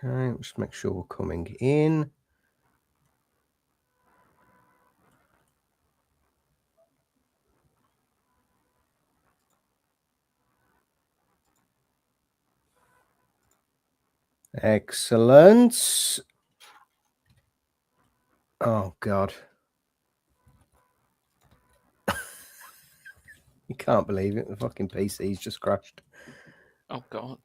Okay, just make sure we're coming in. Excellent. Oh, God. You can't believe it. The fucking PC's just crashed. Oh, God.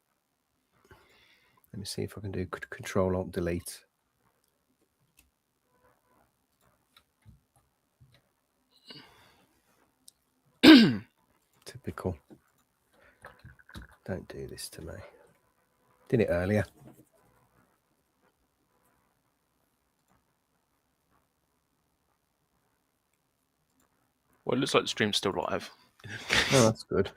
Let me see if I can do Control-Alt-Delete. Typical. Don't do this to me. Did it earlier. Well, it looks like the stream's still live. Oh, that's good.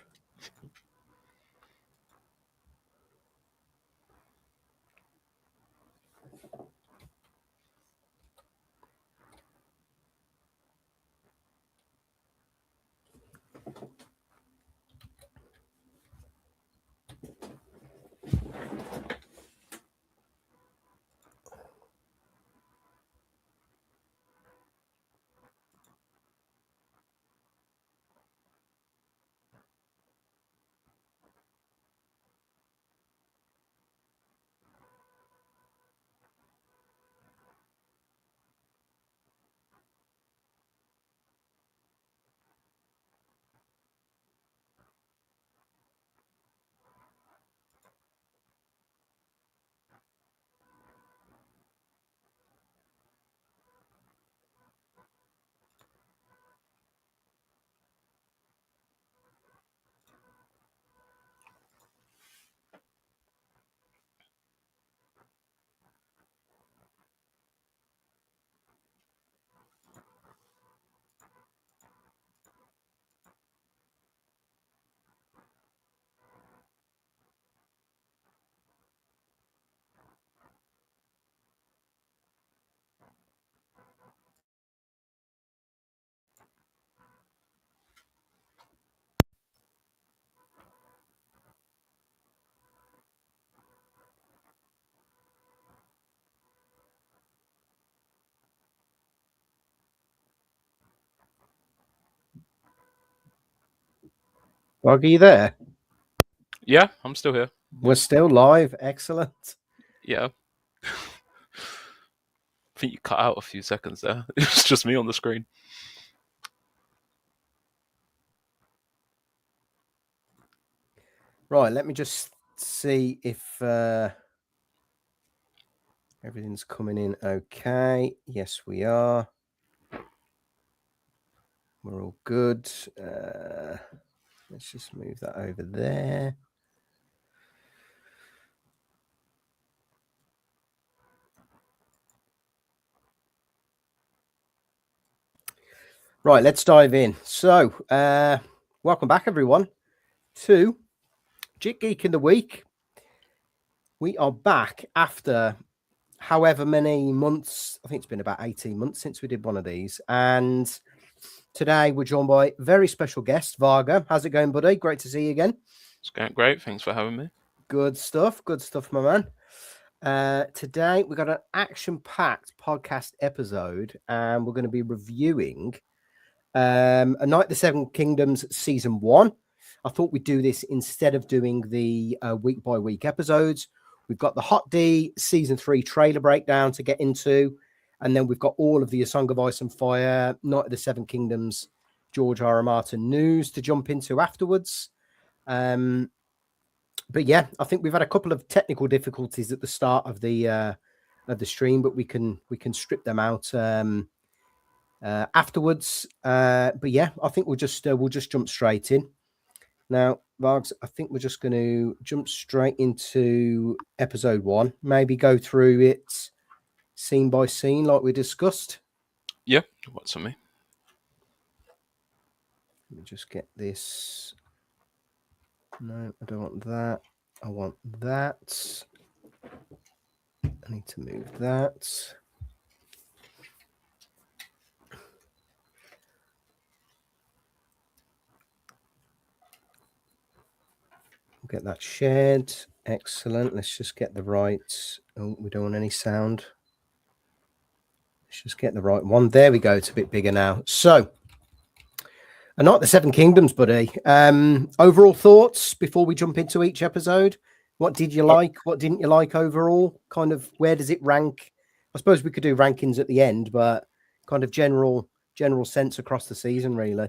Bug, are you there? Yeah, I'm still here. We're still live. Excellent. Yeah. I think you cut out a few seconds there. It was just me on the screen. Right, let me just see if everything's coming in okay. Yes, we are. We're all good. Let's just move that over there. Right, let's dive in. So, welcome back, everyone, to JGITW in the Week. We are back after however many months. I think it's been about 18 months since we did one of these. And today we're joined by a very special guest, Varga. How's it going, buddy? Great to see you again. It's going great. Thanks for having me. Good stuff, my man. Today we've got an action-packed podcast episode, and we're going to be reviewing A Night of the Seven Kingdoms Season 1. I thought we'd do this instead of doing the week-by-week episodes. We've got the Hot D Season 3 trailer breakdown to get into, and then we've got all of the A Song of Ice and Fire, Night of the Seven Kingdoms, George R. R. Martin news to jump into afterwards. But yeah, I think we've had a couple of technical difficulties at the start of the stream, but we can strip them out afterwards. But yeah, I think we'll just jump straight in. Now, Vargs, I think we're just going to jump straight into episode 1. Maybe go through it scene by scene, like we discussed. Yeah, what's on me? Let me just get this. No, I don't want that. I want that. I need to move that. We'll get that shared. Excellent. Let's just get the right. Oh, we don't want any sound. Let's just get the right one. There we go. It's a bit bigger now. So, A Night of the Seven Kingdoms, buddy. Overall thoughts before we jump into each episode. What did you like? What didn't you like overall? Kind of where does it rank? I suppose we could do rankings at the end, but kind of general sense across the season, really.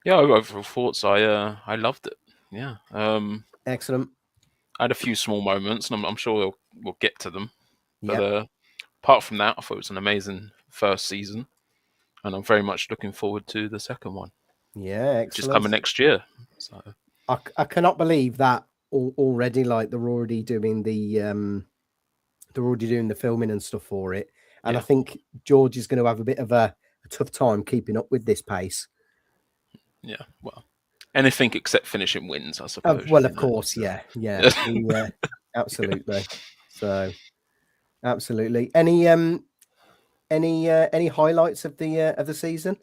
Yeah, overall thoughts. I loved it. Yeah. Excellent. I had a few small moments, and I'm sure we'll get to them. But Yeah. apart from that, I thought it was an amazing first season, and I'm very much looking forward to the second one, Yeah. which is coming Excellent. next year. So I cannot believe that already. Like they're already doing the filming and stuff for it, and I yeah, think George is going to have a bit of a tough time keeping up with this pace. yeah. Well, anything except finishing wins, I suppose. Well, You of know, course, so. yeah, absolutely. So, absolutely. Any highlights of the season?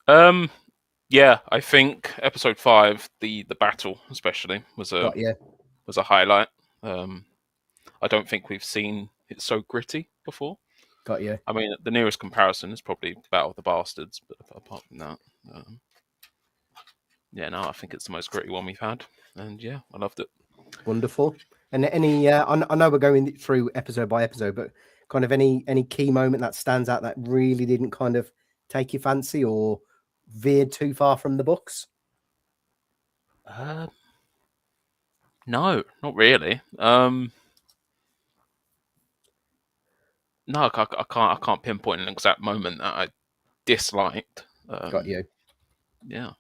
Yeah, I think episode 5, the battle especially was a Got you, highlight. I don't think we've seen it so gritty before. got you. I mean, the nearest comparison is probably Battle of the Bastards, but apart from that, yeah, no, I think it's the most gritty one we've had, and yeah, I loved it. Wonderful. And any, I know we're going through episode by episode, but kind of any key moment that stands out that really didn't kind of take your fancy or veered too far from the books? No, not really. No, I can't pinpoint an exact moment that I disliked. Got you. Yeah,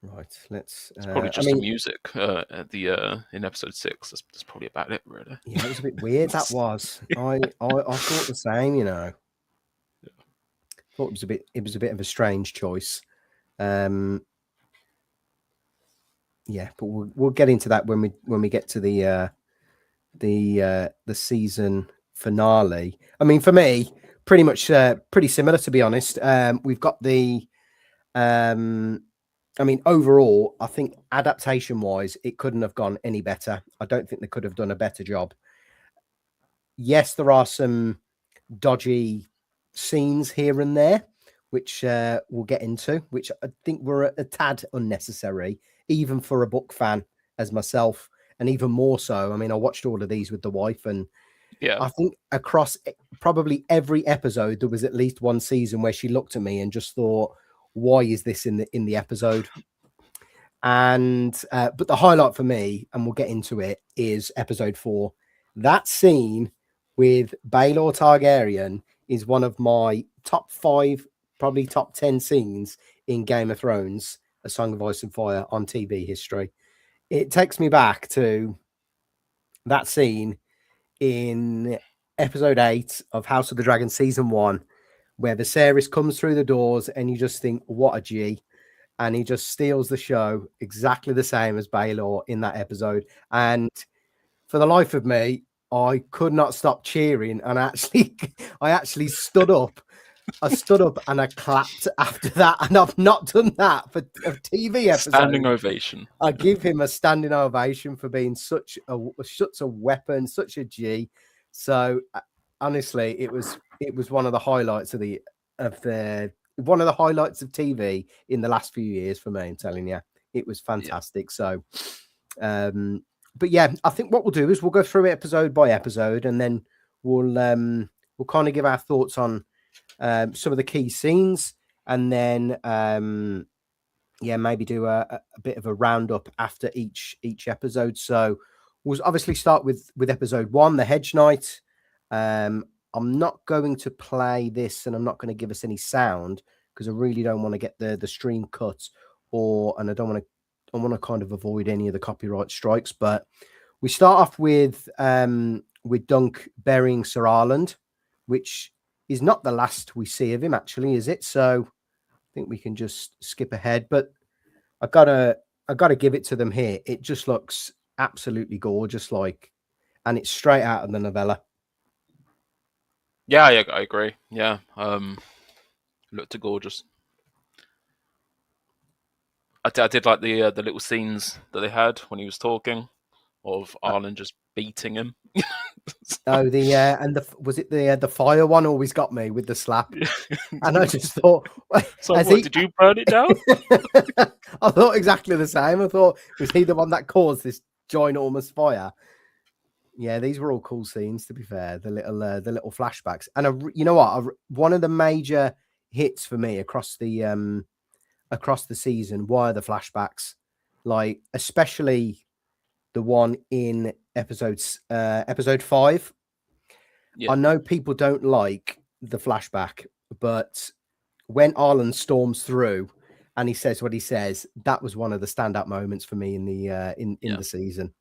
Right. Let's. it's probably I just the mean, music at the in episode 6. That's probably about it, really. yeah, it was a bit weird. That was. I thought the same. You know, thought it was a bit. It was a bit of a strange choice. Um. Yeah, but we'll get into that when we get to the season finale. I mean, for me, pretty much pretty similar, to be honest. We've got the. I mean, overall, I think adaptation wise, it couldn't have gone any better. I don't think they could have done a better job. Yes, there are some dodgy scenes here and there, which we'll get into, which I think were a tad unnecessary, even for a book fan as myself, and even more so. I mean, I watched all of these with the wife, and Yeah, I think across probably every episode, there was at least one season where she looked at me and just thought, "Why is this in the episode?" And but the highlight for me, and we'll get into it, is episode 4. That scene with Baelor Targaryen is one of my top 5, probably top 10 scenes in Game of Thrones, A Song of Ice and Fire on TV history. It takes me back to that scene in episode 8 of House of the Dragon season 1, where Viserys comes through the doors and you just think, what a G. And he just steals the show exactly the same as Baelor in that episode. And for the life of me, I could not stop cheering, and I actually stood up. I stood up and I clapped after that, and I've not done that for a TV episode. standing ovation. I give him a standing ovation for being such a weapon, such a G. So honestly, it was one of the highlights of one of the highlights of TV in the last few years for me. I'm telling you, it was fantastic. Yeah. So, but yeah, I think what we'll do is we'll go through episode by episode, and then we'll kind of give our thoughts on some of the key scenes, and then yeah, maybe do a bit of a roundup after each episode. So we'll obviously start with episode 1, the Hedge Knight. I'm not going to play this, and I'm not going to give us any sound because I really don't want to get the stream cut, and I want to kind of avoid any of the copyright strikes. But we start off with Dunk burying Sir Arland, which is not the last we see of him, actually, is it? So I think we can just skip ahead. But I gotta give it to them here. It just looks absolutely gorgeous, and it's straight out of the novella. Yeah, I agree. Yeah, looked gorgeous. I did like the little scenes that they had when he was talking of Uh, Arlen just beating him. oh, and was it the fire one always got me with the slap, and I just thought, So has what? he? Did you burn it down? I thought exactly the same. I thought, was he the one that caused this ginormous fire? Yeah, these were all cool scenes. To be fair, the little flashbacks, and you know what? One of the major hits for me across the season were the flashbacks, like especially the one in episode 5. Yeah. I know people don't like the flashback, but when Arlen storms through and he says what he says, that was one of the standout moments for me in the in the season.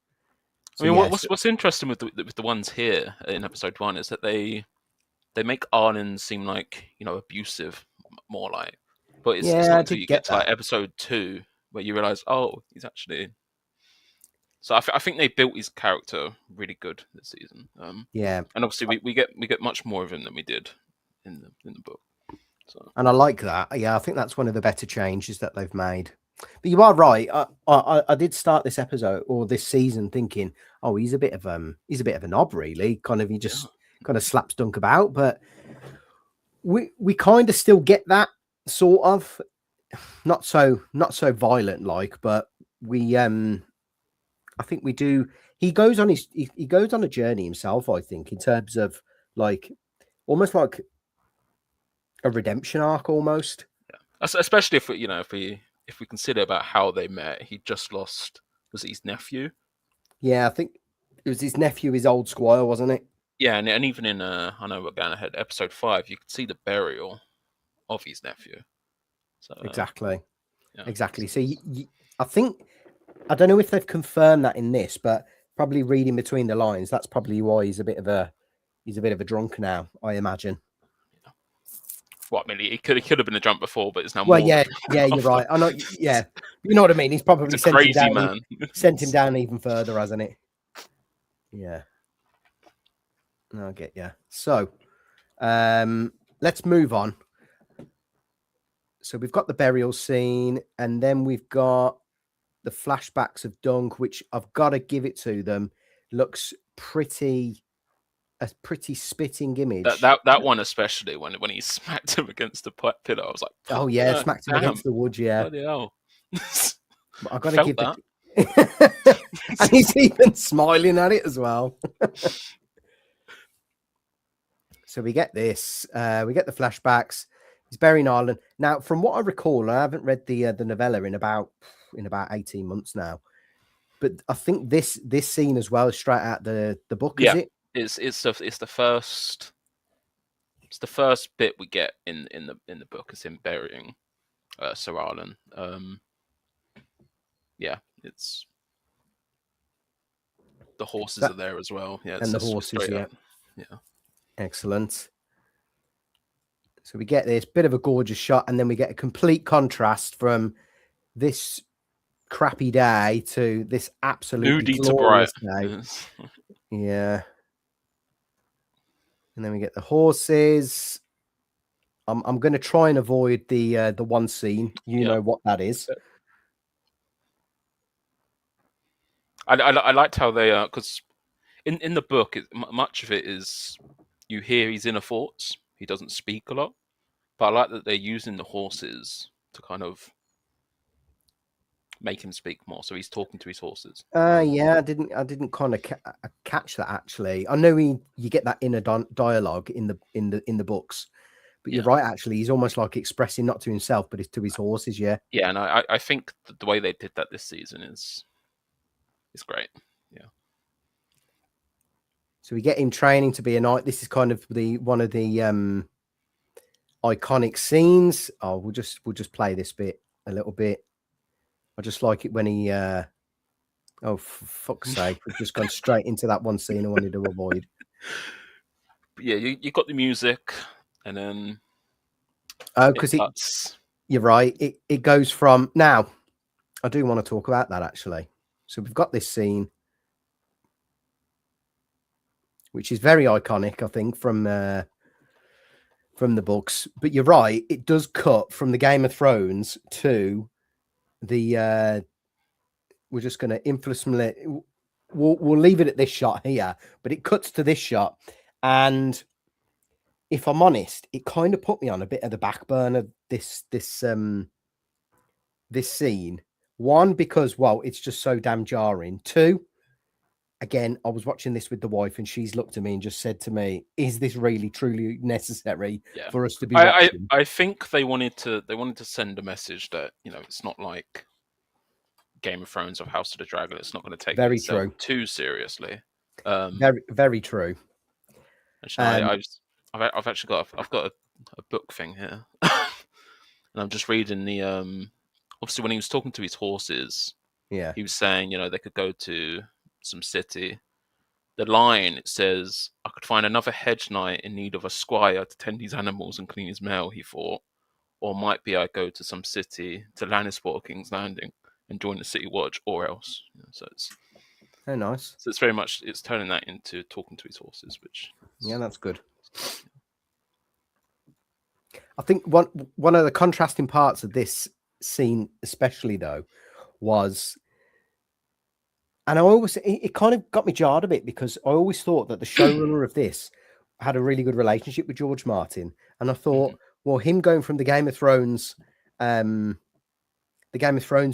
I So mean, yes, what's interesting with the ones here in episode 1 is that they make Arlen seem like, abusive, more like, but it's yeah, not I until did you get get to like that. episode 2 where you realize, oh, he's actually. So I think they built his character really good this season. Yeah, And obviously we get much more of him than we did in the book. So and I like that. Yeah, I think that's one of the better changes that they've made. But you are right. I did start this episode or this season thinking, oh, he's a bit of a knob, really. Kind of, he just kind of slaps dunk about. But we kind of still get that sort of, not so violent like, but we I think we do. He goes on he goes on a journey himself. I think in terms of like almost like a redemption arc, almost. especially if we consider about how they met, he just lost, was it his nephew? Yeah, I think it was his nephew, his old squire, wasn't it? Yeah, and even in I know we're going ahead, episode 5, you could see the burial of his nephew. So Exactly. yeah, Exactly. So I think, I don't know if they've confirmed that in this, but probably reading between the lines, that's probably why he's a bit of a drunk now, I imagine. Well, I mean, he could have been a drunk before, but it's now Well, more. yeah, you're right. I know. Yeah, you know what I mean. He's probably He's a sent him crazy down, man. sent him down even further, hasn't it? Yeah. I get you. So, let's move on. So we've got the burial scene, and then we've got the flashbacks of Dunk, which I've got to give it to them. Looks a pretty spitting image. That one especially when he smacked him against the pillar, I was like, Oh yeah, smacked him against the wood. Yeah, bloody hell. but I've got to Felt give that. and he's even smiling at it as well. So we get this. We get the flashbacks. He's burying Arlen. Now, from what I recall, I haven't read the novella in about 18 months now. But I think this scene as well is straight out the book, Yeah, is it? it's the first bit we get in the book, is him burying Sir Arlen. Yeah, it's the horses are there as well. Yeah, and the horses, yeah. up. Yeah. Excellent. So we get this bit of a gorgeous shot, and then we get a complete contrast from this crappy day to this absolutely glorious day. Yes. Yeah. And then we get the horses. I'm going to try and avoid the one scene. You know what that is. I liked how they because in the book, much of it is you hear he's in a fort. He doesn't speak a lot, but I like that they're using the horses to kind of make him speak more. So he's talking to his horses. Yeah, I didn't kind of catch that actually. I know you get that inner dialogue in the books, but you're right. Actually, he's almost like expressing not to himself, but it's to his horses. Yeah. Yeah, and I think the way they did that this season is great. Yeah. So we get him training to be a knight. This is kind of one of the iconic scenes. Oh, we'll just play this bit a little bit. I just like it when he. Oh, for fuck's sake! We've just gone straight into that one scene I wanted to avoid. But yeah, you got the music, and then because you're right. It goes from now. I do want to talk about that actually. So we've got this scene, which is very iconic, I think, from the books. But you're right; it does cut from the Game of Thrones to the we're just going to infamously we'll leave it at this shot here, but it cuts to this shot, and if I'm honest, it kind of put me on a bit of the back burner, this scene. One, because it's just so damn jarring. Two, again, I was watching this with the wife, and she's looked at me and just said to me, "Is this really truly necessary for us to be watching?" I think they wanted to send a message that it's not like Game of Thrones or House of the Dragon. It's not going to take itself too seriously. Very, very true. Actually, I've actually got a book thing here, and I'm just reading the obviously when he was talking to his horses, he was saying they could go to some city. The line, it says, "I could find another hedge knight in need of a squire to tend his animals and clean his mail," he thought. "Or might be I go to some city, to Lannisport or King's Landing, and join the city watch, or else." So it's nice. So it's very much, it's turning that into talking to his horses, which that's good. I think one of the contrasting parts of this scene, especially though, was, and I always it kind of got me jarred a bit, because I always thought that the showrunner of this had a really good relationship with George Martin, and I thought, well, him going from the Game of Thrones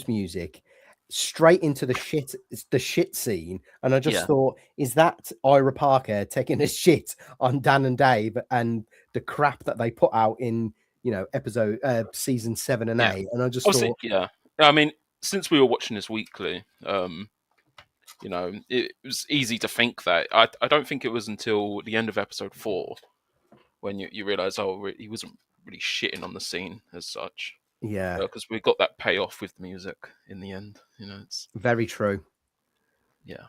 music straight into the shit scene, and I just thought, is that Ira Parker taking a shit on Dan and Dave and the crap that they put out in episode season 7 and 8? And I just thought, I mean, since we were watching this weekly, it was easy to think that. I don't think it was until the end of episode 4 when you realize, he wasn't really shitting on the scene as such. Yeah, because we got that payoff with the music in the end. It's very true. Yeah.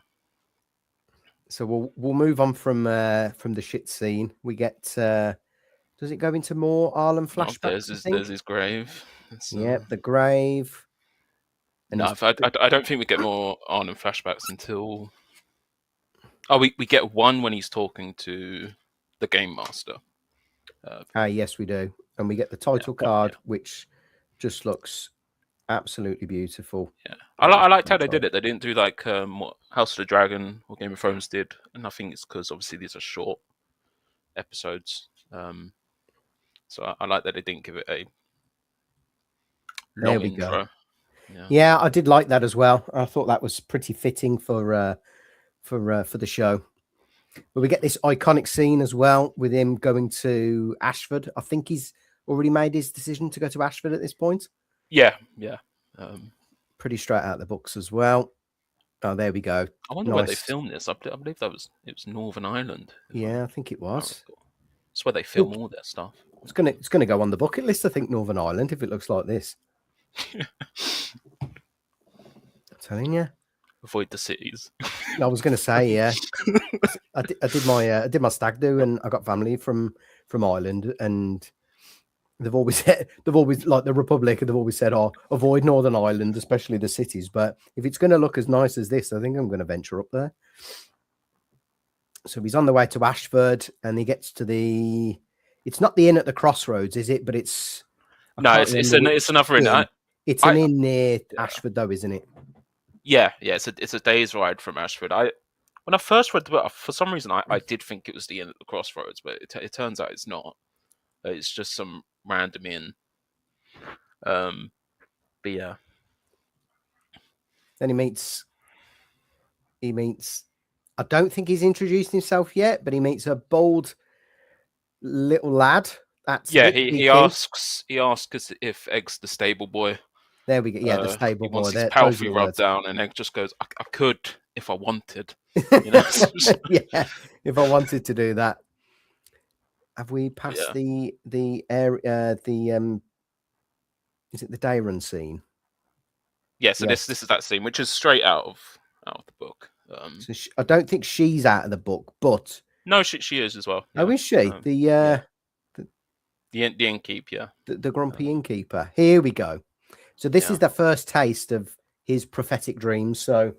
So we'll move on from the shit scene. We get. Does it go into more Arlen flashbacks? There's his grave. The grave. And no, I don't think we get more Arlen flashbacks until. Oh, we get one when he's talking to the game master. Yes, we do, and we get the title card, which just looks absolutely beautiful. Yeah, I liked how they did it. They didn't do like what House of the Dragon or Game of Thrones did, and I think it's because obviously these are short episodes. So I like that they didn't give it a long intro. Yeah, I did like that as well. I thought that was pretty fitting for the show. But we get this iconic scene as well with him going to Ashford. I think he's already made his decision to go to Ashford at this point. Yeah. Pretty straight out of the books as well. Oh, there we go. I wonder where they filmed this. I believe it was Northern Ireland. Yeah, I think it was. It's where they film all their stuff. It's gonna go on the bucket list, I think, Northern Ireland, if it looks like this. I'm telling you. Avoid the cities. I was going to say, yeah. I did my stag do, and I got family from Ireland, and they've always like the Republic, they've always said, "Oh, avoid Northern Ireland, especially the cities." But if it's going to look as nice as this, I think I'm going to venture up there. So he's on the way to Ashford, and he gets to the. It's not the inn at the crossroads, is it? But it's. It's another inn. It's an inn near Ashford, though, isn't it? Yeah. It's a day's ride from Ashford. When I first read the book, for some reason, I did think it was the inn at the crossroads, but it turns out it's not. It's just some random inn. But yeah. Then he meets. I don't think he's introduced himself yet, but he meets a bold little lad. He asks if Egg's the stable boy. There we go. Yeah, the stable he boy. Wants his palfrey rubbed down, and Egg just goes, I could if I wanted. Yeah, if I wanted to do that. Have we passed the area? Is it the day run scene? Yeah. So this is that scene, which is straight out of the book. So I don't think she's out of the book, but no, she is as well. Yeah. Oh, is she? The innkeep, yeah. The grumpy innkeeper. Here we go. So this is the first taste of his prophetic dreams. So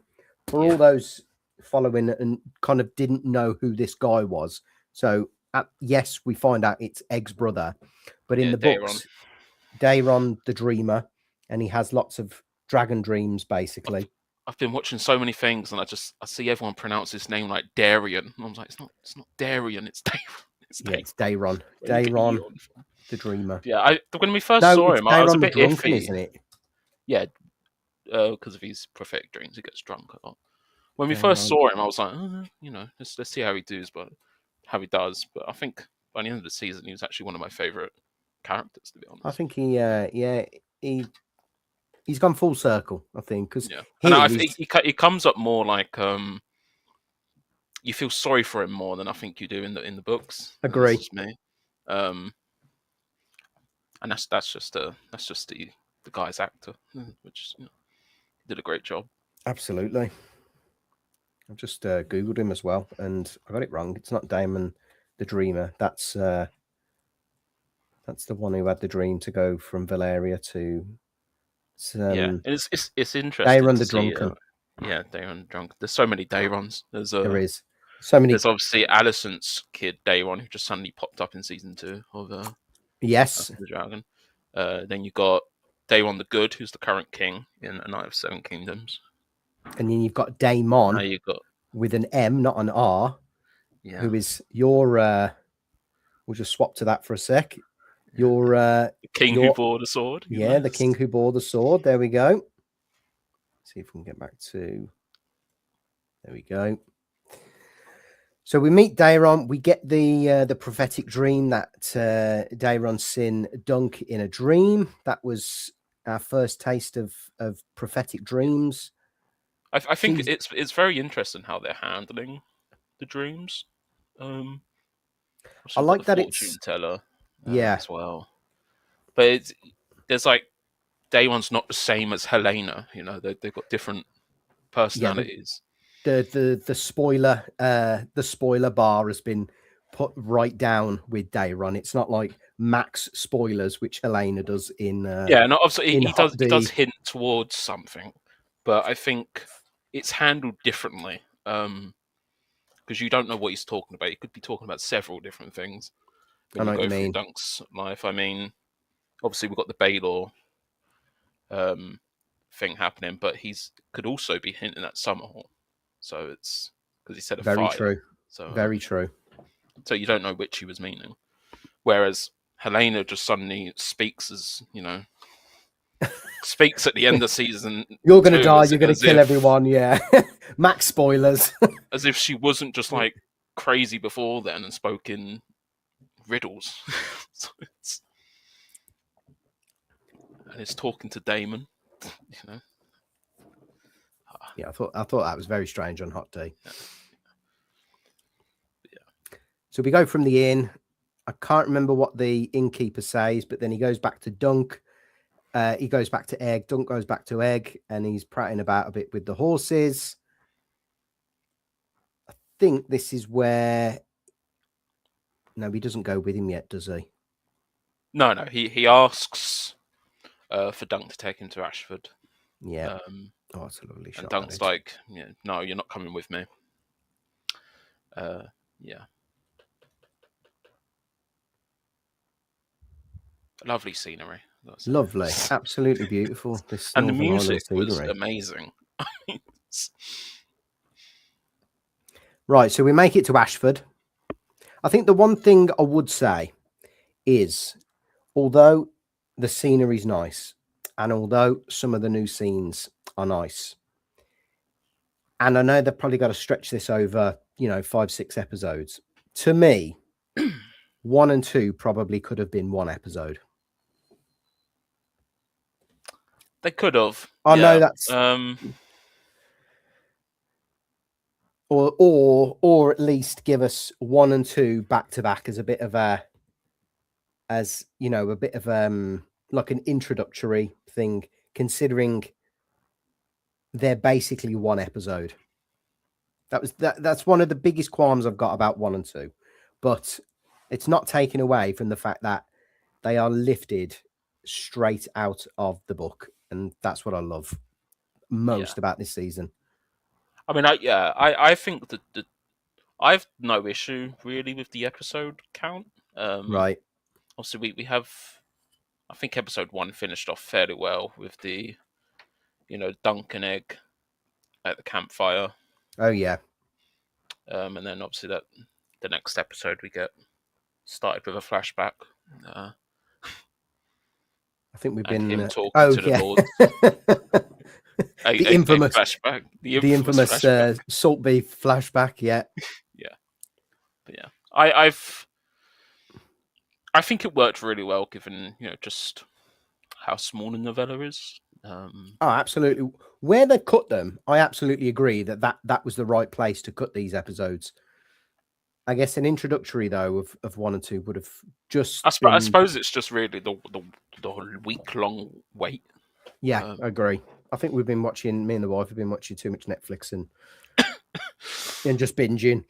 for all those following and kind of didn't know who this guy was, so yes, we find out it's Egg's brother, but in the books, Daeron the dreamer, and he has lots of dragon dreams, basically. I've been watching so many things, and I see everyone pronounce his name like Darian. And I was like, it's not Darian, it's Dayron. It's Yeah, Dayron. it's Dayron. Where you get Dayron, Eon from. the dreamer. Yeah, when we first No, saw it's him, I was a Dayron the bit drunken, iffy. isn't it? Yeah, because of his prophetic dreams, he gets drunk a lot. When we first Dayron. saw him, I was like, let's see how he does, but how he does. But I think by the end of the season, he was actually one of my favorite characters, to be honest. I think he's gone full circle. I think because and he comes up more like you feel sorry for him more than I think you do in the books. Agree. That's just me. And that's just the guy's actor, which did a great job. Absolutely. I've just googled him as well, and I got it wrong. It's not Damon the Dreamer. That's the one who had the dream to go from Valeria to. It's interesting. Dayron the Drunken. Dayron the Drunken. There's so many Dayrons. There is so many. There's obviously Alicent's kid Dayron, who just suddenly popped up in season 2 of yes, the Dragon. Then you got Dayron the Good, who's the current king in A Night of Seven Kingdoms. And then you've got Daemon. Now you've got with an M, not an R. Yeah. Who is your? We'll just swap to that for a sec. Your the king who bore the sword. Yeah, the king who bore the sword. There we go. See if we can get back to. There we go. So we meet Dayron. We get the prophetic dream that Dayron's seen Dunk in a dream. That was our first taste of prophetic dreams. I think it's very interesting how they're handling the dreams. I like that fortune teller, as well, but there's like Dayron's not the same as Helena. They've got different personalities. The spoiler bar has been put right down with Dayron. It's not like max spoilers, which Helena does in. And obviously he does hint towards something, but I think it's handled differently because you don't know what he's talking about. He could be talking about several different things when you go through Dunk's life. I mean, obviously we've got the Baelor thing happening, but he's could also be hinting at Summerhall. So it's because he said a very fire. True. So very true. So you don't know which he was meaning. Whereas Helena just suddenly speaks as speaks at the end of season. You're going to die. You're going to kill everyone. Yeah. Max spoilers. As if she wasn't just like crazy before then and spoke in riddles. And it's talking to Daemon. Yeah, I thought that was very strange on Hot Day. Yeah. So we go from the inn. I can't remember what the innkeeper says, but then he goes back to Dunk. He goes back to Egg. Dunk goes back to Egg, and he's prattling about a bit with the horses. I think this is where. No, he doesn't go with him yet, does he? No. He asks for Dunk to take him to Ashford. Yeah. That's a lovely shot. And Dunk's like, no, you're not coming with me. Yeah. Lovely scenery. Lovely. Absolutely beautiful. This and the music was amazing. Right, so we make it to Ashford. I think the one thing I would say is, although the scenery's nice, and although some of the new scenes are nice, and I know they've probably got to stretch this over, 5-6 episodes. To me, 1 and 2 probably could have been one episode. They could have. I know that's or at least give us 1 and 2 back to back as a bit of a like an introductory thing, considering they're basically one episode. That's one of the biggest qualms I've got about 1 and 2, but it's not taken away from the fact that they are lifted straight out of the book, and that's what I love most about this season. I mean, I think that I've no issue really with the episode count. Right. Obviously, we have. I think episode 1 finished off fairly well with the Dunk and Egg at the campfire. Oh yeah. And then obviously the next episode we get started with a flashback. I think we've And him been. talking Oh to the yeah. Lord. The A infamous flashback. the infamous flashback. salt beef flashback. Yeah. Yeah. But yeah. I think it worked really well given, just how small the novella is. Oh, absolutely. Where they've cut them, I absolutely agree that was the right place to cut these episodes. I guess an introductory though of 1 and 2 would have just been. I suppose it's just really the week-long wait. Yeah, I agree. I think me and the wife have been watching too much Netflix and just binging.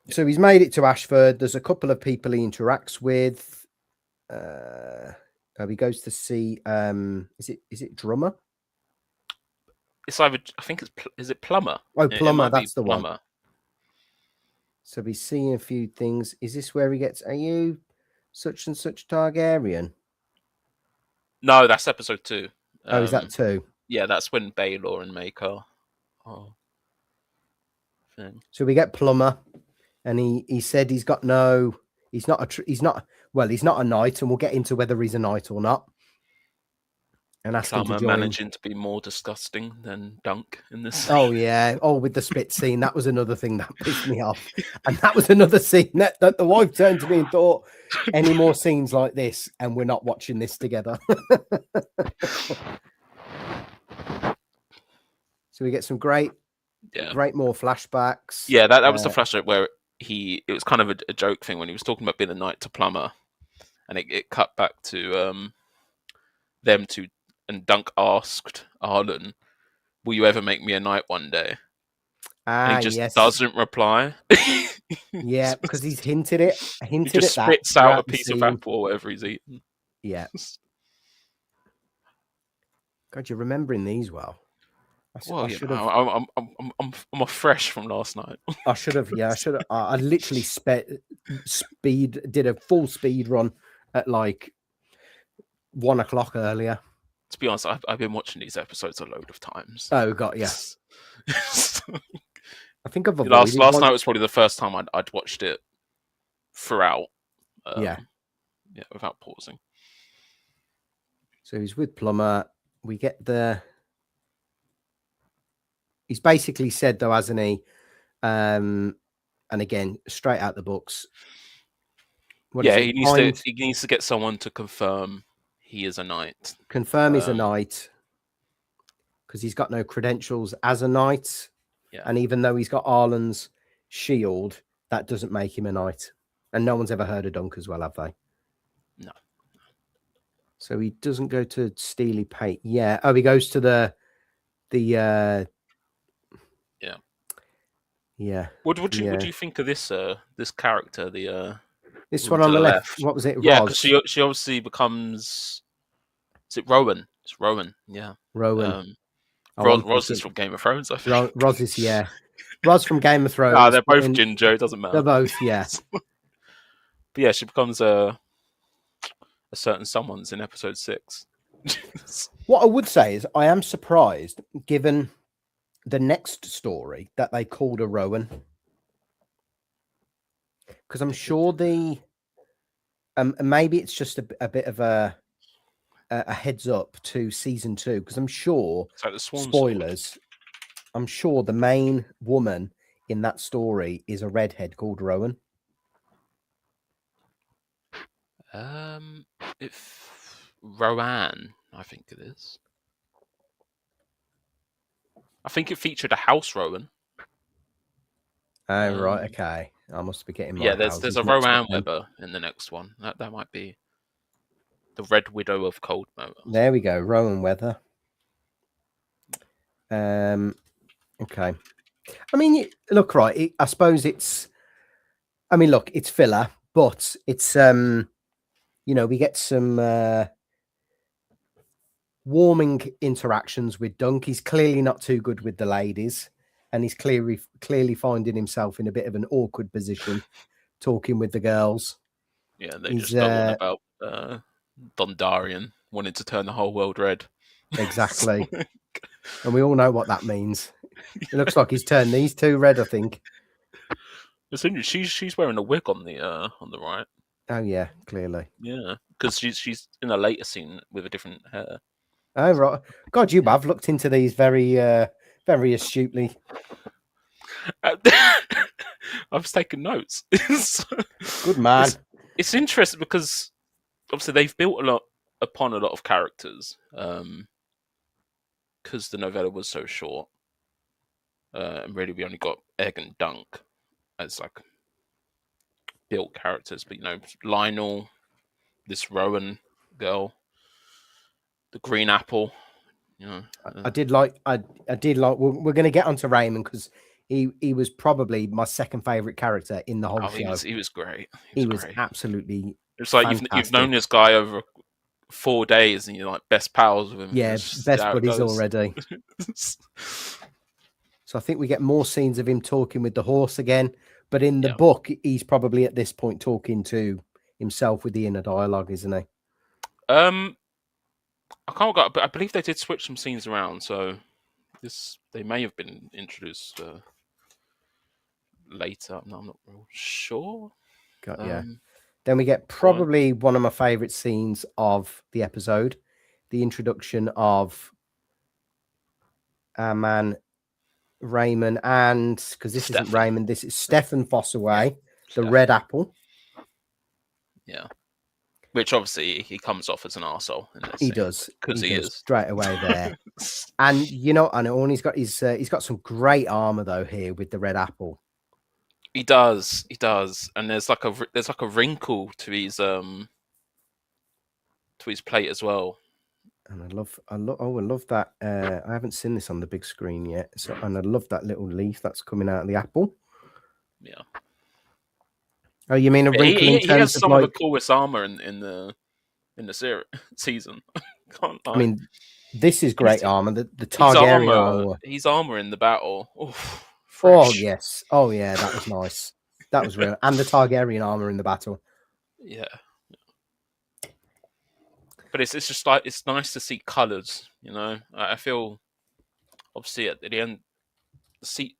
Yeah. So he's made it to Ashford. There's a couple of people he interacts with. He goes to see. Is it Drummer? It's either. I think is it Plumber? Oh, Plumber. That's the Plumber. one. So he's seeing a few things. Is this where he gets? Are you such and such Targaryen? No, that's episode 2. Oh, is that 2? Yeah, that's when Baelor and Maker. So we get Plumber, and he said he's got no. He's not a knight, and we'll get into whether he's a knight or not. And ask him to join. Managing to be more disgusting than Dunk in this scene. Oh yeah. Oh, with the spit scene, that was another thing that pissed me off. And that was another scene that the wife turned to me and thought, any more scenes like this, and we're not watching this together. So we get some great more flashbacks. Yeah, that was the flashback where it was kind of a joke thing when he was talking about being a knight to Plumber, and it cut back to them two. And Dunk asked Arlen, "Will you ever make me a knight one day?" And he just doesn't reply. Yeah, because he's hinted it. He just spits out a piece of apple or whatever he's eating. Yeah. God, you're remembering these well. I'm afresh from last night. I should have. Yeah, I should have. I literally did a full speed run at like 1 o'clock earlier. To be honest, I've been watching these episodes a load of times. Oh God, yes. Yeah. I think I've avoided last night was probably the first time I'd watched it throughout. Yeah, without pausing. So he's with Plumber. We get he's basically said though, hasn't he? And again, straight out the books. He needs to get someone to confirm he is a knight. Confirm he's a knight because he's got no credentials as a knight. Yeah. And even though he's got Arlen's shield, that doesn't make him a knight. And no one's ever heard of Dunk as well, have they? No. So he doesn't go to Steely Pate. Yeah. Oh, he goes to the Yeah. What do you think of this character? This one on the left. What was it? Yeah, because she obviously becomes. Is it Rowan? It's Rowan. Yeah. Rowan. Roz is from Game of Thrones. I think. Roz is Roz from Game of Thrones. No, they're both ginger. It doesn't matter. They're both, yeah. But yeah, she becomes a certain someone's in episode 6. What I would say is I am surprised, given the next story, that they called her Rowan. Because I'm sure maybe it's just a bit of a heads up to season 2, because I'm sure like spoilers. Sword. I'm sure the main woman in that story is a redhead called Rowan. If Rowan, I think it is. I think it featured a house Rowan. Oh right, okay. I must be getting my there's a Rowan Weber in the next one. That might be the Red Widow of Coldmoor. There we go, Rowan Weather. Okay. I mean, look, right. I suppose it's. I mean, look, it's filler, but it's we get some warming interactions with Dunk. He's clearly not too good with the ladies, and he's clearly finding himself in a bit of an awkward position talking with the girls. Yeah, they just talking about Dondarrion wanted to turn the whole world red. Exactly. And we all know what that means. It looks like he's turned these two red, I think. She's wearing a wig on the right. Oh yeah, clearly. Yeah, because she's in a later scene with a different hair. Oh right. God, you have looked into these very very astutely. I was taking notes. Good man. It's interesting because obviously they've built upon a lot of characters because the novella was so short, and really we only got Egg and Dunk as like built characters. But Lionel, this Rowan girl, the Green Apple. I did like. We're going to get onto Raymond because he was probably my second favorite character in the whole show. He was great. He was absolutely. It's like you've known this guy over 4 days and you're like best pals with him. Yeah, best buddies already. So I think we get more scenes of him talking with the horse again. But in the book, he's probably at this point talking to himself with the inner dialogue, isn't he? I can't go, but I believe they did switch some scenes around, so they may have been introduced later. No, I'm not real sure. Yeah. Then we get probably one of my favorite scenes of the episode, the introduction of our man Raymond, and because this isn't Raymond, this is Stefan Fossaway, the Red Apple. Yeah. Which obviously he comes off as an arsehole. He does, because he is straight away there. And and he's got some great armor though here with the Red Apple. He does, and there's like a wrinkle to his plate as well. And I love that. I haven't seen this on the big screen yet, and I love that little leaf that's coming out of the apple. Yeah. Oh, you mean a wrinkle in terms he has some of of the coolest armor in the season. I mean, this is great armor. The Targaryen armor. His armor in the battle. Oh yes. Oh yeah, that was nice. That was real. And the Targaryen armor in the battle. Yeah. But it's just like it's nice to see colours. I feel obviously at the end,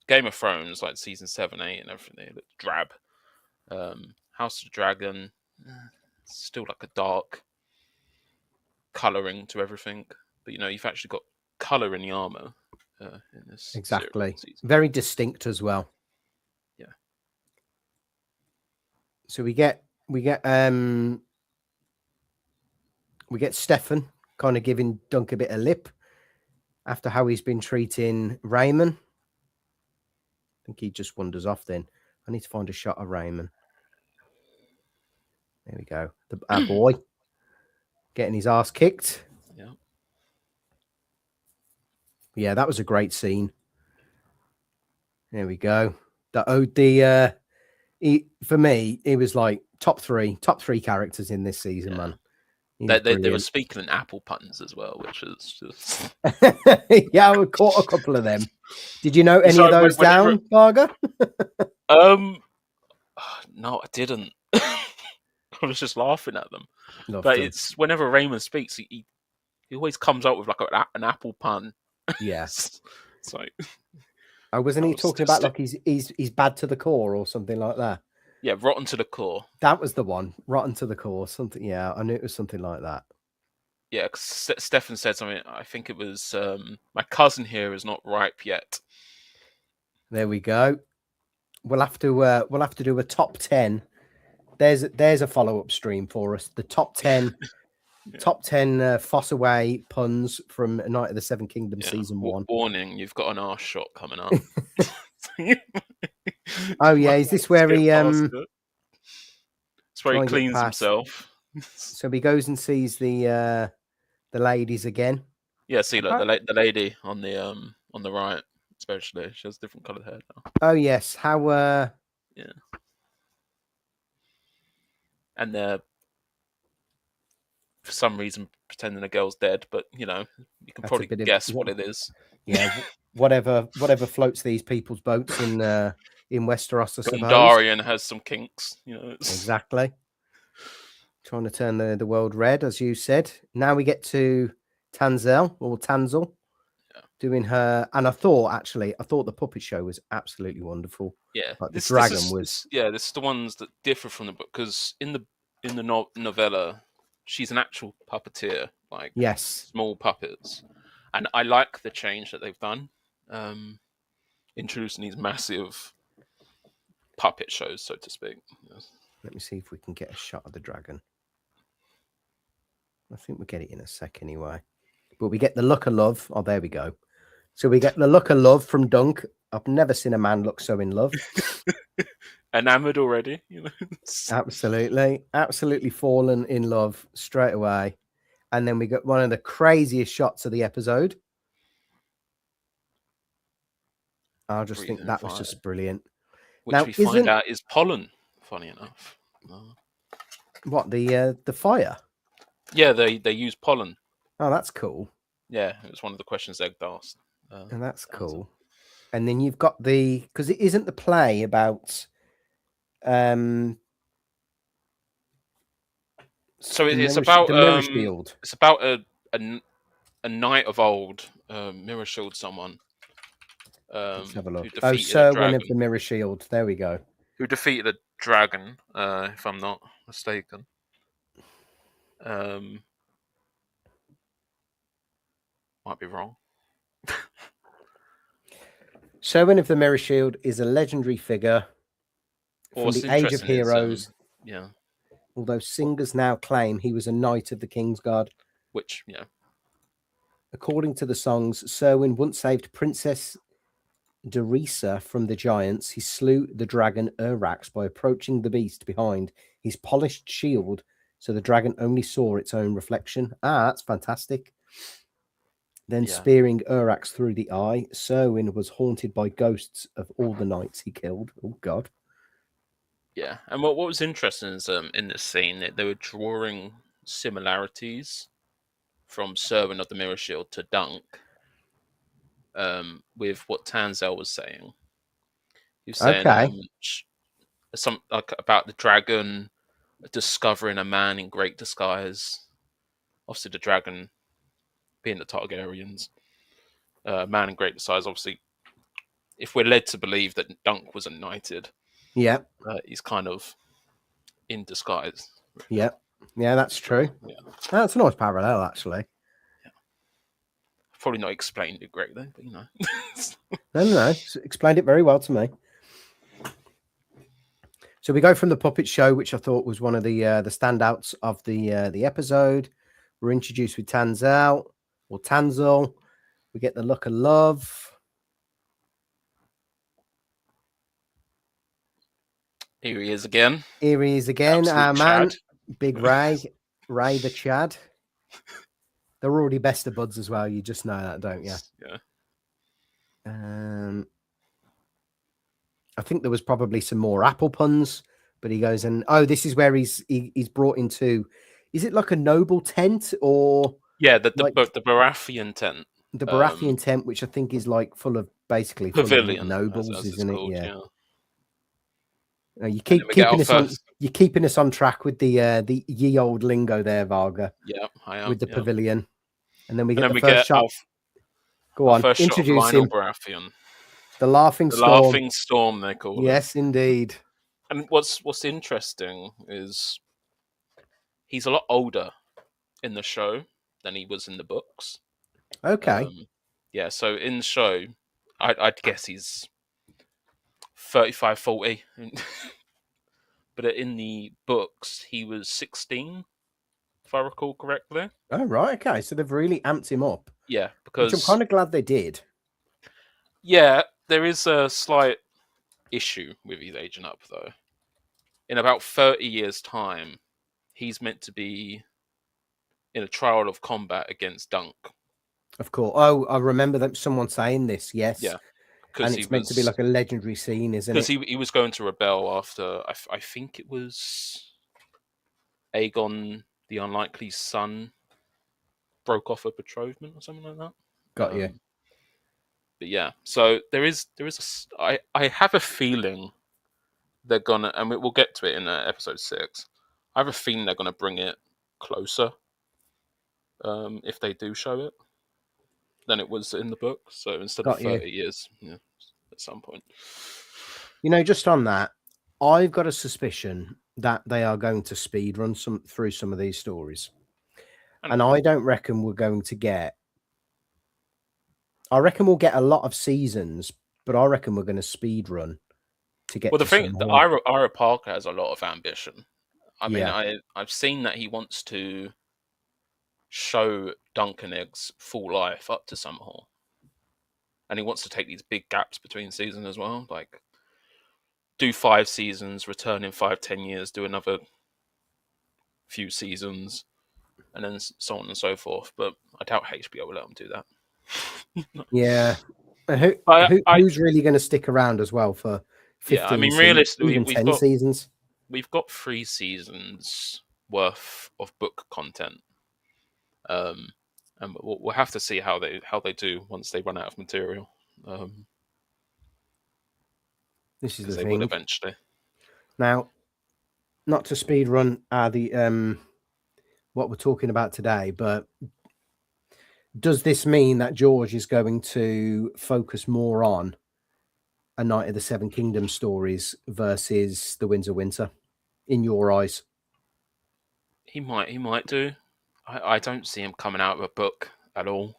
Game of Thrones, like season 7, 8, and everything, it looked drab. House of the Dragon, still like a dark colouring to everything, but you've actually got colour in the armor in this exactly season. Very distinct as well. Yeah. So we get Stefan kind of giving Dunk a bit of lip after how he's been treating Raymond. I think he just wanders off then. I need to find a shot of Raymond. There we go. Our boy getting his ass kicked. Yeah. Yeah, that was a great scene. There we go. For me, it was like top three characters in this season, man. They were speaking in apple puns as well, which is just yeah, I caught a couple of them. Did you note any of those down, Varga? No, I didn't. I was just laughing at them. But it's whenever Raymond speaks, he always comes up with like an apple pun. Yes. It's like, wasn't he talking about like he's bad to the core or something like that? Yeah, rotten to the core. That was the one, rotten to the core. Something, yeah, I knew it was something like that. Yeah, Stefan said something. I think it was my cousin here is not ripe yet. There we go. We'll have to do a top 10. There's a follow-up stream for us. The top 10 top 10 Fossaway puns from Night of the Seven Kingdoms season 1. Warning, you've got an arse shot coming up. Oh yeah, is this where he it's where he cleans himself? So he goes and sees the ladies again. Yeah, see, look, the lady on the right, especially, she has different coloured hair now. Oh yes, how yeah. And they're for some reason pretending the girl's dead, but you can probably guess what it is. Yeah, whatever floats these people's boats in Westeros, I suppose. Darian has some kinks, Exactly. Trying to turn the world red, as you said. Now we get to Tanzel or Tanzel Yeah. doing her, and I thought the puppet show was absolutely wonderful. Yeah, Like the this dragon is was, this is the ones that differ from the book, because in the novella, she's an actual puppeteer, like yes, small puppets, and I like the change that they've done, introducing these massive puppet shows, so to speak. Yes. let me see if we can get a shot of the dragon. I think we'll get it in a sec anyway. But we get the look of love. Oh, there we go. So we get the look of love from Dunk. I've never seen a man look so in love. Enamored already, Absolutely fallen in love straight away. And then we got one of the craziest shots of the episode. I just think that was just brilliant. Which now, we find out is pollen, funny enough. What, the fire? Yeah, they use pollen. Oh, that's cool. Yeah, it was one of the questions Egg asked. And that's cool. And then you've got because it isn't the play about so it's about the mirror shield. It's about a knight of old mirror shield someone. Let's have a look. Who defeated Serwyn of the Mirror Shield. There we go. Who defeated a dragon, if I'm not mistaken. Might be wrong. Serwyn of the Mirror Shield is a legendary figure from the Age of Heroes. Yeah. Although singers now claim he was a knight of the Kingsguard. Which, yeah. According to the songs, Serwyn once saved Princess Derisa from the giants. He slew the dragon Urrax by approaching the beast behind his polished shield, so the dragon only saw its own reflection. That's fantastic. Then spearing Urrax through the eye, Serwyn was haunted by ghosts of all the knights he killed. Oh, God. Yeah, and what was interesting is in this scene that they were drawing similarities from Serwyn of the Mirror Shield to Dunk, with what Tanzel was saying. He was saying some like about the dragon discovering a man in great disguise. Obviously, the dragon being the Targaryens, man in great disguise. Obviously, if we're led to believe that Dunk was knighted, he's kind of in disguise. Yeah, that's true. Yeah. That's a nice parallel, actually. Yeah. Probably not explained it greatly, but you know. No. Explained it very well to me. So we go from the puppet show, which I thought was one of the standouts of the episode. We're introduced with Tanzel. We get the look of love. Here he is again. Our man, Big Ray the Chad. They're already best of buds as well. You just know that, don't you? Yeah. I think there was probably some more apple puns, but he goes and this is where he's brought into. Is it like a noble tent or? Yeah, the Baratheon tent. The Baratheon tent, which I think is like full of pavilion nobles, isn't it? Called, yeah. You you're keeping us on track with the ye old lingo there, Varga. Yeah, I am. With the pavilion, and then we get the first shot. Go on, introduce him. Baratheon. The laughing storm, they call it. Yes, indeed. And what's interesting is he's a lot older in the show than he was in the books. Okay. Yeah, so in the show, I'd guess he's 35, 40. But in the books, he was 16, if I recall correctly. Oh, right. Okay. So they've really amped him up. Yeah, because... Which I'm kind of glad they did. Yeah, there is a slight issue with his aging up, though. In about 30 years' time, he's meant to be in a trial of combat against Dunk. Of course. Oh, I remember someone saying this, yes. Yeah. And it's meant to be like a legendary scene, isn't it? Because he was going to rebel after, I think it was Aegon the Unlikely's son broke off a betrothment or something like that. Got you. But yeah, so there is I have a feeling they're gonna, and we'll get to it in episode 6. I have a feeling they're gonna bring it closer. if they do show it, than it was in the book. So instead of Got you. 30 years, yeah, at some point. Just on that, I've got a suspicion that they are going to speed run through some of these stories. And I don't reckon we're going to get. I reckon we'll get a lot of seasons, but I reckon we're going to speed run to get. Well, the to thing, some the more. Ira Parker has a lot of ambition. I mean, Yeah. I've seen that he wants to show Duncan Egg's full life up to Summerhall, and he wants to take these big gaps between seasons as well, like do 5 seasons, return in 5-10 years, do another few seasons, and then so on and so forth. But I doubt HBO will let him do that. Yeah. And who's really going to stick around as well for 15 I mean, seasons, realistically, even 10 seasons? We've got 3 seasons worth of book content, and we'll have to see how they do once they run out of material. This is the Because they thing. will eventually. Now, not to speed run the what we're talking about today, but does this mean that George is going to focus more on A Night of the Seven Kingdoms stories versus The Winds of Winter, in your eyes? He might do. I don't see him coming out of a book at all.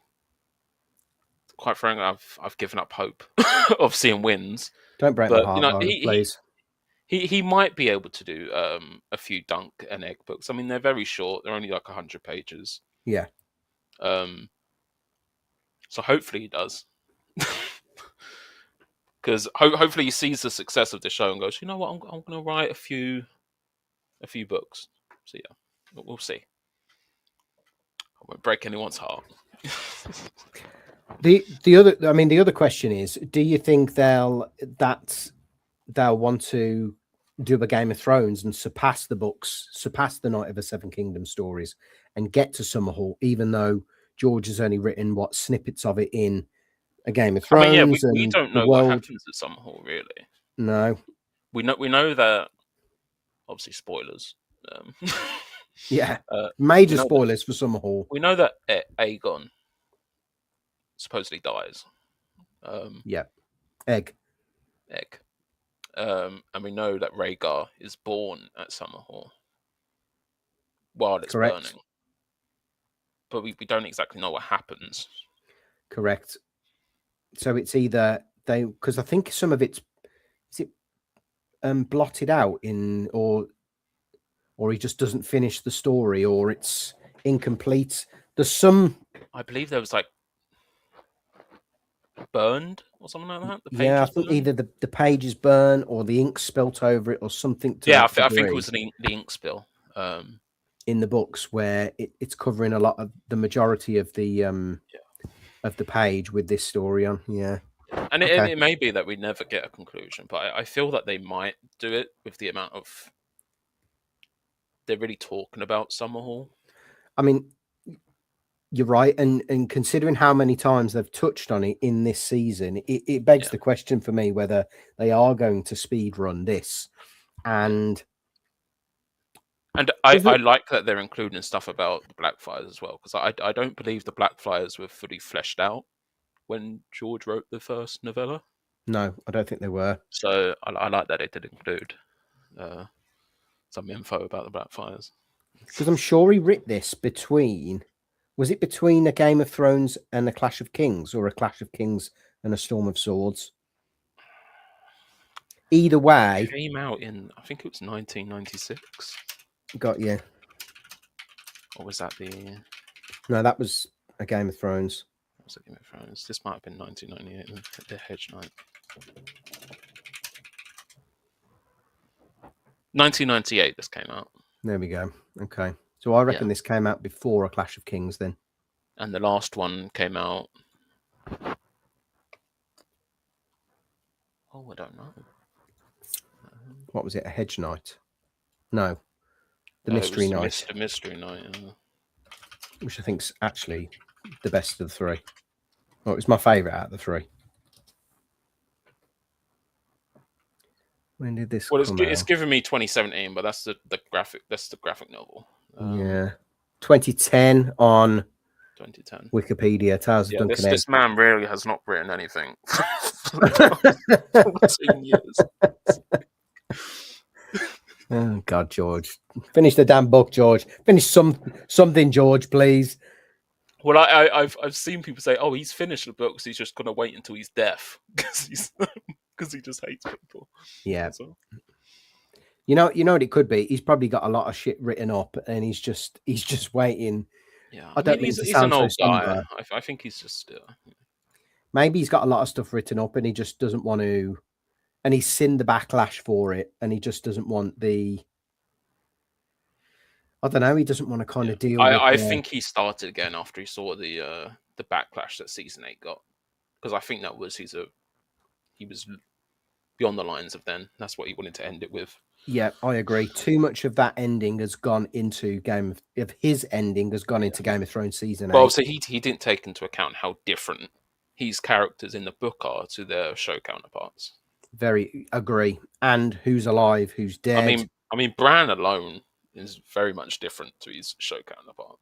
Quite frankly, I've given up hope of seeing Winds. Don't break my heart, Byron, please. He might be able to do a few Dunk and Egg books. I mean, they're very short. They're only like 100 pages. Yeah. So hopefully he does. Because hopefully he sees the success of the show and goes, you know what, I'm going to write a few books. So yeah, we'll see. I won't break anyone's heart. The other question is, do you think they'll want to do a Game of Thrones and surpass the books, surpass the Night of the Seven Kingdoms stories, and get to Summerhall, even though George has only written snippets of it in a Game of Thrones? I mean, we don't know what happens at Summerhall, really. No, we know that. Obviously, spoilers. Yeah, major spoilers for Summerhall. We know that Aegon supposedly dies. Yeah, Egg. And we know that Rhaegar is born at Summerhall while it's burning. But we don't exactly know what happens. Correct. So it's either because I think some of it's blotted out or he just doesn't finish the story, or it's incomplete. There's some. I believe there was like burned or something like that. Yeah, I think either the page is burned or the ink spilt over it or something. I think it was the ink spill. In the books where it's covering a lot of the majority of the of the page with this story on. Yeah. And it may be that we never get a conclusion, but I feel that they might do it with the amount of they're really talking about Summerhall. I mean, you're right, and considering how many times they've touched on it in this season, it begs the question for me whether they are going to speed run this. And I like that they're including stuff about the Blackfires as well, because I don't believe the Blackfires were fully fleshed out when George wrote the first novella. No, I don't think they were. So I like that they did include some info about the Blackfires. Because I'm sure he wrote this between a Game of Thrones and a Clash of Kings, or a Clash of Kings and a Storm of Swords? Either way, it came out in, I think it was 1996. Got you. Or was that No, that was a Game of Thrones. That was a Game of Thrones. This might have been 1998. The Hedge Knight. 1998. This came out. There we go. Okay, so I reckon this came out before a Clash of Kings, then. And the last one came out. Oh, I don't know. What was it? A Hedge Knight? No. The Mystery Knight. The Mystery Knight, which I think's actually the best of the three. Well, it was my favourite out of the three. When did this come out? It's given me 2017, but that's the graphic novel. 2010 on 2010. Wikipedia, Tales of Yeah, Duncan this Egg. man really has not written anything for the past 14 years. Oh God, George, finish the damn book, George. Finish something, George, please. Well, I've seen people say, "Oh, he's finished the books. He's just gonna wait until he's deaf because he just hates people." Yeah. So, You know what it could be? He's probably got a lot of shit written up and he's just waiting. yeah, I I mean, don't mean to he's an sound so old guy. somber. I think he's just. Maybe he's got a lot of stuff written up and he just doesn't want to, and he's seen the backlash for it and he just doesn't want the, I don't know, he doesn't want to kind of deal with I think he started again after he saw the backlash that season 8 got, because I think that was he was beyond the lines of then. That's what he wanted to end it with. Yeah, I agree. Too much of that ending has gone into his ending has gone into Game of Thrones season 8. But obviously he didn't take into account how different his characters in the book are to their show counterparts. Very agree. And who's alive, who's dead. I mean, Bran alone is very much different to his show counterpart.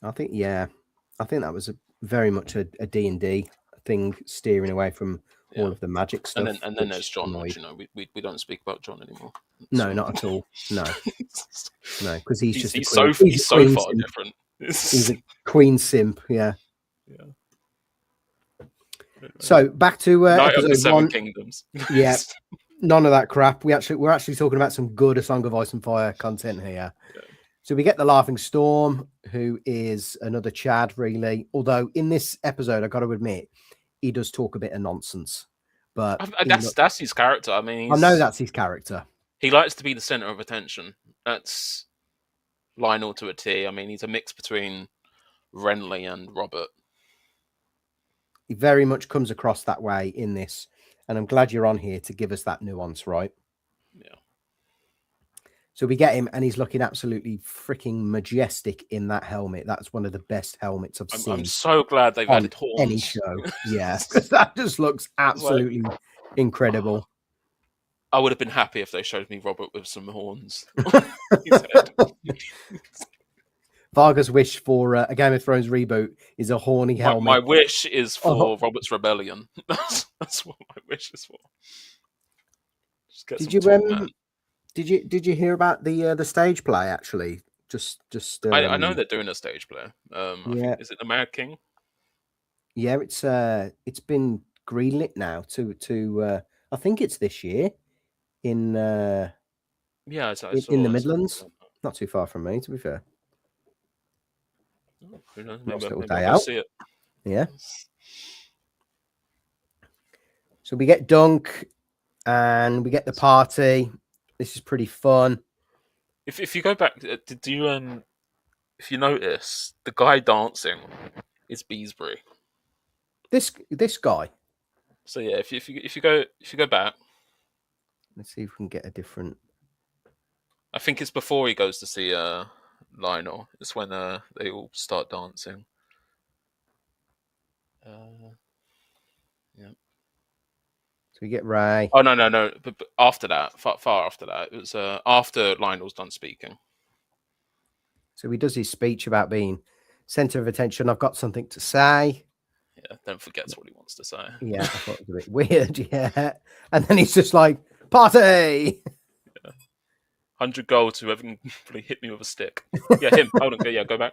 I think that was very much a D&D thing, steering away from all of the magic stuff. And then there's Jon, which, we don't speak about Jon anymore. No, not at all. No, because he's so far different. He's a queen simp. Yeah. So back to episode 1. Kingdoms. Yeah, none of that crap. We're actually talking about some good A Song of Ice and Fire content here. Yeah. So we get the Laughing Storm, who is another Chad, really. Although in this episode, I got to admit, he does talk a bit of nonsense. But that's his character. I mean, I know that's his character. He likes to be the center of attention. That's Lionel to a T. I mean, he's a mix between Renly and Robert. He very much comes across that way in this, and I'm glad you're on here to give us that nuance, right? Yeah. So we get him, and he's looking absolutely freaking majestic in that helmet. That's one of the best helmets I've seen. I'm so glad they've added horns. Any show, yeah, because that just looks absolutely incredible. I would have been happy if they showed me Robert with some horns. Varga's wish for a Game of Thrones reboot is a horny helmet. My wish is for Robert's rebellion. That's what my wish is for. Just get Did you hear about the stage play? Actually, I know they're doing a stage play. I think, is it the Mad King? Yeah, it's been greenlit now to I think it's this year in the Midlands. Not too far from me, to be fair. Who knows? Maybe I'll see it. Yeah. So we get Dunk and we get the party. This is pretty fun. If you go back, did you if you notice, the guy dancing is Beesbury. This guy. So yeah, if you go back, let's see if we can get a different. I think it's before he goes to see Lionel. It's when they all start dancing. Yeah. So we get Ray. Oh no! But after that, far after that, it was after Lionel's done speaking. So he does his speech about being center of attention. I've got something to say. Yeah, then forgets what he wants to say. Yeah, I thought it was a bit weird. Yeah, and then he's just like, party. Yeah. 100 gold to whoever can probably hit me with a stick. Yeah, him. Hold on. Yeah, go back.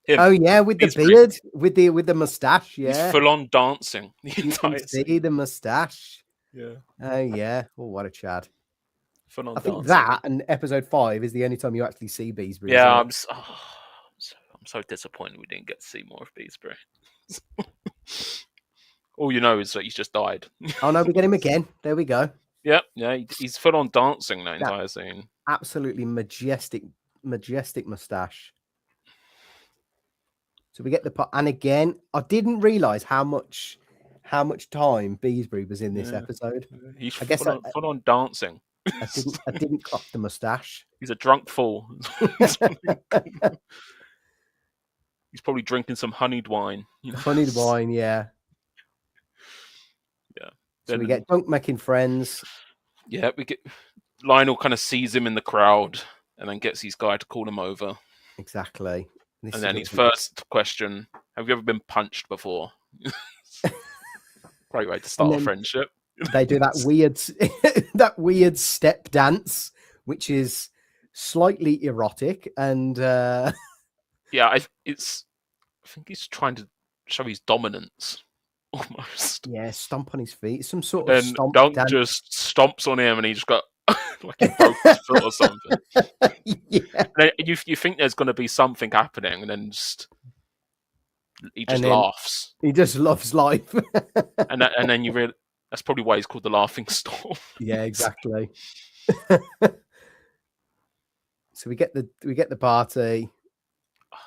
Him. Oh yeah, with the beard, with the mustache. Yeah, he's full on dancing. You can see the mustache. Yeah. Oh yeah. Oh, what a Chad. Full on I think dancing. that and episode 5 is the only time you actually see Beesbury. Yeah, I'm so disappointed we didn't get to see more of Beesbury. All you know is that he's just died. Oh no, we get him again. There we go. Yeah, he's full on dancing that entire scene. Absolutely majestic mustache. So we get the and again, I didn't realize how much time Beesbury was in this episode. He's full on dancing. I didn't clock the mustache. He's a drunk fool. He's probably drinking some honeyed wine. Honeyed wine, yeah. Yeah. So we get Dunk making friends. Yeah, we get Lionel kind of sees him in the crowd and then gets his guy to call him over. Exactly. And then his first question: have you ever been punched before? Great way to start a friendship. They do that weird step dance, which is slightly erotic, and yeah, I think he's trying to show his dominance almost. Yeah, stomp on his feet. Some sort of And stomp Dunk dance. just stomps on him, and he just got like he broke his foot or something. Yeah. And you think there's going to be something happening, and then he just laughs. He just loves life. and then you realize that's probably why he's called the Laughing Storm. Yeah, exactly. So we get the party.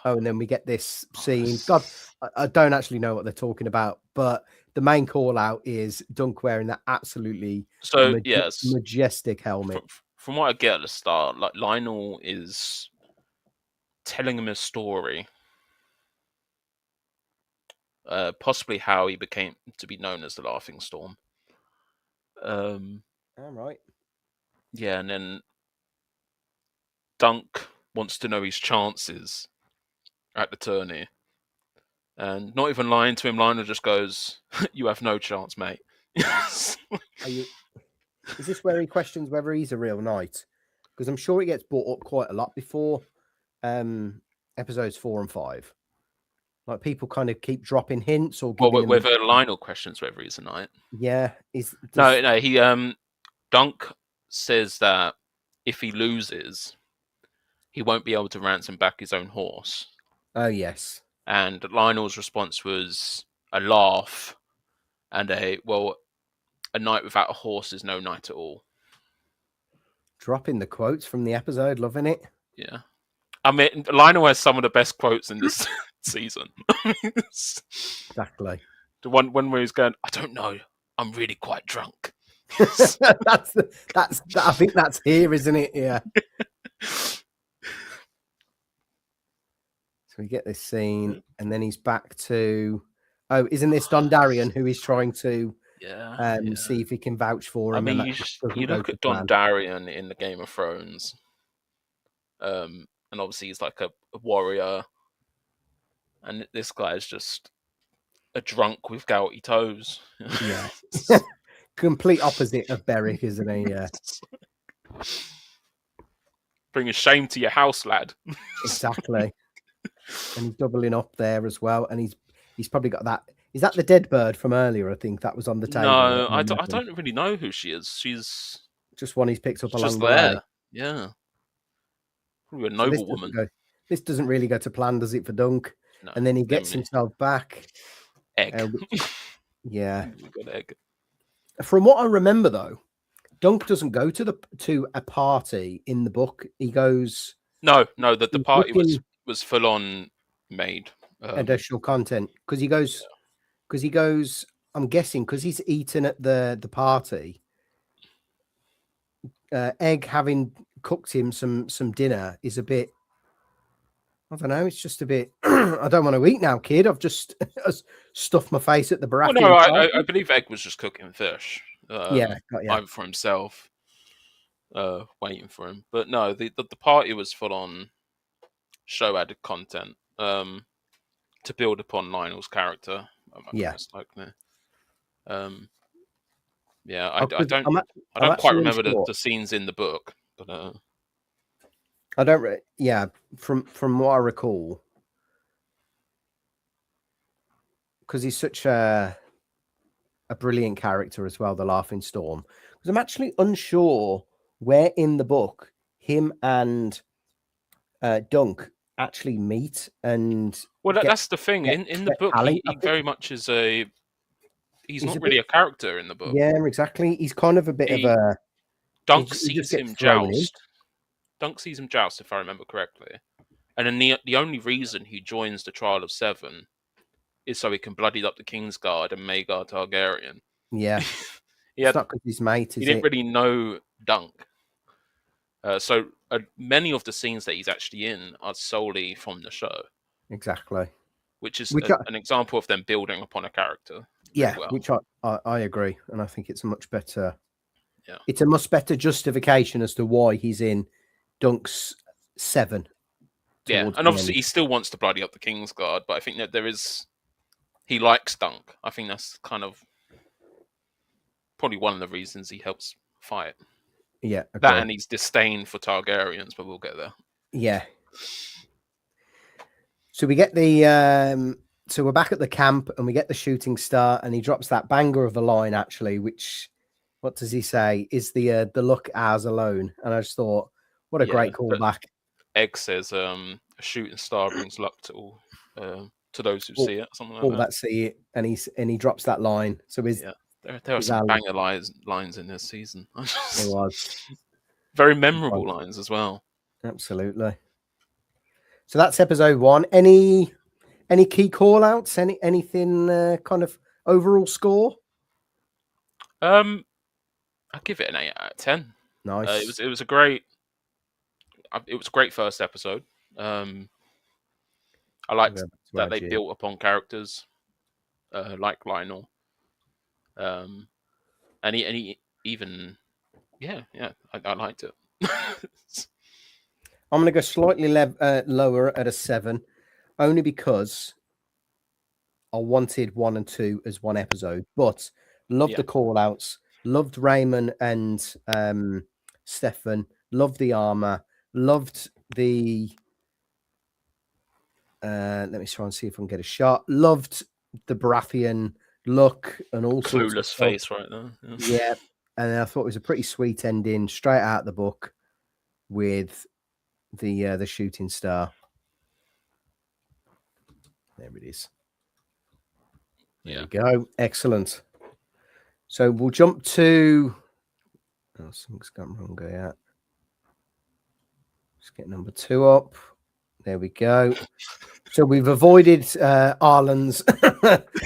Oh, and then we get this scene. God, I don't actually know what they're talking about, but the main call out is Dunk wearing that absolutely majestic helmet. From what I get at the start, like Lionel is telling him a story, possibly how he became to be known as the Laughing Storm. All right. Yeah, and then Dunk wants to know his chances at the tourney. And not even lying to him, Lionel just goes, "You have no chance, mate." Is this where he questions whether he's a real knight? Because I'm sure it gets brought up quite a lot before episodes 4 and 5. Like people kind of keep dropping hints or giving whether Lionel questions whether he's a knight. Yeah. No, he Dunk says that if he loses, he won't be able to ransom back his own horse. Oh, yes. And Lionel's response was a laugh and a knight without a horse is no knight at all. Dropping the quotes from the episode, loving it. Yeah. I mean, Lionel has some of the best quotes in this season. Exactly. The one where he's going, "I don't know, I'm really quite drunk." I think that's here, isn't it? Yeah. So we get this scene, and then he's back to. Oh, isn't this Dondarrion who he's trying to see if he can vouch for him? I mean, you look at Dondarrion in the Game of Thrones, and obviously he's like a warrior, and this guy is just a drunk with gouty toes. Yeah. Complete opposite of Beric, isn't he? Yeah. Bring a shame to your house, lad. Exactly. And he's doubling up there as well, and he's probably got that. Is that the dead bird from earlier? I think that was on the table. No, I don't really know who she is. She's just one he's picked up along the way. way. Yeah, probably a noble woman. This doesn't really go to plan, does it, for Dunk? No, and then he gets himself back. Egg. Yeah. Got egg. From what I remember, though, Dunk doesn't go to a party in the book. He goes. No, the party was full on made additional content because he goes. Because he goes. I'm guessing because he's eaten at the party. Egg having cooked him some dinner is a bit. I don't know. It's just a bit. I don't want to eat now, kid. I've just stuffed my face at the bracket. Well, no, I believe Egg was just cooking fish. Either for himself, waiting for him. But no, the party was full on show added content to build upon Lionel's character. I don't quite remember the scenes in the book, but I don't. Yeah, from what I recall, because he's such a brilliant character as well, the Laughing Storm. Because I'm actually unsure where in the book him and Dunk actually meet and. Well, that's the thing. In the book, he very much is a. He's not really a character in the book. Yeah, exactly. He's kind of a bit of a. Dunk sees him joust. Dunk sees him joust, if I remember correctly. And then the only reason he joins the Trial of Seven is so he can bloody up the Kingsguard and Maegor Targaryen. Yeah. It's not because he's mate, he didn't really know Dunk. So many of the scenes that he's actually in are solely from the show. Exactly. Which is an example of them building upon a character. Yeah, well. Which I agree. And I think it's a much better... Yeah. It's a much better justification as to why he's in Dunk's 7 Yeah, towards and the obviously end. he still wants to bloody up the Kingsguard, but I think that he likes Dunk. I think that's kind of probably one of the reasons he helps fight. Yeah, That agree. and his disdain for Targaryens, but we'll get there. Yeah. So we get so we're back at the camp and we get the shooting star, and he drops that banger of a line actually, which what does he say? Is the luck ours alone? And I just thought, what a great callback. Egg says, "A shooting star brings luck to all, to those who see it." Something like All that. that see it, and he drops that line. So there are some banger lines in this season. There was very memorable lines as well. Absolutely. So that's episode 1. Any key call outs? Anything kind of overall score? I'll give it an 8 out of 10. Nice. It was a great first episode. I liked that they built upon characters like Lionel. And he even I liked it. I'm going to go slightly lower at a 7, only because I wanted 1 and 2 as one episode, but loved the call outs, loved Raymond and Stefan, loved the armor, loved the let me try and see if I can get a shot. Loved the Baratheon look and all sorts of clueless face right there. Yeah. And I thought it was a pretty sweet ending straight out of the book with the shooting star. There it is. There we go. Excellent. So we'll jump to something's gone wrong here. Let's get number 2 up. There we go. So we've avoided Arlen's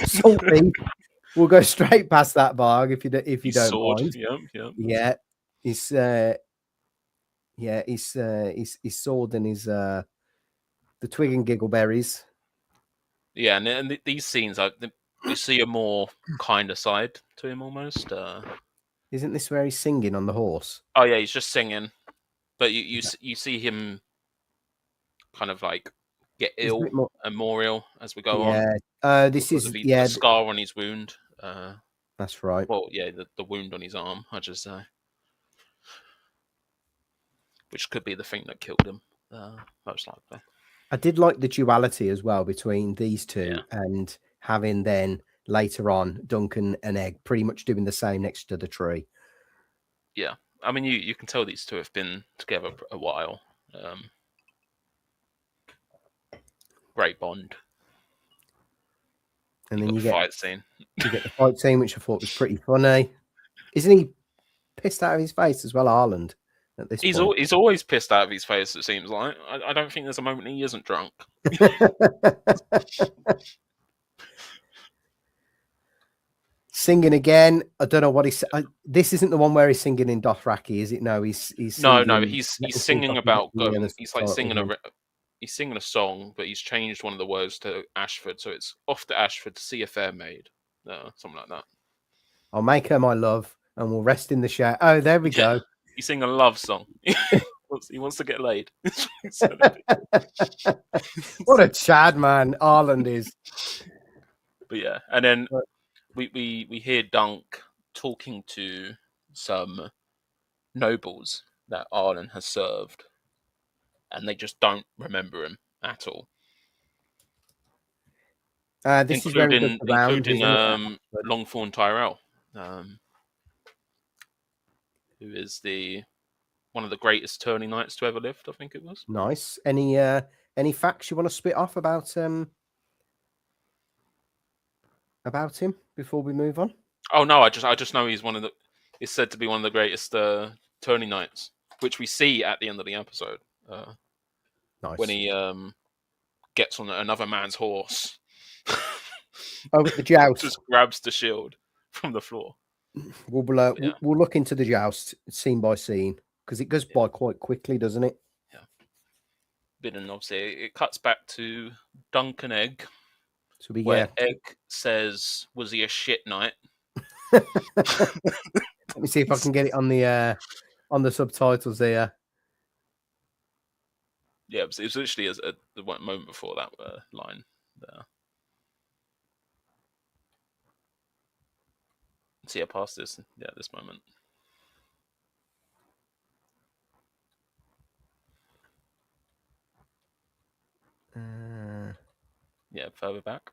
salty. We'll go straight past that, Barg, if you don't mind. Yeah. His sword and his the twig and giggleberries. Yeah, and these scenes, you see a more kinder side to him almost. Isn't this where he's singing on the horse? Oh yeah, he's just singing, but you see him kind of like get ill and more ill as we go on. This is the scar on his wound. That's right. Well, yeah, the wound on his arm, I just say, which could be the thing that killed him, most likely. I did like the duality as well between these two, and having then later on Duncan and Egg pretty much doing the same next to the tree. Yeah, I mean, you can tell these two have been together a while. Great bond. And then you get fight scene. You get the fight scene, which I thought was pretty funny. Isn't he pissed out of his face as well, Arland? At this point, he's always pissed out of his face. It seems like I don't think there's a moment he isn't drunk. Singing again. I don't know what he's. This isn't the one where he's singing in Dothraki, is it? No, he's singing, no. He's singing about. He's like singing he's singing a song, but he's changed one of the words to Ashford, so it's off to Ashford to see a fair maid, something like that. I'll make her my love, and we'll rest in the shower. Oh, there we go. He's singing a love song. He wants to get laid. What a Chad man Arland is. But yeah, and then we hear Dunk talking to some nobles that Arlen has served, and they just don't remember him at all. This including is where Longthorn Tyrell, who is one of the greatest turning knights to ever lived, I think it was. Nice. Any facts you want to spit off about him before we move on? Oh no, I just know he's is said to be one of the greatest turning knights, which we see at the end of the episode. Nice. When he gets on another man's horse. Oh, the joust. Just grabs the shield from the floor. We'll look into the joust scene by scene, because it goes by quite quickly, doesn't it? Yeah. But then obviously it cuts back to Dunk and Egg. So where Egg says, "Was he a shit knight?" Let me see if I can get it on the subtitles there. Yeah, it was literally the one moment before that line there. So yeah, past this, this moment. Yeah, further back.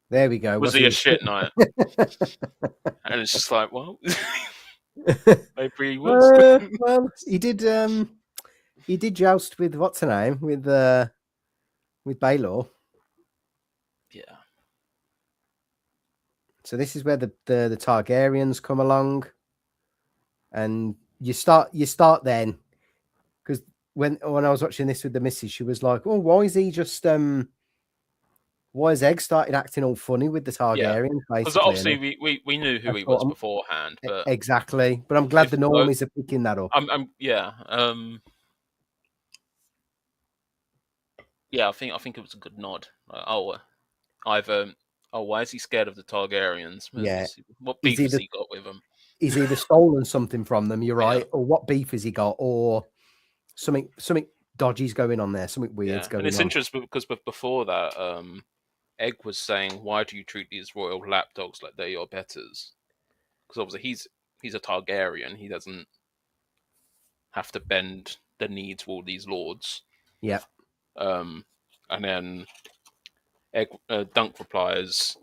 There we go. Was he a shit night? And it's just like, well, maybe he was. Well, he did joust with what's her name with Baylor. Yeah. So this is where the Targaryens come along, and you start then, because when I was watching this with the missus, she was like, "Oh, why is he just why has Egg started acting all funny with the Targaryens?" Because Basically, obviously we knew who he was beforehand, but exactly. But I'm glad the normies are picking that up. Yeah, I think it was a good nod. Either why is he scared of the Targaryens? Yeah. What beef has he got with them? He's either stolen something from them, you're right, Yeah. or what beef has he got, or something dodgy's going on there, something weird's going on. And it's interesting because before that, Egg was saying, "Why do you treat these royal lapdogs like they're your betters?" Because obviously he's a Targaryen. He doesn't have to bend the knee to all these lords. Yeah. And then Dunk replies,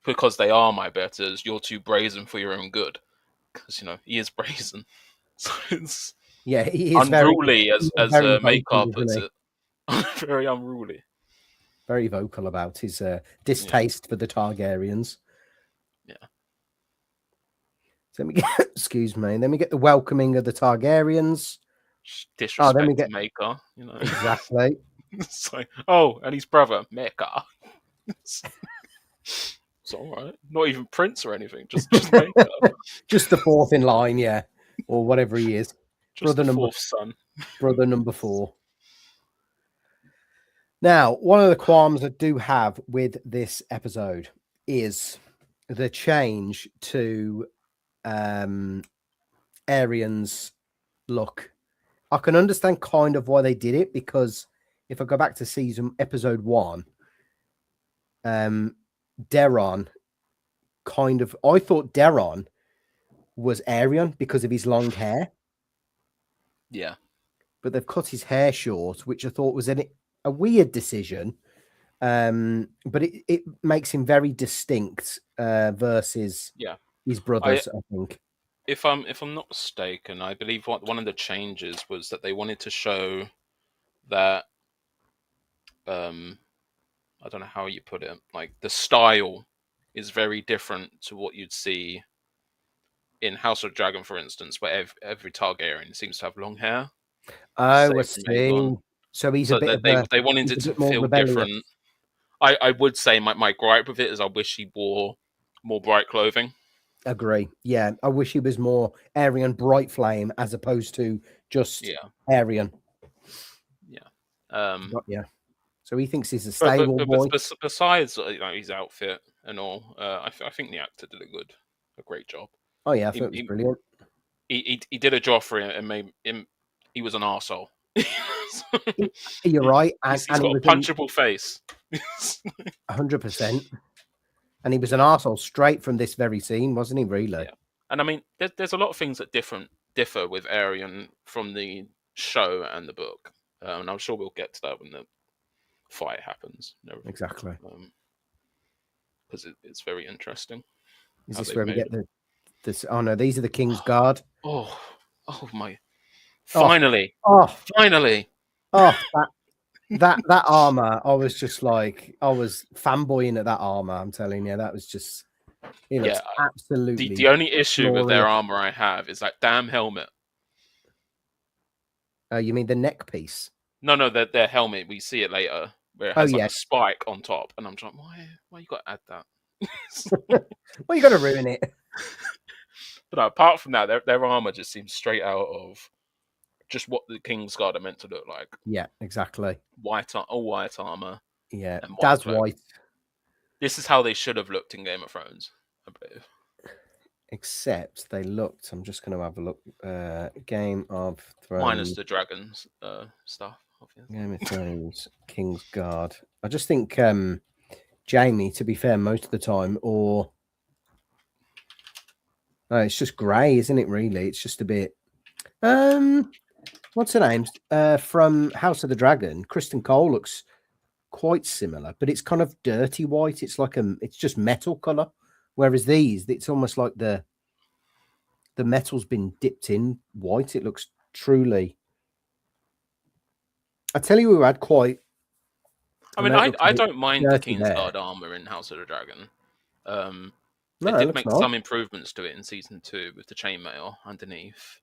"Because they are my betters, you're too brazen for your own good." Because he is brazen. So it's he is unruly, as very Makar vocal, puts it. Very unruly. Very vocal about his distaste for the Targaryens. Yeah. So let me get, excuse me. Then we get the welcoming of the Targaryens. Disrespect then we get Makar, Exactly. So, and his brother Makar. It's all right. Not even Prince or anything. Just Makar. Just the fourth in line, yeah, or whatever he is. Just the fourth son. Brother number 4. Now, one of the qualms I do have with this episode is the change to Aerian's look. I can understand kind of why they did it, because if I go back to episode 1, Deron I thought Deron was Aerion because of his long hair. Yeah. But they've cut his hair short, which I thought was a weird decision. But it makes him very distinct versus his brothers, I think. If I'm not mistaken, I believe one of the changes was that they wanted to show that I don't know how you put it, like the style is very different to what you'd see in House of Dragon, for instance, where every Targaryen seems to have long hair. I see. So he's a bit they wanted it to feel rebellious. Different. I would say my gripe with it is I wish he wore more bright clothing. Agree. Yeah, I wish he was more Aerion Bright Flame as opposed to just Aerion. Yeah. Yeah. So he thinks he's a stable boy. Besides his outfit and all, I think the actor did a great job. Oh yeah, I thought it was brilliant. He did a job for it and made him. He was an arsehole. You're right. He's got a punchable face. 100%. And he was an arsehole straight from this very scene, wasn't he, really? Yeah. And I mean, there's a lot of things that differ with Aerion from the show and the book. And I'm sure we'll get to that when the fight happens. Exactly. Because it's very interesting. Is this where we get this? Oh no, these are the King's Guard. Oh my! Finally! Finally! Oh, that armor! I was just like, I was fanboying at that armor. I'm telling you, that was just, absolutely. The only issue with their armor I have is that damn helmet. You mean the neck piece? No, their helmet. We see it later, where it has a spike on top, and I'm like, why you got to add that? Well, you got to ruin it. But apart from that, their armor just seems straight out of just what the King's Guard are meant to look like. Yeah, exactly. All white armor. Yeah, that's white. This is how they should have looked in Game of Thrones, I believe. except they looked. I'm just going to have a look. Game of Thrones. Minus the dragons stuff, obviously. Game of Thrones, King's Guard. I just think Jamie, to be fair, most of the time, or it's just grey, isn't it? Really, it's just a bit. What's her name? From House of the Dragon, Kristen Cole looks quite similar, but it's kind of dirty white. It's like it's just metal color. Whereas these, it's almost like the metal's been dipped in white. It looks truly. I tell you, who had quite. I mean, I don't mind the Kingsguard armor in House of the Dragon. They did make some improvements to it in season 2 with the chainmail underneath.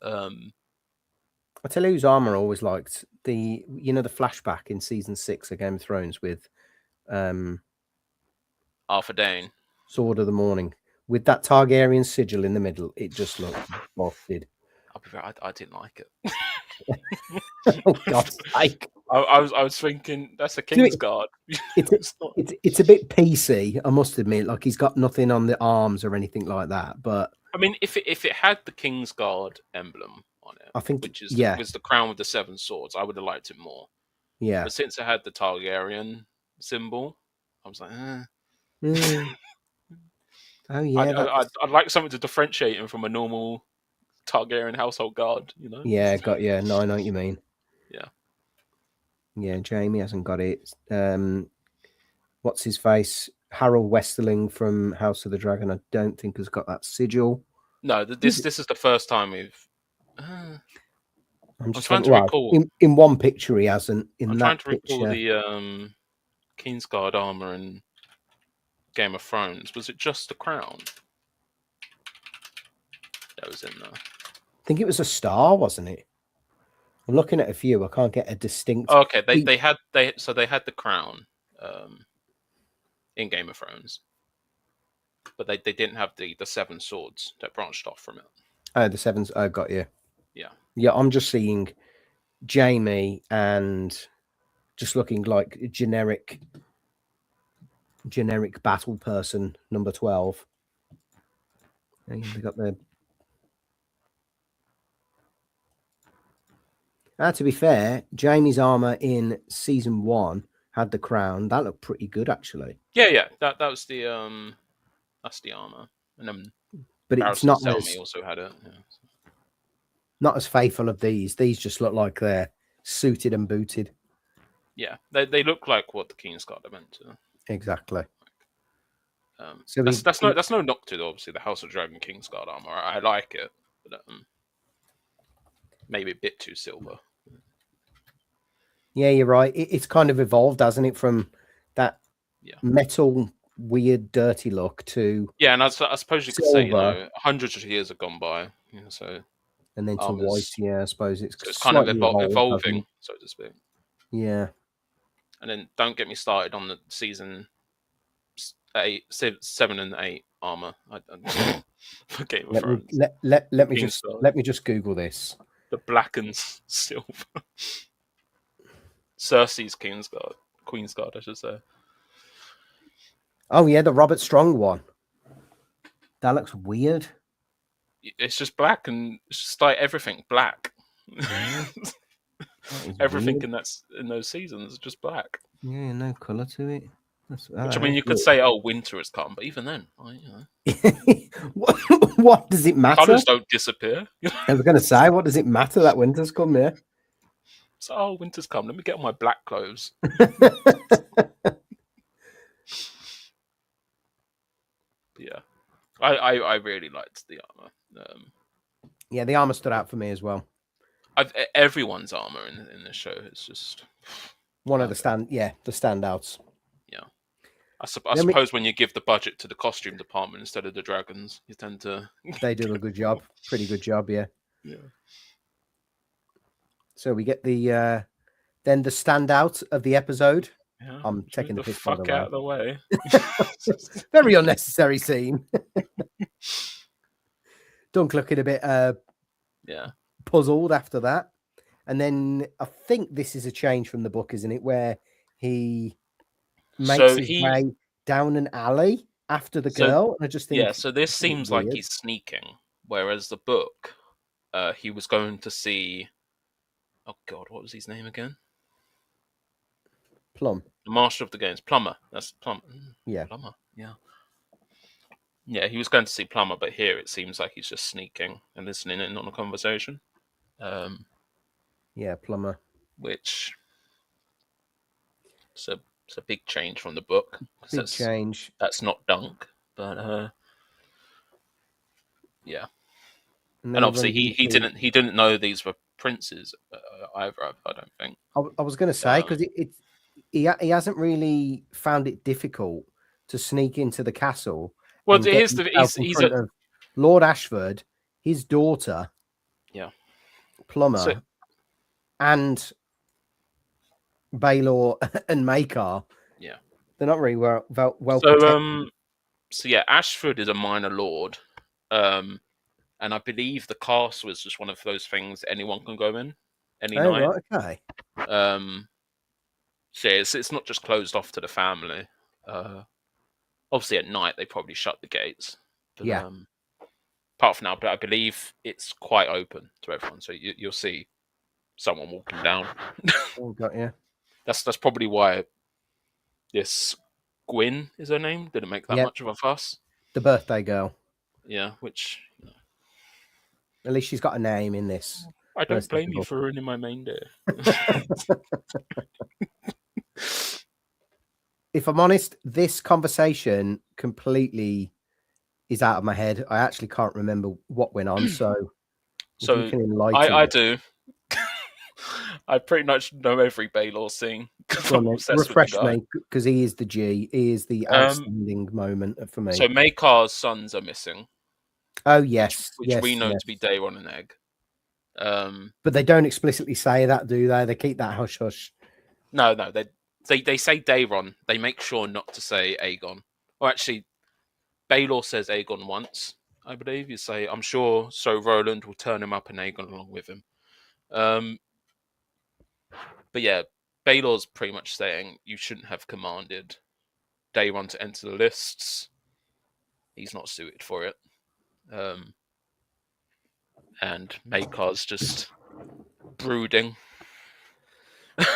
I tell you whose armor I always liked, the flashback in season 6 of Game of Thrones with Arthur Dane, Sword of the Morning, with that Targaryen sigil in the middle. It just looked busted. I'll be fair, I didn't like it. Oh God's sake! I was thinking that's a Kingsguard. It's a bit PC, I must admit. Like, he's got nothing on the arms or anything like that. But I mean, if it had the Kingsguard emblem on it, I think, which is was the crown with the 7 swords, I would have liked it more. Yeah, but since it had the Targaryen symbol, I was like, oh yeah, I'd like something to differentiate him from a normal Targaryen household guard, you know? Yeah, got you. No, I know what you mean. Yeah, Jamie hasn't got it. What's his face? Harold Westerling from House of the Dragon, I don't think has got that sigil. No, this is the first time we've. I'm trying to recall. In one picture, he hasn't. I'm trying to recall the Kingsguard armor in Game of Thrones. Was it just the crown that was in there? I think it was a star, wasn't it? I'm looking at a few. I can't get a distinct. Oh, okay, they had the crown in Game of Thrones, but they didn't have the 7 swords that branched off from it. Oh, the 7s. Oh, got you. Yeah. I'm just seeing Jamie and just looking like generic battle person number 12. And they got the. To be fair, Jamie's armor in season 1 had the crown. That looked pretty good, actually. Yeah. That was the that's the armor, and then. But it's not as also had it. Yeah. Not as faithful of these. These just look like they're suited and booted. Yeah, they look like what the Kingsguard are meant to. Exactly. So that's no knock to obviously the House of Dragon Kingsguard armor. I like it, but maybe a bit too silver. Yeah, you're right. It's kind of evolved, hasn't it, from that metal, weird, dirty look to and I suppose you could say hundreds of years have gone by, so and then to white. Yeah, I suppose it's kind of evolving, so to speak. Yeah, and then don't get me started on the season 7 and 8 armor. For Game of Thrones. Let me just Google this. The black and silver. Cersei's Queensguard, I should say. Oh yeah, the Robert Strong one. That looks weird. It's just black, and it's just like everything black. Everything weird. in those seasons is just black. Yeah, no colour to it. Which I mean, you could say, "Oh, winter has come," but even then, what does it matter? Colours don't disappear. I was going to say, what does it matter that winter's come here? So, winter's come. Let me get on my black clothes. Yeah, I really liked the armor. Yeah, the armor stood out for me as well. Everyone's armor in this show is just one of the standouts. Yeah, I suppose when you give the budget to the costume department instead of the dragons, you tend to. They do a good job, pretty good job, yeah. So we get the then the standout of the episode. Yeah, I'm taking the piss fuck out of the way. Very unnecessary scene. Dunk looking a bit puzzled after that. And then I think this is a change from the book, isn't it? Where he makes his way down an alley after the So girl. I just think so this it's a bit seems like weird. he's sneaking, whereas the book, he was going to see. Oh God, what was his name again? Plum. The Master of the Games, Plumber. That's Plumber. Yeah. Plumber. Yeah. Yeah, he was going to see Plumber, but here it seems like he's just sneaking and listening in on a conversation. Yeah, Plumber. Which it's a big change from the book Big because change. that's not Dunk, but yeah. And then And he obviously runs into. he didn't know these were princes either. I don't think. I was going to say because he hasn't really found it difficult to sneak into the castle Well, and get here's the himself in he's front a of Lord Ashford, his daughter, yeah. So Plumber, and Baylor and Makar. yeah. They're not really well So protected. so yeah, Ashford is a minor lord, and I believe the castle is just one of those things anyone can go in any Oh night. right, okay. Um, so yeah, it's not just closed off to the family. Obviously, at night they probably shut the gates, but Yeah. apart from now, but I believe it's quite open to everyone. So you'll see someone walking down. Oh, got you. That's probably why this Gwyn is her name didn't make that Yep. much of a fuss. The birthday girl. Yeah, which At least she's got a name in this I don't first blame you book. for ruining my main day. If I'm honest, this conversation completely is out of my head. I actually can't remember what went on. So if you So can enlighten I me, do. I pretty much know every Baylor scene because go on I'm then. obsessed with the Refresh guy. me because he is the G. He is the Um, outstanding moment for me. so Makar's sons are missing, Oh which yes, we yes, know yes. to be Daron and Egg. But they don't explicitly say that, do they? They keep that hush hush. No, they say Daron. They make sure not to say Aegon. Or actually, Baylor says Aegon once, I believe. You say, I'm sure so Roland will turn him up and Aegon along with him. But yeah, Baylor's pretty much saying you shouldn't have commanded Daron to enter the lists. He's not suited for it. And Makar's just brooding.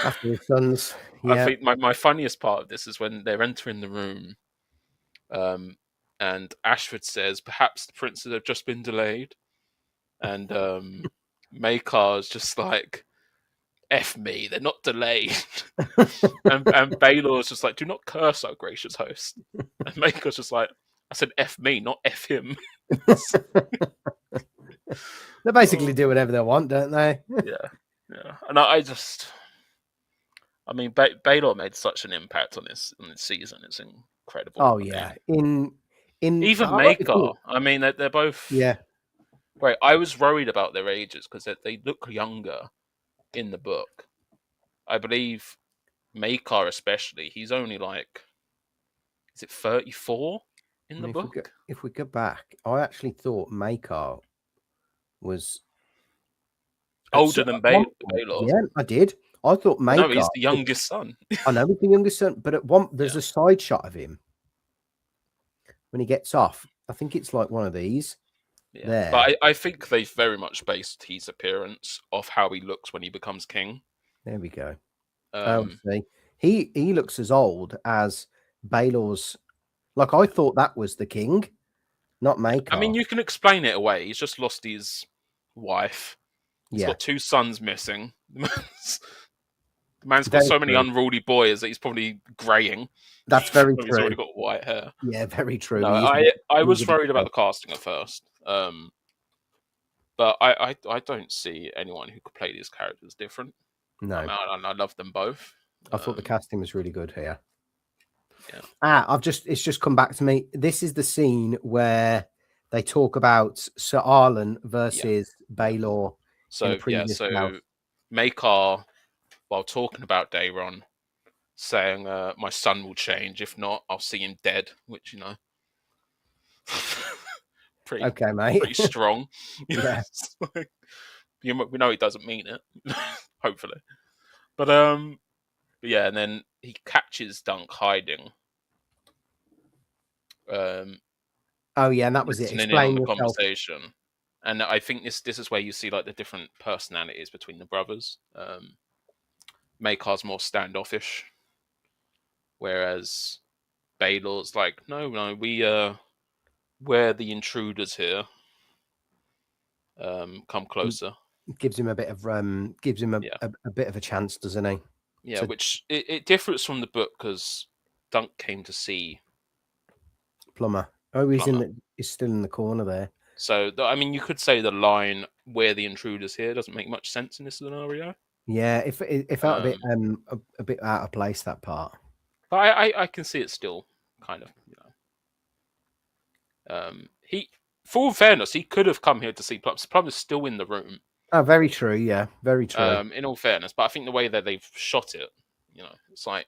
After his sons, I yeah. think my funniest part of this is when they're entering the room, and Ashford says, "Perhaps the princes have just been delayed," and Makar's just like, "F me, they're not delayed," and Baylor's just like, "Do not curse our gracious host," and Makar's just like, "I said F me, not F him." They basically Oh, do whatever they want, don't they? yeah, yeah, and I mean, Baylor made such an impact on this season. It's incredible. Oh I yeah. mean, In even I like the Makar. thought. I mean, they're both. Yeah. Right, I was worried about their ages because they look younger in the book. I believe Makar, especially, he's only like, is it 34 in I the mean, book? if we go back, I actually thought Makar was Older than at one point. Baylor. Yeah, I did. I thought But no, Makar. he's the youngest son. I know he's the youngest son, but at one there's Yeah, a side shot of him when he gets off. I think it's like one of these. yeah. There. But I think they've very much based his appearance off how he looks when he becomes king. There we go. Oh, Um, see. He looks as old as Baylor's. Like I thought that was the king, not I mean, Makar. you can explain it away. He's just lost his wife. He's Yeah, got 2 sons missing. The man's got very so many true. unruly boys that he's probably greying. That's very He's already true. got white hair. Yeah, very true. No, He I is was a bit worried about old. the casting at first, but I don't see anyone who could play these characters different. I No, mean, I love them both. I thought the casting was really good here. Yeah. It's just come back to me. This is the scene where they talk about Sir Arlen Yeah, versus yeah. Baylor in a So yeah, previous bout. so Makar, while talking about Daeron, saying, "My son will change. If not, I'll see him dead." Which pretty Okay, mate. pretty strong. Yeah. Like, we know he doesn't mean it, hopefully. But yeah, and then he catches Dunk hiding, Oh yeah, and that was it. listening in on Explain the yourself. conversation. And I think this is where you see like the different personalities between the brothers. Makar's more standoffish, whereas Baylor's like, no, we're the intruders here. Come closer. Gives him a bit of Yeah, a bit of a chance, doesn't he? yeah. To Which it differs from the book because Dunk came to see Plumber. Oh, Plumber. he's still in the corner there. So I mean, you could say the line "We're the intruders here" doesn't make much sense in this scenario. Yeah, it felt Um, a bit out of place, that part. but I can see it still kind of, he, for all fairness, he could have come here to see Plum. Plum is still in the room. Oh, very true. Yeah, very true. In all fairness, but I think the way that they've shot it, it's like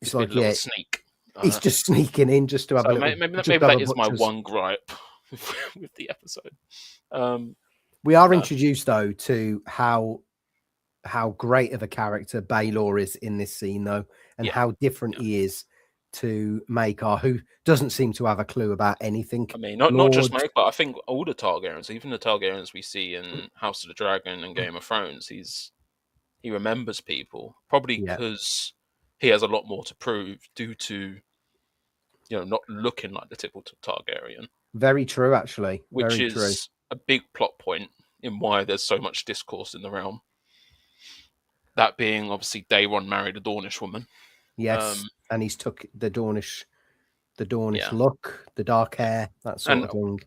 It's it's been like, a little yeah, sneak. he's just sneaking in just to have a So little, maybe just to have that a is my butcher's. one gripe with the episode. We are No, introduced though to how great of a character Baylor is in this scene, though, and yeah. how different he is to Maekar, who doesn't seem to have a clue about anything. I mean, not just Lord, Mike, but I think all the Targaryens, even the Targaryens we see in House of the Dragon and Game of Thrones, he remembers people probably yeah, because he has a lot more to prove due to not looking like the typical Targaryen, very true, actually, which very true. is a big plot point in why there's so much discourse in the realm. That being obviously Daeron married a Dornish woman. Yes, and he's took the Dornish Yeah, look, the dark yeah. hair, that sort And of thing.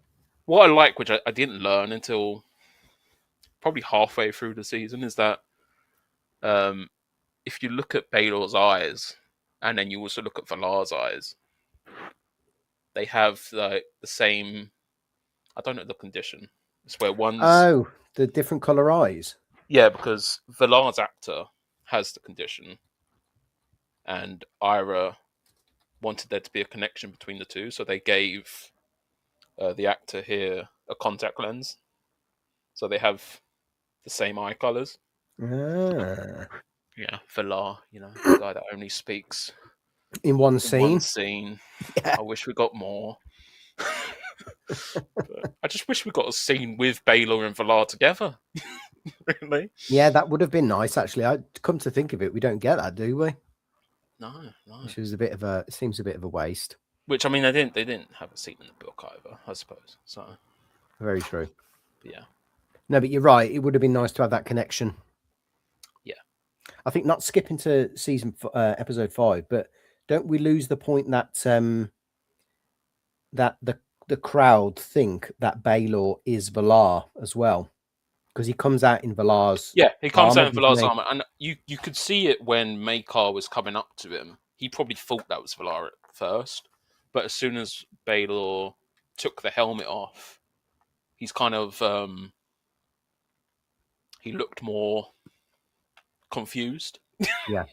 what I like, which I didn't learn until probably halfway through the season, is that um, if you look at Baelor's eyes and then you also look at Valar's eyes, they have like the same. I don't know the condition. It's where one's Oh, the different color eyes. yeah, because Valar's actor has the condition, and Ira wanted there to be a connection between the two, so they gave the actor here a contact lens, so they have the same eye colors. Ah. Yeah, Valar, the guy that only speaks In one in one scene. scene. Yeah. I wish we got more. But I just wish we got a scene with Baelor and Valar together. Really? Yeah, that would have been nice, actually. I come to think of it, we don't get that, do we? No. Which is seems a bit of a waste. Which I mean, they didn't have a scene in the book either, I suppose. So Very true. yeah, No, but you're right. It would have been nice to have that connection. yeah. I think not skipping to episode 5, but don't we lose the point that that the crowd think that Baelor is Valar as well, because he comes out in Valar's Yeah, he comes armor, out in doesn't Valar's he? armor, and you could see it when Maekar was coming up to him. He probably thought that was Valar at first, but as soon as Baelor took the helmet off, he's kind of he looked more confused. Yeah.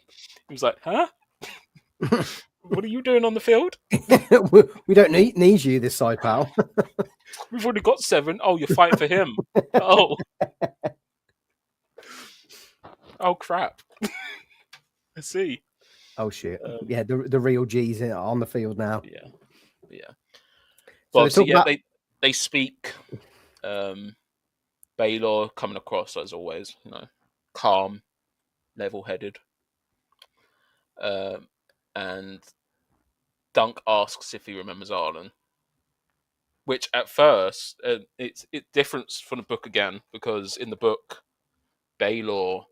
He was like, "Huh? What are you doing on the field? We don't need you this side, pal. We've already got 7. Oh, you're fighting for him. Oh, oh crap! I see. Oh shit! Um, Yeah, the real G's on the field now. yeah. So Well, they obviously, talk yeah, about they speak. Baelor coming across as always, calm, level-headed, and Dunk asks if he remembers Arlen, which at first it differs from the book again because in the book Baelor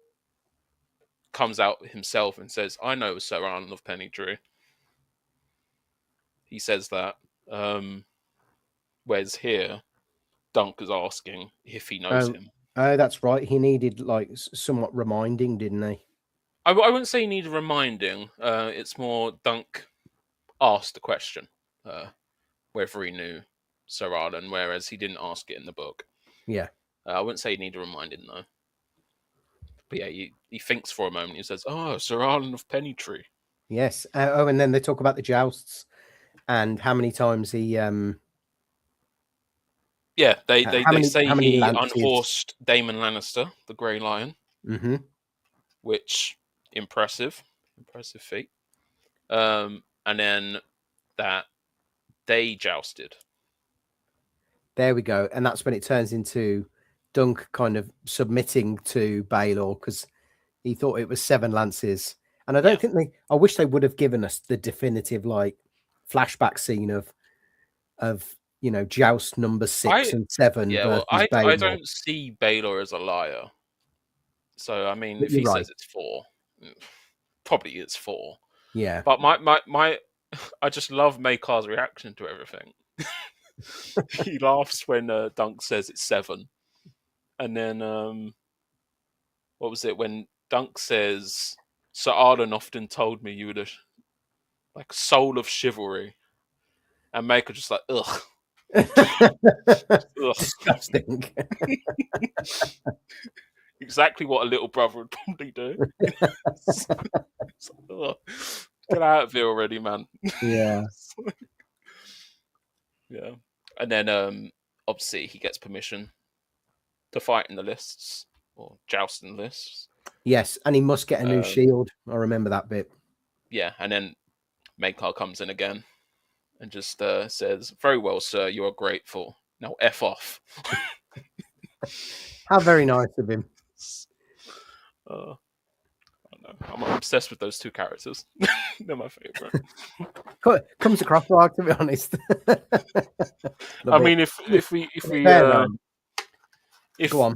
comes out himself and says, "I know Sir Arlen of Pennytree." He says that, whereas here Dunk is asking if he knows oh, him. oh, that's right. He needed like somewhat reminding, didn't he? I wouldn't say he needed reminding. It's more Dunk asked the question whether he knew Sir Arlen, whereas he didn't ask it in the book. Yeah. I wouldn't say he needed reminding though. But yeah, he thinks for a moment. He says, "Oh, Sir Arlen of Pennytree." Yes. Oh, and then they talk about the jousts and how many times he Yeah, they say how many he lances. unhorsed Daemon Lannister, the Grey Lion, Mm-hmm. which impressive feat. And then that they jousted. There we go. And that's when it turns into Dunk kind of submitting to Baylor because he thought it was 7 lances. And I don't think I wish they would have given us the definitive like flashback scene of joust number 6 and 7 versus Baylor. I don't see Baylor as a liar. So I mean, if You're he right. says it's 4, probably it's 4. Yeah. But my I just love Makar's reaction to everything. He laughs when Dunk says it's 7, and then what was it when Dunk says Sir Arden often told me you were the like soul of chivalry, and Makar just like ugh. Ugh. Disgusting. Exactly what a little brother would probably do. Get out of here already, man. Yeah. Yeah. And then obviously he gets permission to fight in the lists or joust in the lists. Yes, and he must get a new shield. I remember that bit. Yeah, and then Makar comes in again and just says, "Very well, sir, you are grateful. Now F off." How very nice of him. I don't know. I'm obsessed with those 2 characters. They're my favorite. Comes across like, to be honest. I mean, if we go on,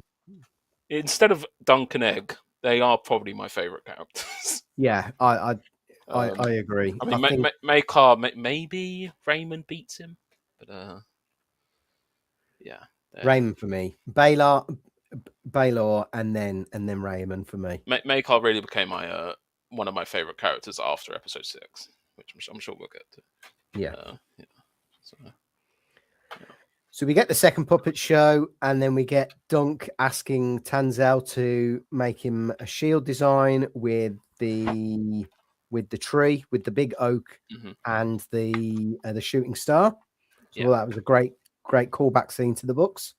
instead of Dunk and Egg, they are probably my favorite characters. Yeah, I agree. I mean, I think Makar, maybe Raymond beats him, but yeah, Raymond for me, Baylor, and then Raymond for me. Makar really became my one of my favorite characters after episode 6, which I'm sure we'll get to. Yeah. So, So we get the second puppet show, and then we get Dunk asking Tanzel to make him a shield design with the tree, with the big oak, and the shooting star. So that was a great callback scene to the books.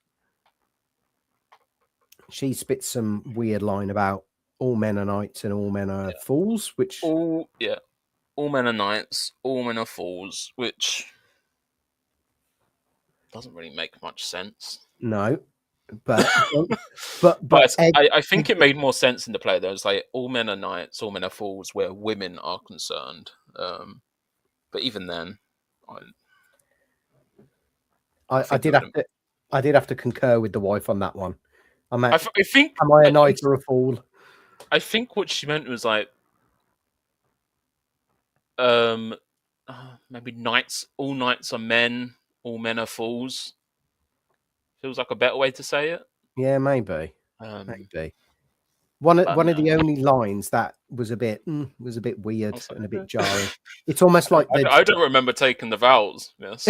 She spits some weird line about all men are knights and all men are fools, which all men are knights, all men are fools, which doesn't really make much sense. No, but I think it made more sense in the play. There was like all men are knights, all men are fools, where women are concerned. But even then, I did have to concur with the wife on that one. I think, am I a knight or a fool? I think what she meant was like, maybe knights. All knights are men. All men are fools. Feels like a better way to say it. Yeah, maybe. Maybe. One of the only lines that was a bit weird and a bit jarring. It's almost like I don't remember taking the vowels. Yes.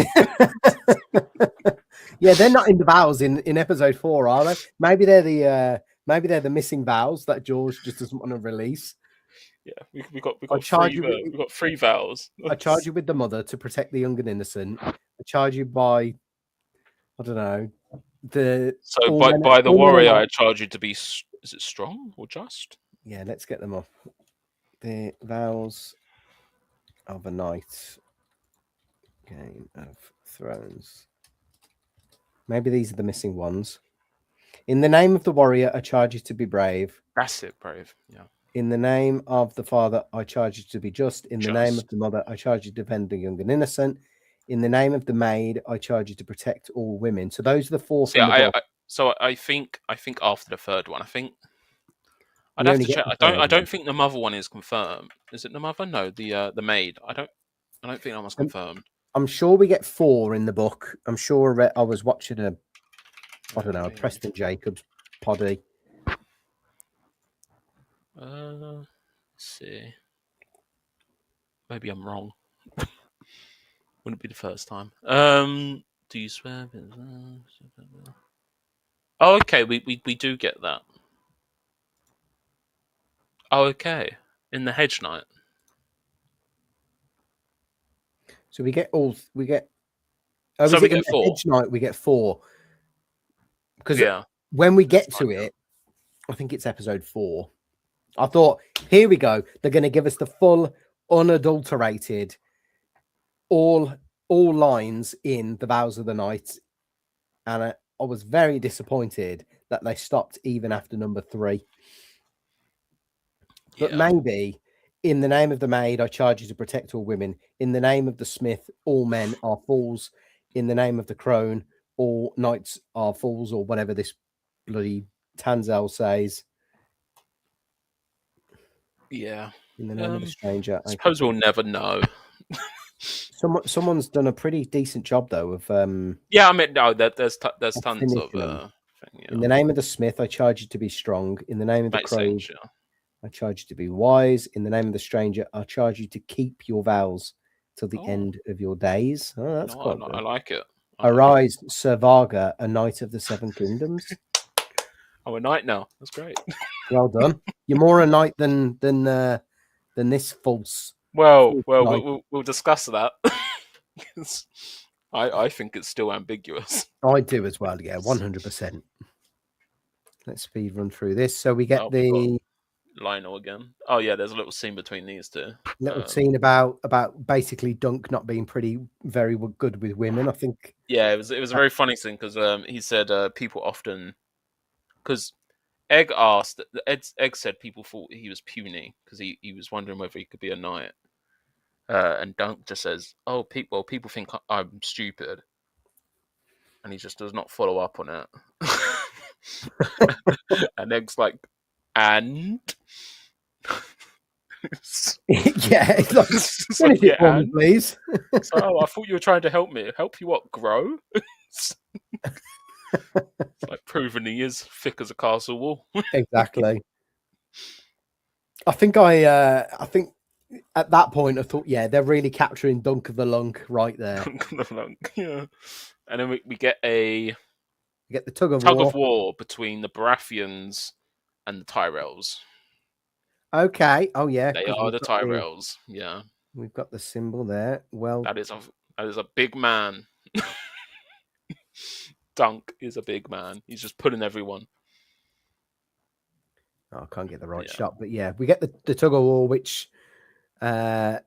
Yeah, they're not in the vowels in episode 4, are they? Maybe they're the missing vowels that George just doesn't want to release. Yeah, we got 3 vowels. I charge you with the mother to protect the young and innocent. I charge you by, I don't know, by the warrior. I charge you to be. Is it strong or just? Yeah, let's get them off. The vows of a knight. Game of Thrones. Maybe these are the missing ones. In the name of the warrior, I charge you to be brave. That's it, brave. Yeah. In the name of the father, I charge you to be just. In the name of the mother, I charge you to defend the young and innocent. In the name of the maid, I charge you to protect all women. So those are the 4 from the book. So I think after the 3rd one, I'd have to check. I don't think the mother one is confirmed. Is it the mother? No, the maid. I don't think that one's confirmed. I'm sure we get 4 in the book. I'm sure I was watching a Preston Jacobs poddy. Let's see. Maybe I'm wrong. Wouldn't be the first time. Do you swear? Oh, okay. We do get that. Oh, okay. In the Hedge Knight. So we get 4. We get 4. Hedge Knight, we get 4. Because when we get to it, I think it's episode 4. I thought, here we go. They're going to give us the full, unadulterated, all all lines in the Vows of the Night, and I was very disappointed that they stopped even after number 3. But Yeah. maybe in the name of the maid, I charge you to protect all women. In the name of the smith, all men are fools. In the name of the crone, all knights are fools, or whatever this bloody Tanzel says. Yeah. In the name of the stranger. I suppose we'll never know. Someone's done a pretty decent job though of Yeah, I mean, no, there's tons of finishing them. thing, In the name of the smith, I charge you to be strong. In the name of the makes crow, sense. Yeah. I charge you to be wise. In the name of the stranger, I charge you to keep your vows till the Oh, end of your days. Oh, that's no, quite I good. like it. Arise, Sir Varga, a knight of the Seven Kingdoms. Oh, a knight now. That's great. Well done. You're more a knight than this false. Well, false well, knight. we'll discuss that. I think it's still ambiguous. I do as well. Yeah, 100%. Let's speed run through this. So we get the Lionel again. Oh yeah, there's a little scene between these two. little scene about basically Dunk not being very good with women. I think. Yeah, it was a very funny thing because he said people often because Egg asked Egg said people thought he was puny because he was wondering whether he could be a knight. And Dunk just says, "Oh, people think I'm stupid," and he just does not follow up on it. And Egg's like, "And." Yeah, it's like, It's finish it for me, and please. so, oh, I thought you were trying to help me. Help you what? Grow? It's like proving he is thick as a castle wall. Exactly. I think at that point I thought, yeah, they're really capturing Dunk of the Lunk right there. Yeah. And then we get a You get the tug of war between the Baratheons and the Tyrells. Okay. Oh yeah, They are the Tyrells. Yeah. We've got the symbol there. Well, that is a big man. Dunk is a big man. He's just pulling everyone. I can't get the right shot, but yeah, we get the tug of war, which the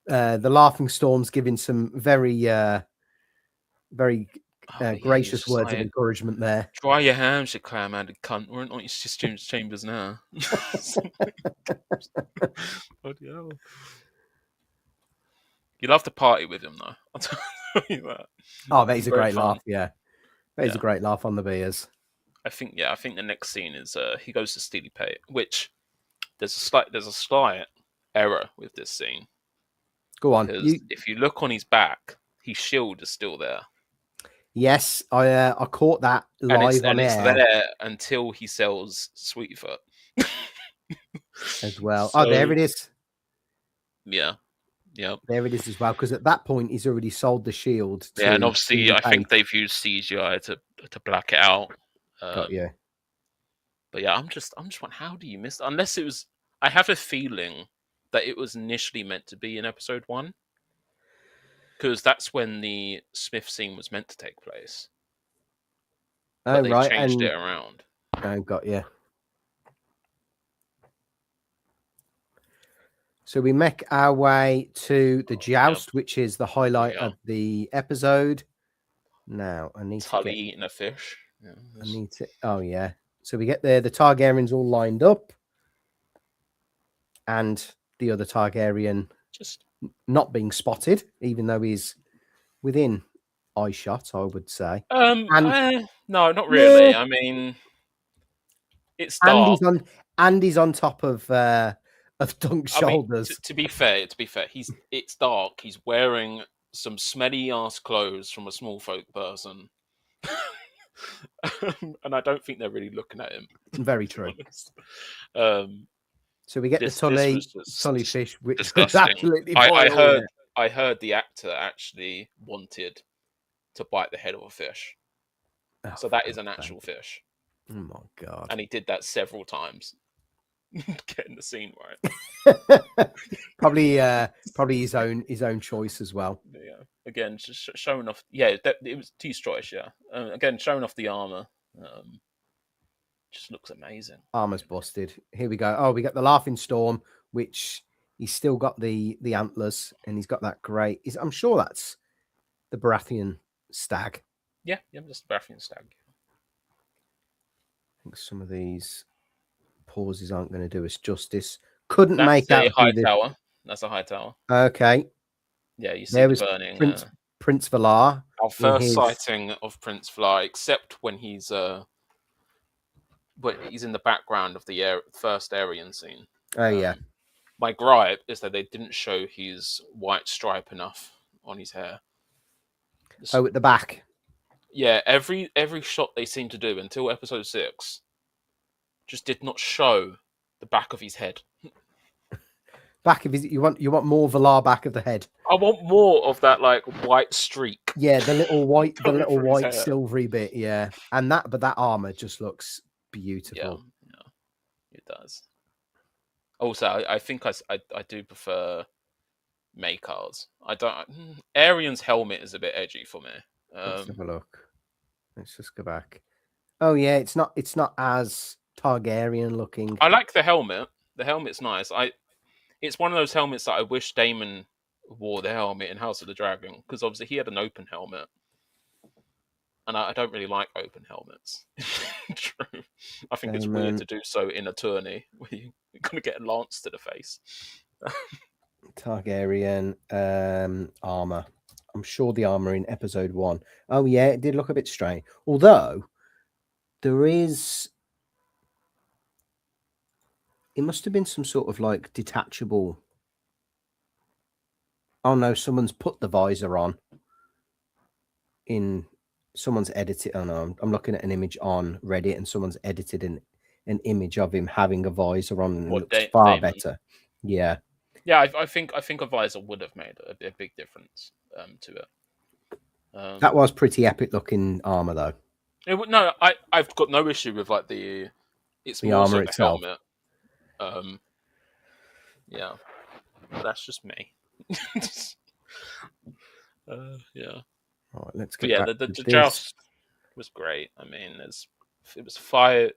Laughing Storm's giving some very gracious words of encouragement there. Dry your hands, you clam-handed cunt. We're not just James Chambers now. Bloody hell. You love to party with him, though. I'll tell you that. Oh, that is a great laugh. Yeah, that is a great laugh on the beers. I think the next scene is he goes to Steely Pate, which there's a slight error with this scene. Go on. If you look on his back, his shield is still there. Yes, I caught that live on air. It's there until he sells Sweetfoot as well. So, there it is. Yeah. Yeah, there it is as well. Because at that point, he's already sold the shield. Yeah, and obviously, I think they've used CGI to black it out. Got you. But yeah, I'm just wondering, how do you miss? Unless it was, I have a feeling that it was initially meant to be in episode 1, because that's when the Smith scene was meant to take place. But they've changed it around. Oh, got you. So we make our way to the joust, which is the highlight of the episode. Now I need Tully eating a fish. Yeah, I need to. Oh yeah. So we get there. The Targaryens all lined up, and the other Targaryen just not being spotted, even though he's within eye shot, I would say. No, not really. Yeah. I mean, it's dark. And he's on top of Dunk's shoulders. To be fair, it's dark. He's wearing some smelly ass clothes from a small folk person, and I don't think they're really looking at him. Very true. So we get the Tully fish, which is absolutely. I heard the actor actually wanted to bite the head of a fish, so that is an actual fish. Oh my god! And he did that several times. Getting the scene right. probably his own choice as well. Yeah. Again, just showing off. Yeah, it was his choice. Yeah. Again, showing off the armor. Just looks amazing. Armor's busted. Here we go. Oh, we got the Laughing Storm, which He's still got the antlers, and he's got that great. I'm sure that's the Baratheon stag. Yeah, just the Baratheon stag. I think some of these pauses aren't going to do us justice. Couldn't That's make a out high tower. That's a high tower. Okay, Yeah, you see there the was burning. Prince Valar. Our first sighting of Prince Valar, except when he's in the background of the first Aryan scene. Oh yeah. My gripe is that they didn't show his white stripe enough on his hair. Oh, at the back. Yeah, every shot they seem to do until episode 6 just did not show the back of his head. Back of his, you want more Valar back of the head. I want more of that like white streak. Yeah, the little white silvery bit. Yeah, and that armor just looks beautiful. Yeah, it does. Also, I think I do prefer Makar's. I don't. Aerian's helmet is a bit edgy for me. Let's have a look. Let's just go back. Oh yeah, it's not as Targaryen looking. I like the helmet. The helmet's nice. It's one of those helmets that I wish Daemon wore the helmet in House of the Dragon, because obviously he had an open helmet, and I don't really like open helmets. True. I think it's weird to do so in a tourney where you're going to get a lance to the face. Targaryen armor. I'm sure the armor in episode 1. Oh yeah, it did look a bit strange. Although there is, it must have been some sort of like detachable. Oh no, someone's put the visor on. Someone's edited. Oh no, I'm looking at an image on Reddit, and someone's edited an image of him having a visor on, and it looks far better. Yeah. Yeah, I think a visor would have made a big difference to it. That was pretty epic looking armor, though. No, I've got no issue with like the armor itself. Helmet. Yeah, but that's just me. Yeah. All right, let's get back the joust was great. I mean, it was 5.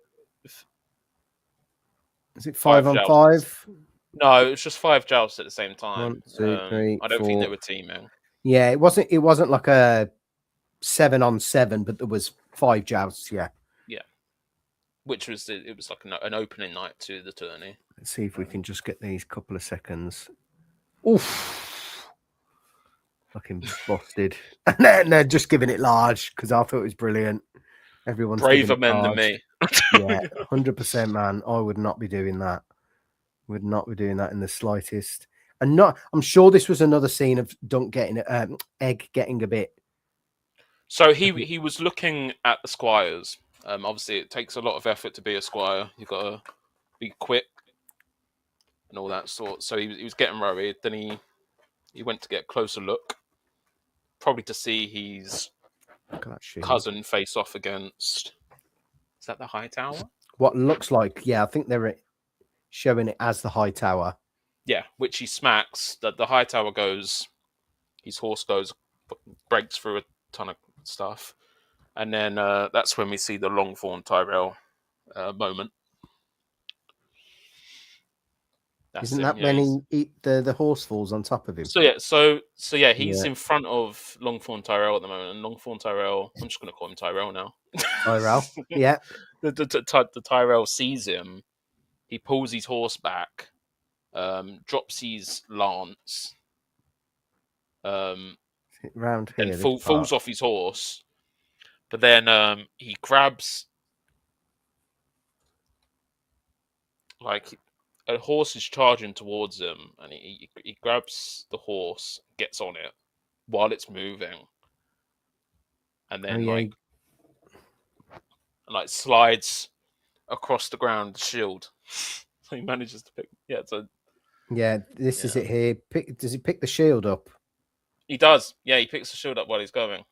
Is it 5 on 5? No, it was just 5 jousts at the same time. 1, 2, 3, I don't 4. think they were teaming. Yeah, it wasn't like a 7 on 7, but there was 5 jousts. Yeah. Which was it was like an opening night to the tourney. Let's see if we can just get these couple of seconds. Oof. Fucking busted. And they're just giving it large because I thought it was brilliant. Everyone's braver men than me. Yeah, 100%, man. I would not be doing that. Would not be doing that in the slightest. And I'm sure this was another scene of Egg getting a bit. So he was looking at the squires. Obviously, it takes a lot of effort to be a squire. You've got to be quick and all that sort. So he was getting worried. Then he went to get a closer look, probably to see his cousin face off against. Is that the High Tower? What looks like, yeah, I think they're showing it as the High Tower. Yeah, which he smacks. The High Tower goes. His horse breaks through a ton of stuff. And then that's when we see the Longthorn Tyrell moment. Isn't that when the horse falls on top of him? So yeah, he's in front of Longthorn Tyrell at the moment, and Longthorn Tyrell, I'm just going to call him Tyrell now. Tyrell, yeah. The Tyrell sees him. He pulls his horse back, drops his lance, round here, and falls off his horse. But then he grabs, like, a horse is charging towards him, and he grabs the horse, gets on it while it's moving, and then like slides across the ground, the shield. So he manages to pick. Yeah, this is it here. Does he pick the shield up? He does. Yeah, he picks the shield up while he's going.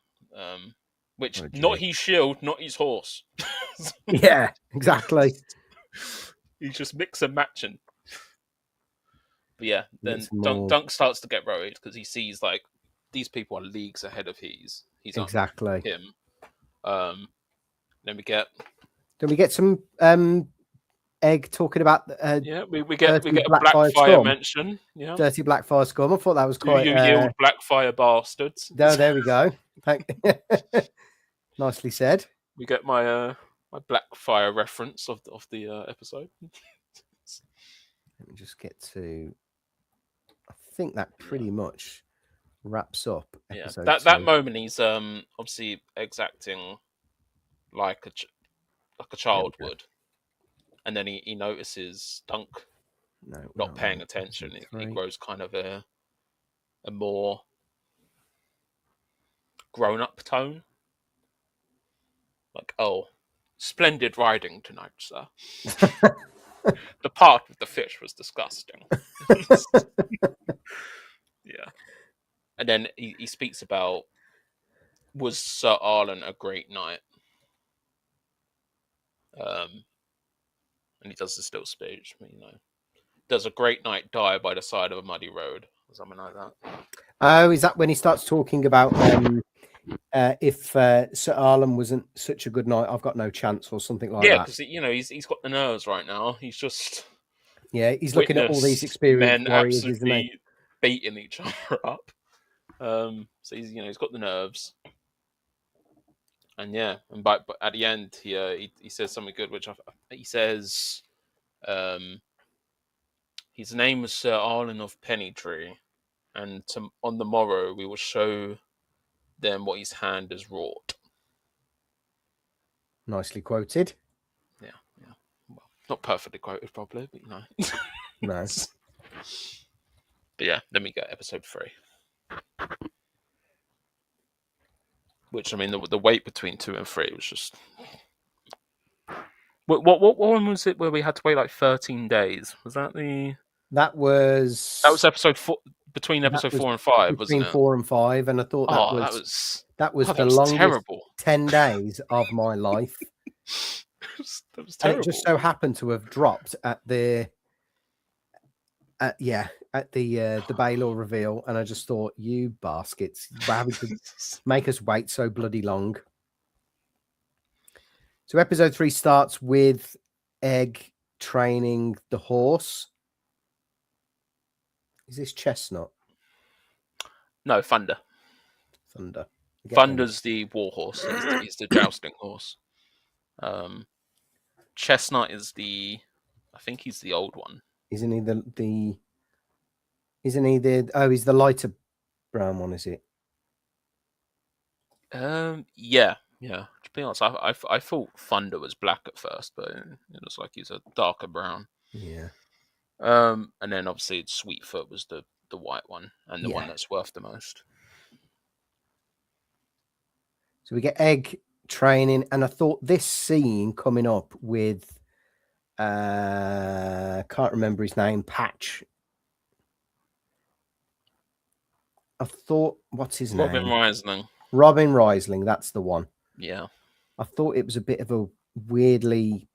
Which not his shield, not his horse. Yeah, exactly. He's just mix and matching. But yeah, then Dunk starts to get worried because he sees like these people are leagues ahead of he's exactly him. Then we get some Egg talking about Yeah, we get dirty a Blackfire Blackfire scum. mention. Yeah, Dirty Blackfire scum. I thought that was you quite. yield Blackfire bastards. There we go. Nicely said. We get my my Blackfire reference of the episode. Let me just get to. I think that pretty much wraps up episode that 2. that moment he's obviously exacting like a child would, and then he notices Dunk not paying attention. He grows kind of a more grown up tone, like, oh, splendid riding tonight, sir. The part with the fish was disgusting. Yeah. And then he speaks about, was Sir Arlen a great knight? And he does the still speech, does a great knight die by the side of a muddy road? Or something like that. Oh, is that when he starts talking about if Sir Arlen wasn't such a good knight, I've got no chance, or something like that? Yeah, because he's got the nerves right now. He's just he's looking at all these experienced men warriors, absolutely isn't he? beating each other up. So he's got the nerves, and but at the end he says something good, which he says, his name was Sir Arlen of Pennytree, and on the morrow we will show them what his hand has wrought. Nicely quoted. Yeah. Well, not perfectly quoted, probably, but No. But yeah, then we get episode 3. Which, the wait between 2 and 3 was just... What one was it where we had to wait like 13 days? Was that the... That was episode 4, between episode 4 and 5, wasn't it? Between 4 and 5, and I thought that was the longest terrible. 10 days of my life. That was And terrible. it just so happened to have dropped at the Baylor reveal, and I just thought, you baskets, having to make us wait so bloody long. So episode 3 starts with Egg training the horse. Is this Chestnut? No, Thunder. Thunder's the war horse. He's the jousting horse. Chestnut is I think he's the old one. Isn't he he's the lighter brown one, is it? Yeah. To be honest, I thought Thunder was black at first, but it looks like he's a darker brown. Yeah. And then obviously Sweetfoot was the white one, and the one that's worth the most. So we get Egg training, and I thought this scene coming up with can't remember his name, Patch. I thought, what's his name? Robin Riesling, that's the one. Yeah. I thought it was a bit of a weirdly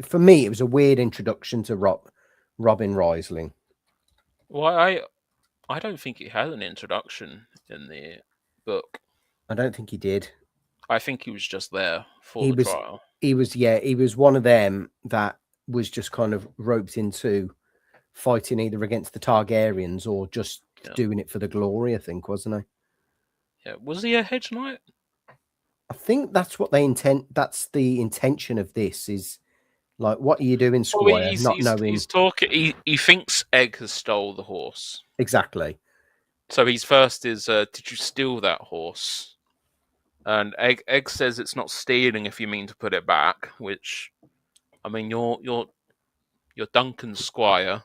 for me, it was a weird introduction to Robin Riesling. Well, I don't think he had an introduction in the book. I don't think he did. I think he was just there for the trial. He was one of them that was just kind of roped into fighting either against the Targaryens or just doing it for the glory, I think, wasn't he? Yeah. Was he a hedge knight? I think that's what they intend. That's the intention of this, is like, what are you doing, Squire? He's talking. He thinks Egg has stole the horse. Exactly. So his first is, did you steal that horse? And Egg says it's not stealing if you mean to put it back. Which, you're Duncan's squire.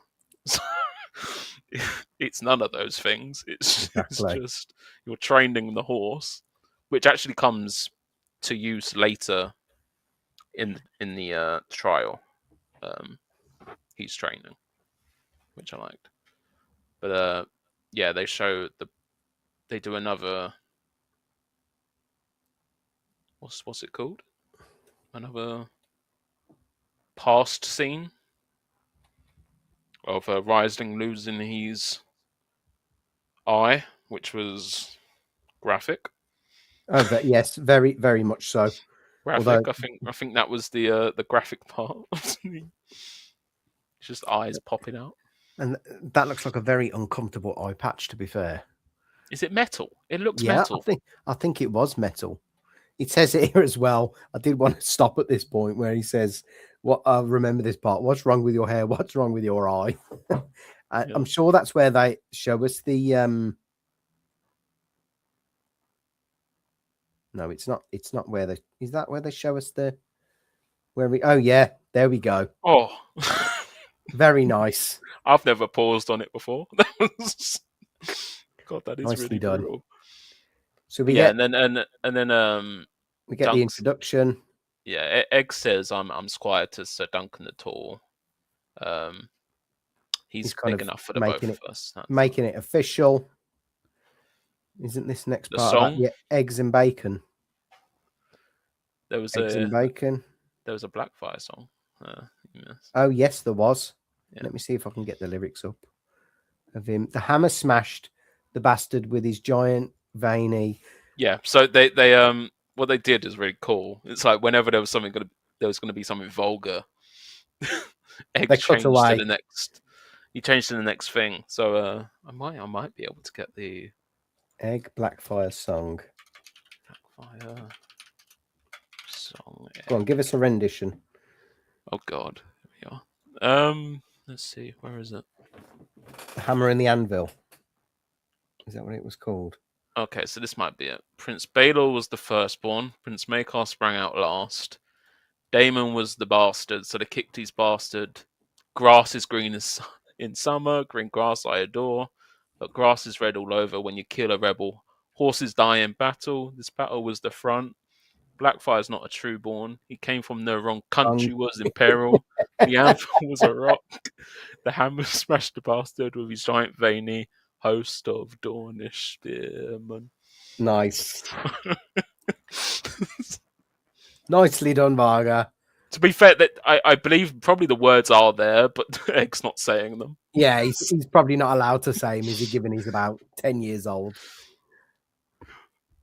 It's none of those things. It's just you're training the horse, which actually comes to use later in the trial. He's training, which I liked. But they do another. What's it called? Another past scene of Riesling losing his eye, which was graphic. Oh, but yes, very, very much so. graphic. I think that was the graphic part. It's just eyes popping out. And that looks like a very uncomfortable eye patch, to be fair. Is it metal? It looks Yeah, metal. I think it was metal. It says it here as well. I did want to stop at this point where he says, "What? Remember this part. What's wrong with your hair? What's wrong with your eye?" I'm sure that's where they show us the. No, it's not. It's not where they. Is that where they show us the? Where we? Oh yeah, there we go. Oh, very nice. I've never paused on it before. God, that is Nicely really done. brutal. So we get, and then we get the introduction. Yeah, Egg says I'm Squire to Sir Duncan the Tall. He's big enough for the both of us. Making it official. Isn't this next the part song? about eggs and bacon? There was eggs and bacon. There was a Blackfire song. Yes. Oh yes, there was. Yeah. Let me see if I can get the lyrics up of him. The hammer smashed the bastard with his giant veiny. Yeah. So they what they did is really cool. It's like whenever there was going to be something vulgar, Egg changed to the next. He changed to the next thing. So I might be able to get the Egg Blackfire song. Blackfire song. Go on, give us a rendition. Oh God, here we are. Let's see, where is it? The Hammer and the Anvil. Is that what it was called? Okay, so this might be it. Prince Balor was the firstborn. Prince Maekar sprang out last. Damon was the bastard, so they kicked his bastard. Grass is green in summer, green grass I adore, but grass is red all over when you kill a rebel. Horses die in battle. This battle was the front. Blackfire's not a true born. He came from the wrong country, was in peril. The anvil was a rock. The hammer smashed the bastard with his giant veiny host of Dornish spearmen. Nice. Nicely done, Varga. To be fair, that I believe probably the words are there, but Egg's not saying them. Yeah, he's probably not allowed to say them, is he, given he's about 10 years old.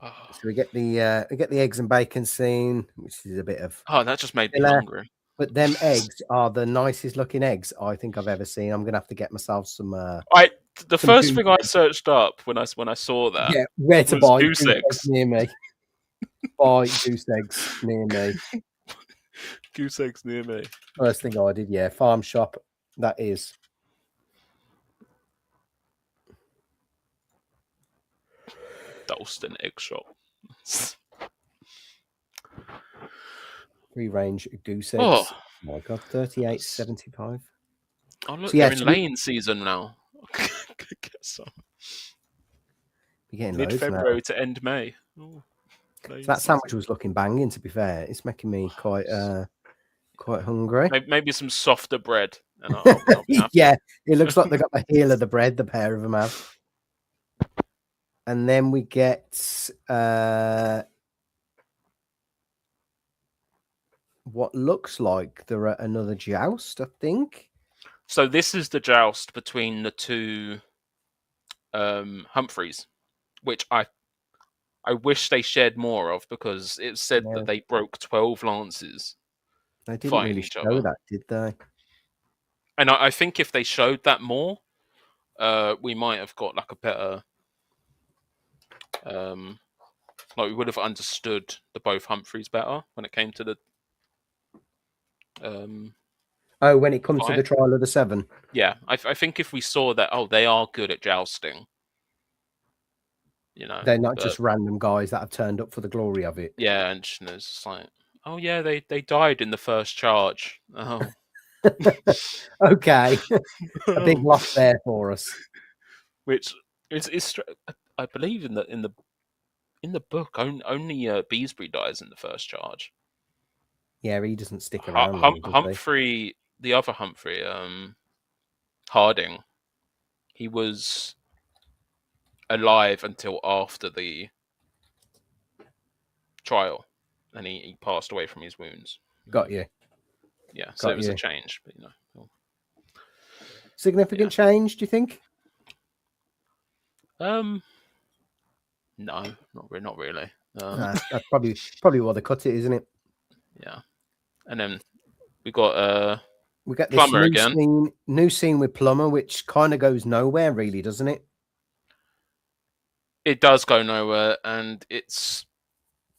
So we get the eggs and bacon scene, which is a bit of... Oh, that just made me hungry. But them eggs are the nicest looking eggs I think I've ever seen. I'm gonna have to get myself some. The first thing I searched up when I saw that, where to buy goose eggs near me. Buy goose eggs near me. Goose eggs near me. First thing I did, farm shop. That is. Dalston egg shop. Free range goose eggs. Oh my god, 38.75. Oh look, they're in laying season now. Get some. You're getting mid-February to end May. Oh, so that sandwich was looking banging. To be fair, it's making me quite hungry. Maybe some softer bread. And I'll yeah, it looks like they got the heel of the bread. The pair of them have. And then we get what looks like another joust, I think. So this is the joust between the two Humphreys, which I wish they shared more of, because it said that they broke 12 lances. They didn't really show that, did they? And I think if they showed that more, we might have got like a better... like we would have understood the both Humphreys better when it came to the when it comes to the trial of the seven. Yeah, I think if we saw that, they are good at jousting, they're not just random guys that have turned up for the glory of it. Yeah, and it's like, they died in the first charge. Oh. Okay. A big loss there for us. Which is I believe in the book only Beesbury dies in the first charge. Yeah, he doesn't stick around. Humphrey, the other Humphrey, Harding, he was alive until after the trial, and he passed away from his wounds. Got you. Yeah, so it was a change, but significant change, do you think? No, not really. That's probably why they cut it, isn't it? Yeah, and then we got We got this Plumber again. new scene with Plumber, which kind of goes nowhere, really, doesn't it? It does go nowhere, and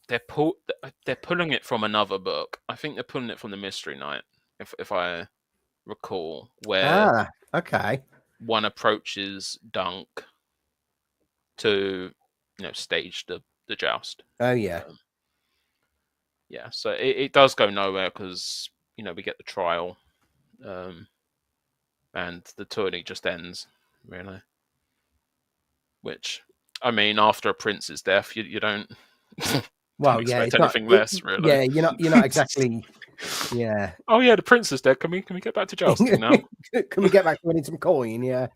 they're pulling it from another book. I think they're pulling it from the Mystery Knight, if I recall, where Okay. one approaches Dunk to stage the joust. Oh yeah. Yeah, so it does go nowhere because we get the trial, and the tourney just ends, really. Which, I mean, after a prince's death, you don't Well, don't yeah, expect it's not. anything less, really. Yeah, you're not exactly. Yeah. Oh yeah, the prince is dead. Can we get back to jousting now? Can we get back to winning some coin? Yeah.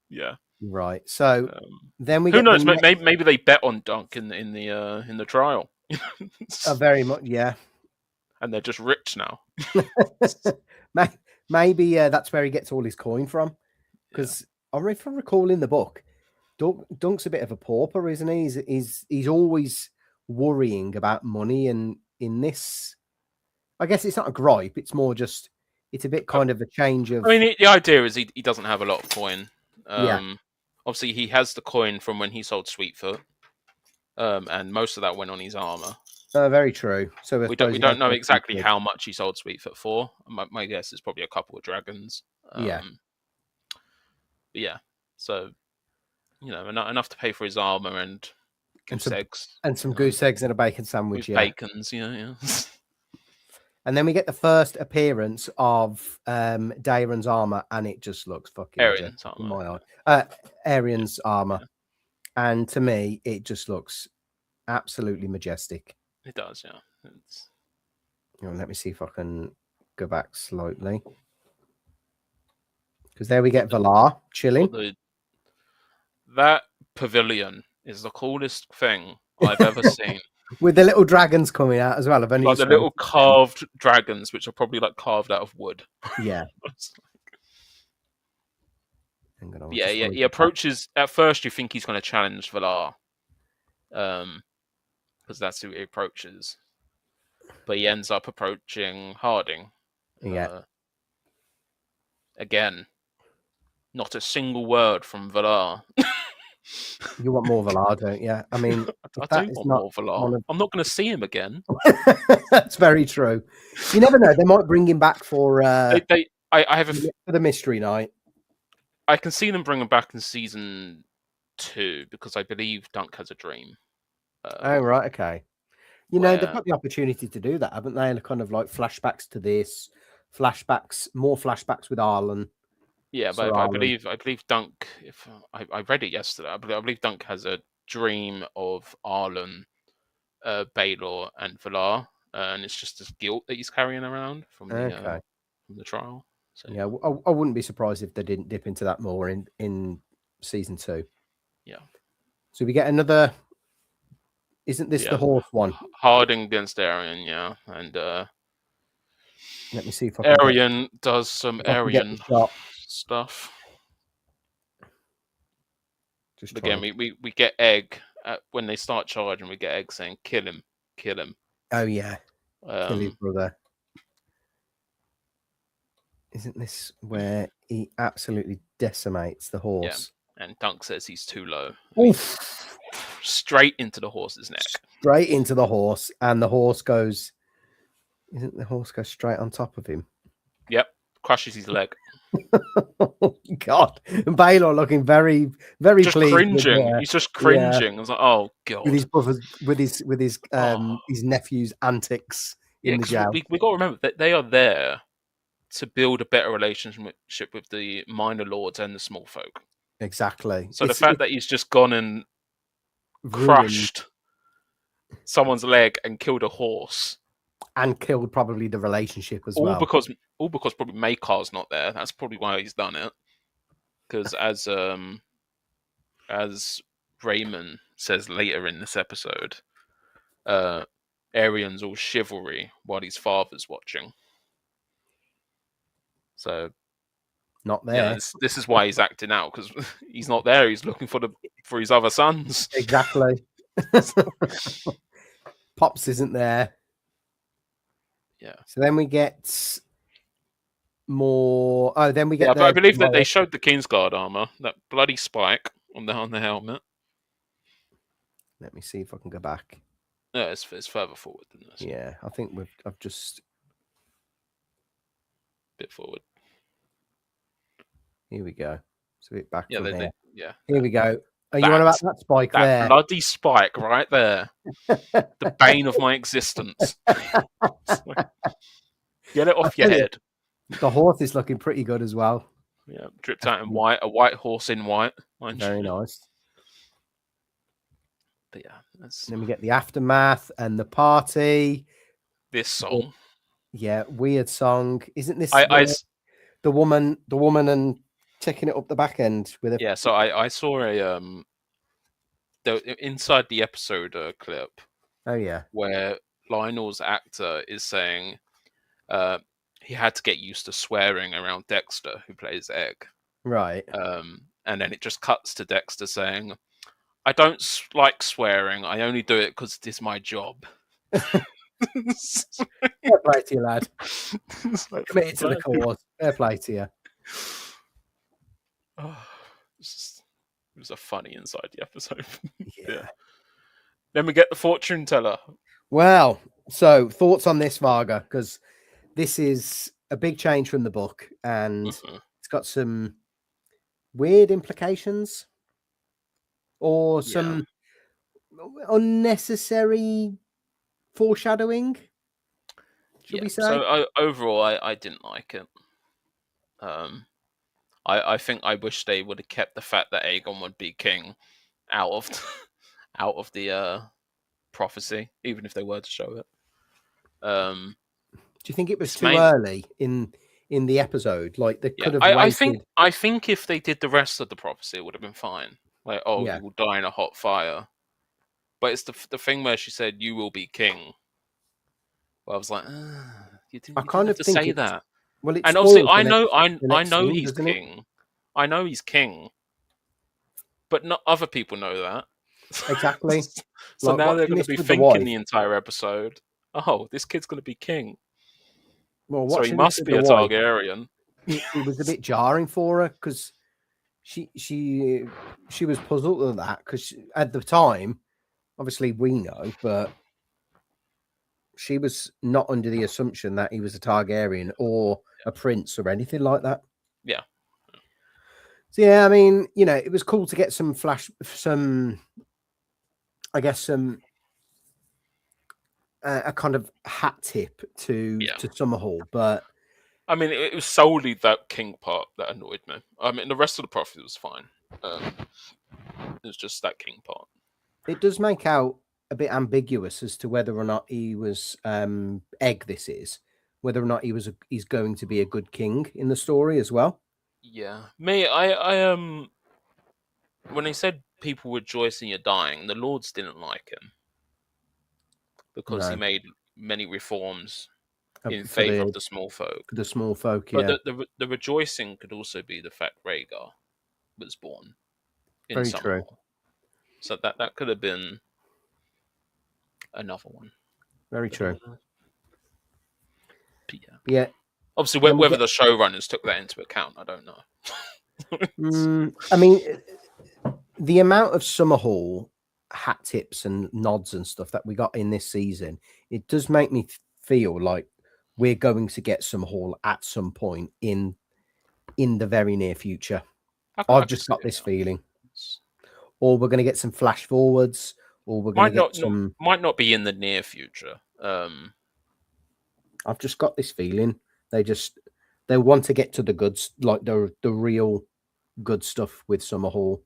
Yeah. Right. So then we Who get knows? Maybe they bet on Dunk in the trial. very much. Yeah. And they're just rich now. Maybe that's where he gets all his coin from. Because if I recall in the book, Dunk's a bit of a pauper, isn't he? He's always worrying about money, and in this, I guess it's not a gripe. It's more just it's a bit kind of a change of. I mean, the idea is he doesn't have a lot of coin. Yeah. Obviously, he has the coin from when he sold Sweetfoot, and most of that went on his armor. Very true. So we don't know exactly how much he sold Sweetfoot for. My guess is probably a couple of dragons. Yeah. Yeah. So, enough to pay for his armor and goose eggs. And some goose eggs and a bacon sandwich. With bacons, yeah. And then we get the first appearance of Daeron's armor, and it just looks fucking Arian's armor. in my eye. Arian's armor. Yeah. And to me, it just looks absolutely majestic. It does, yeah. Let me see if I can go back slightly. Because there we get Valar chilling. That pavilion is the coolest thing I've ever seen. With the little dragons coming out as well. I've only like the little carved dragons, which are probably like carved out of wood. Yeah. Yeah. He approaches. At first, you think he's going to challenge Valar, because that's who he approaches. But he ends up approaching Harding. Yeah. Again, not a single word from Valar. You want more Valar, don't you? I mean, I do want more Valar. I'm not going to see him again. That's very true. You never know. They might bring him back for. I have for the Mystery Knight. I can see them bring him back in season 2 because I believe Dunk has a dream. Oh right, okay. They've got the opportunity to do that, haven't they? And kind of like flashbacks to this, more flashbacks with Arlen. Yeah, but I believe Dunk. If I read it yesterday, I believe Dunk has a dream of Arlen, Baelor, and Valar, and it's just this guilt that he's carrying around from the trial. So, yeah, I wouldn't be surprised if they didn't dip into that more in season 2. Yeah. So we get another. Isn't this the horse one? Harding against Arian, yeah, and let me see if I can Arian does some Arian stuff. Just again, we get Egg when they start charging. We get Egg saying, "Kill him, kill him." Oh yeah, kill his brother. Isn't this where he absolutely decimates the horse? Yeah. And Dunk says he's too low. Oof. Straight into the horse's neck. Straight into the horse, and the horse goes. Isn't the horse go straight on top of him? Yep, crushes his leg. Oh, God, and Baelor looking very, very just pleased. Cringing. He's just cringing. I was like, oh God. With his brothers, with his nephew's antics in the jail. We got to remember that they are there to build a better relationship with the minor lords and the small folk. Exactly. So the fact that he's just gone and crushed someone's leg and killed a horse. And killed probably the relationship as well. All because probably Makar's not there. That's probably why he's done it. Because as Raymond says later in this episode, Arian's all chivalry while his father's watching. So not there. Yeah, this is why he's acting out, because he's not there. He's looking for his other sons. Exactly. Pops isn't there. Yeah. So then we get more. Oh, then we Yeah, get but I the believe that they showed the Kingsguard armor, that bloody spike on the helmet. Let me see if I can go back. No, it's further forward than this. Yeah, I think I've just Bit forward. here we go. It's a bit back Yeah, from here. yeah. Here we go. Are you on about that spike that there? bloody spike right there. The bane of my existence. Get it off your head. The horse is looking pretty good as well. Yeah, dripped out in white, a white horse in white. Very nice. But yeah, then we get the aftermath and the party. This song, yeah, weird song, isn't this? The woman and taking it up the back end with a yeah. So I saw a inside the episode clip. Oh yeah, where Lionel's actor is saying he had to get used to swearing around Dexter, who plays Egg. Right. And then it just cuts to Dexter saying, "I don't like swearing. I only do it because it is my job." Fair play to you, lad. Committed to the cause. Fair play to you. Oh, it was a funny inside the episode. Yeah. Then we get the fortune teller. Well, so thoughts on this, Varga? Because this is a big change from the book, and it's got some weird implications or some unnecessary foreshadowing. Should we say? So overall, I didn't like it. I think I wish they would have kept the fact that Aegon would be king out of the prophecy, even if they were to show it. Do you think it was too early in the episode? Like they could have waited. I think if they did the rest of the prophecy, it would have been fine. Like, you will die in a hot fire. But it's the thing where she said, "You will be king." Well, I was like, you didn't have to say that. Well, and obviously, I know he's king. I know he's king, but not other people know that. Exactly. So now they're going to be thinking the entire episode, "Oh, this kid's going to be king." Well, so he must be a Targaryen. It was a bit jarring for her because she was puzzled with that because at the time, obviously we know, but she was not under the assumption that he was a Targaryen or a prince or anything like that. Yeah. So yeah, I mean, it was cool to get some a kind of hat tip to Summerhall, but I mean, it was solely that king part that annoyed me. I mean, the rest of the prophecy was fine. It was just that king part. It does make out a bit ambiguous as to whether or not he was Egg. This is whether or not he's going to be a good king in the story as well. Yeah, me, I when he said people rejoicing you're dying, the lords didn't like him because he made many reforms in favor of the small folk. The small folk, yeah. But the rejoicing could also be the fact Rhaegar was born in Summerhall. Very true. So that could have been another one. Very true. Yeah. Obviously, whether the showrunners took that into account, I don't know. I mean, the amount of Summerhall hat tips and nods and stuff that we got in this season, it does make me feel like we're going to get Summerhall at some point in the very near future. I've just got this feeling. Or we're going to get some flash forwards, or we're going to get some... Might not be in the near future. I've just got this feeling. They want to get to the goods, like the real good stuff with Summerhall.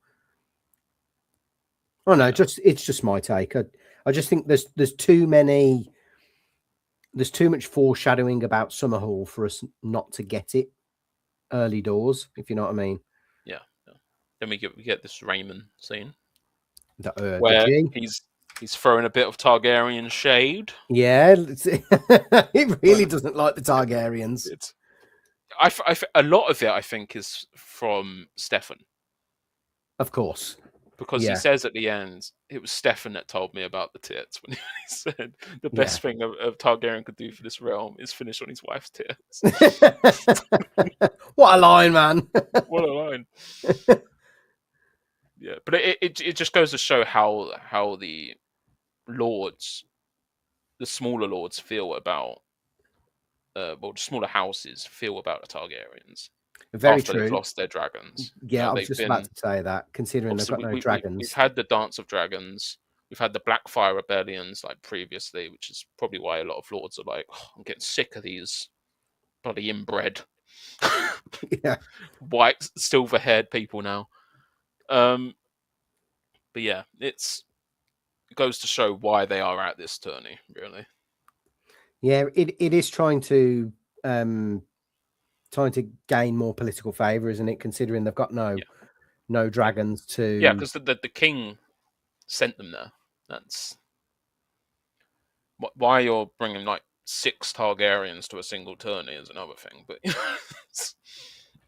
Oh no, it's just my take. I just think there's too much foreshadowing about Summerhall for us not to get it early doors, if you know what I mean. Yeah. Then we get this Raymond scene where he's throwing a bit of Targaryen shade. Yeah, he really doesn't like the Targaryens. A lot of it, I think, is from Stefan. Of course. because he says at the end, it was Stefan that told me about the tits when he said the best thing a Targaryen could do for this realm is finish on his wife's tits. What a line, man! What a line! Yeah, but it just goes to show how the lords, the smaller lords, feel about the smaller houses feel about the Targaryens. Very after true. they've lost their dragons. Yeah, I was just about to say that, considering they've got no dragons. We've had the Dance of Dragons. We've had the Blackfire Rebellions like previously, which is probably why a lot of lords are like, oh, I'm getting sick of these bloody inbred, white, silver-haired people now. But yeah, it goes to show why they are at this tourney, really. Yeah, it is trying to gain more political favor, isn't it? Considering they've got no dragons to. Yeah, because the king sent them there. That's why you're bringing like 6 Targaryens to a single tourney is another thing. But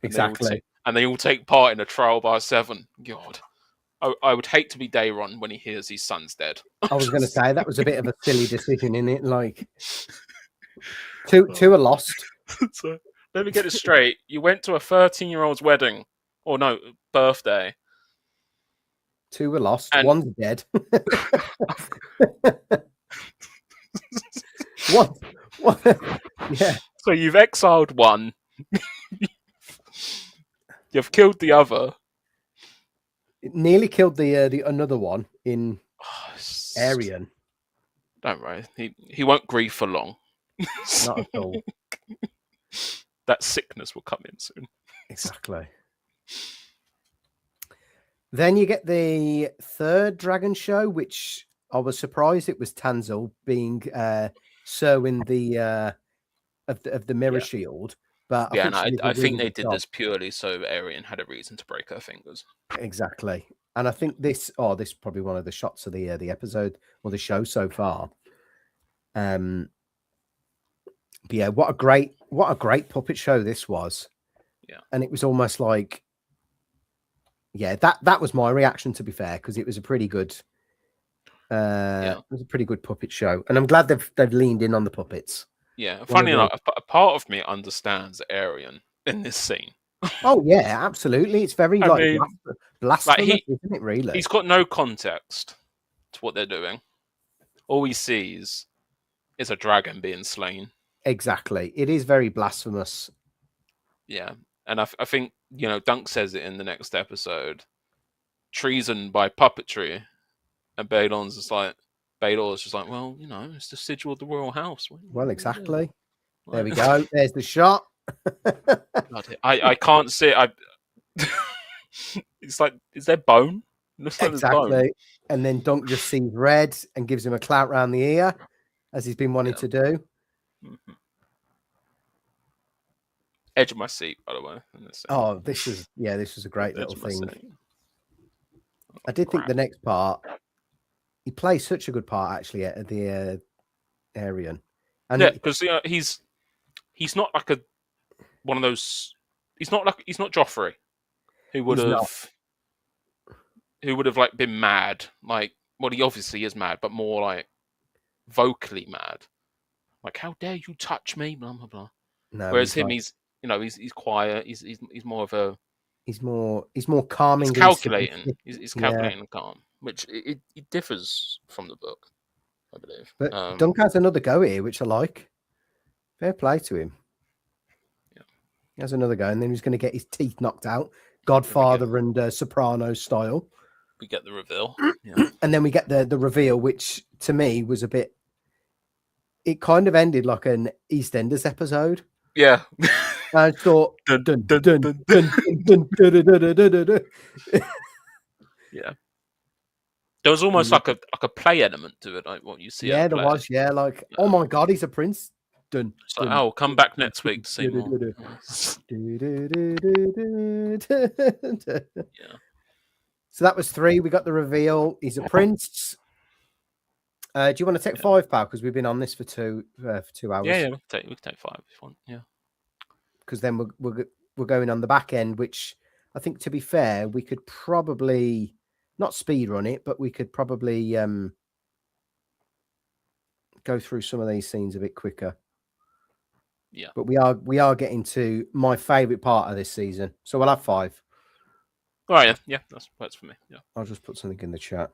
exactly, and they all take part in a trial by 7. God, I would hate to be Daeron when he hears his son's dead. I was going to say that was a bit of a silly decision, isn't it? Like two are lost. So, let me get it straight. You went to a 13-year-old's wedding, or no, birthday. 2 were lost. And... one's dead. What? Yeah. So you've exiled one. You've killed the other. It nearly killed the another one in Arian. Don't worry. He won't grieve for long. Not at all. That sickness will come in soon. Exactly. Then you get the 3rd dragon show, which I was surprised it was Tanzil being Serwyn the of the mirror shield. But I think they did this purely so Arian had a reason to break her fingers. Exactly. And I think this is probably one of the shots of the episode or the show so far. But yeah, what a great puppet show this was. Yeah. And it was almost like, yeah, that was my reaction, to be fair, because it was a pretty good it was a pretty good puppet show. And I'm glad they've leaned in on the puppets. Yeah. Funny enough, a part of me understands Arian in this scene. Oh yeah, absolutely. It's very blasphemous, isn't it, really? He's got no context to what they're doing. All he sees is a dragon being slain. Exactly. It is very blasphemous. Yeah. And I think, Dunk says it in the next episode. Treason by puppetry. And Baelor's just like, well, it's the sigil of the royal house. Well, exactly. There we go. There's the shot. I can't see it. It's like, is there bone? Looks like exactly. Bone. And then Dunk just sees red and gives him a clout round the ear, as he's been wanting to do. Mm-hmm. Edge of my seat, by the way. Oh, this was a great little thing. I did think the next part, he plays such a good part actually at the Arian. And yeah, because he's not like one of those. He's not Joffrey, who would have like been mad. Like, well, he obviously is mad, but more like vocally mad. Like, how dare you touch me? Blah blah blah. No, whereas him, he's quiet. He's more of a. He's more calming. He's calculating. He's calculating and calm, which it differs from the book, I believe. But Dunk has another go here, which I like. Fair play to him. Yeah, he has another go, and then he's going to get his teeth knocked out, Godfather and Sopranos style. We get the reveal, yeah. And then we get the reveal, which to me was a bit. It kind of ended like an EastEnders episode. Yeah. I thought, dun, dun, dun, dun, dun, dun, dun, dun, dun, dun, dun. Yeah. There was almost like a play element to it, like what you see. Yeah, there was. Yeah, like, oh my god, he's a prince. Dun, dun, oh, come back next week to see more. Yeah. So that was 3. We got the reveal. He's a prince. Do you want to take 5, pal? Because we've been on this for 2 hours. Yeah, we can take 5 if you want. Yeah. Because then we're going on the back end, which I think, to be fair, we could probably not speed run it, but we could probably go through some of these scenes a bit quicker. Yeah. But we are getting to my favourite part of this season. So we'll have 5. All right. Yeah, that's works for me. Yeah. I'll just put something in the chat.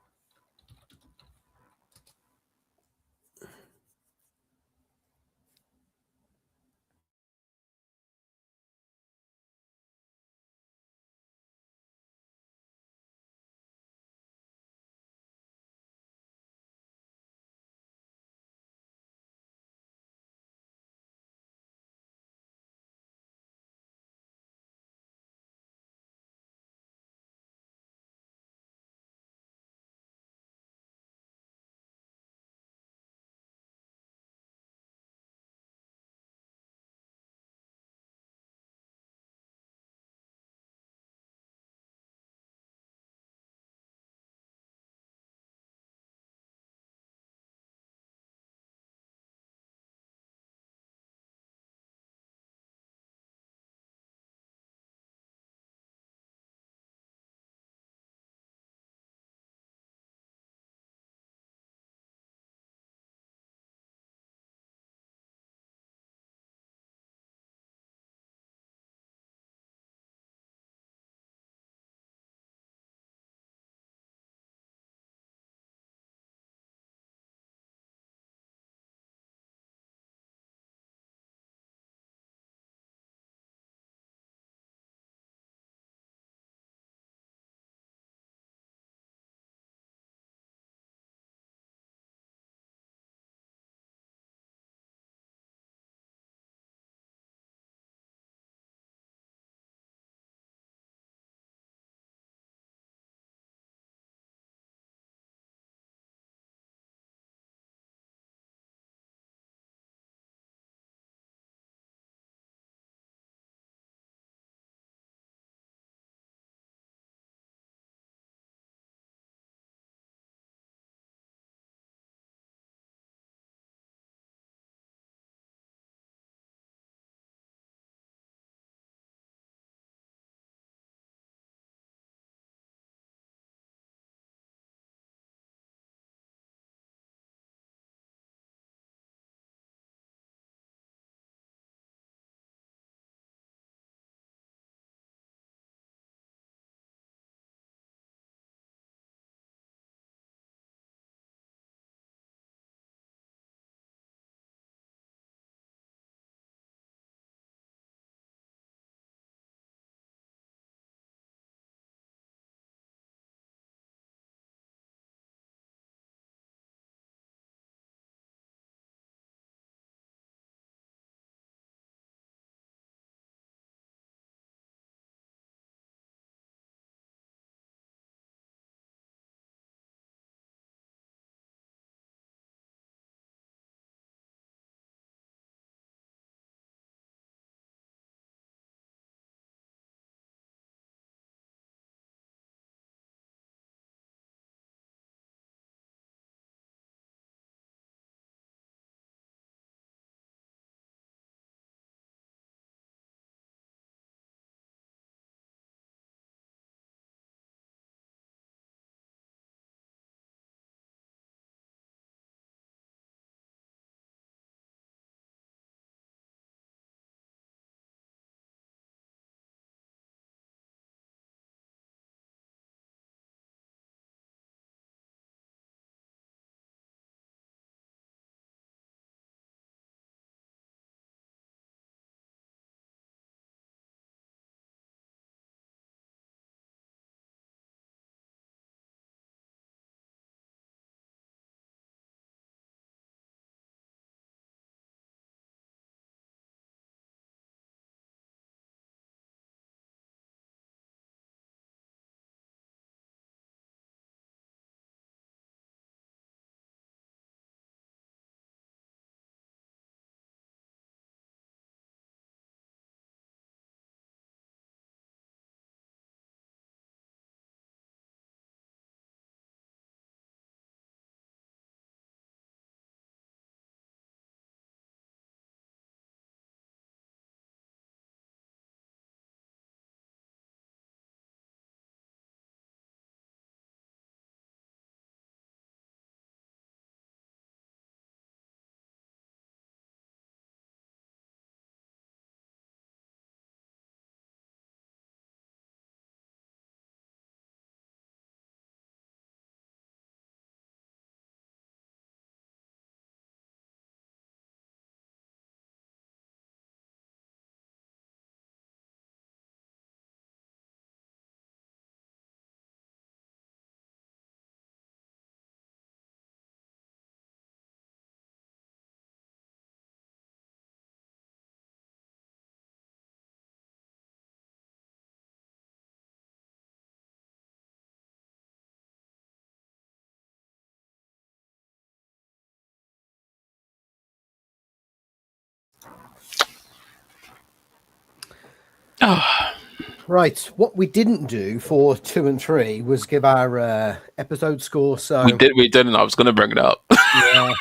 Right. What we didn't do for 2 and 3 was give our episode score. So we didn't. I was going to bring it up. yeah.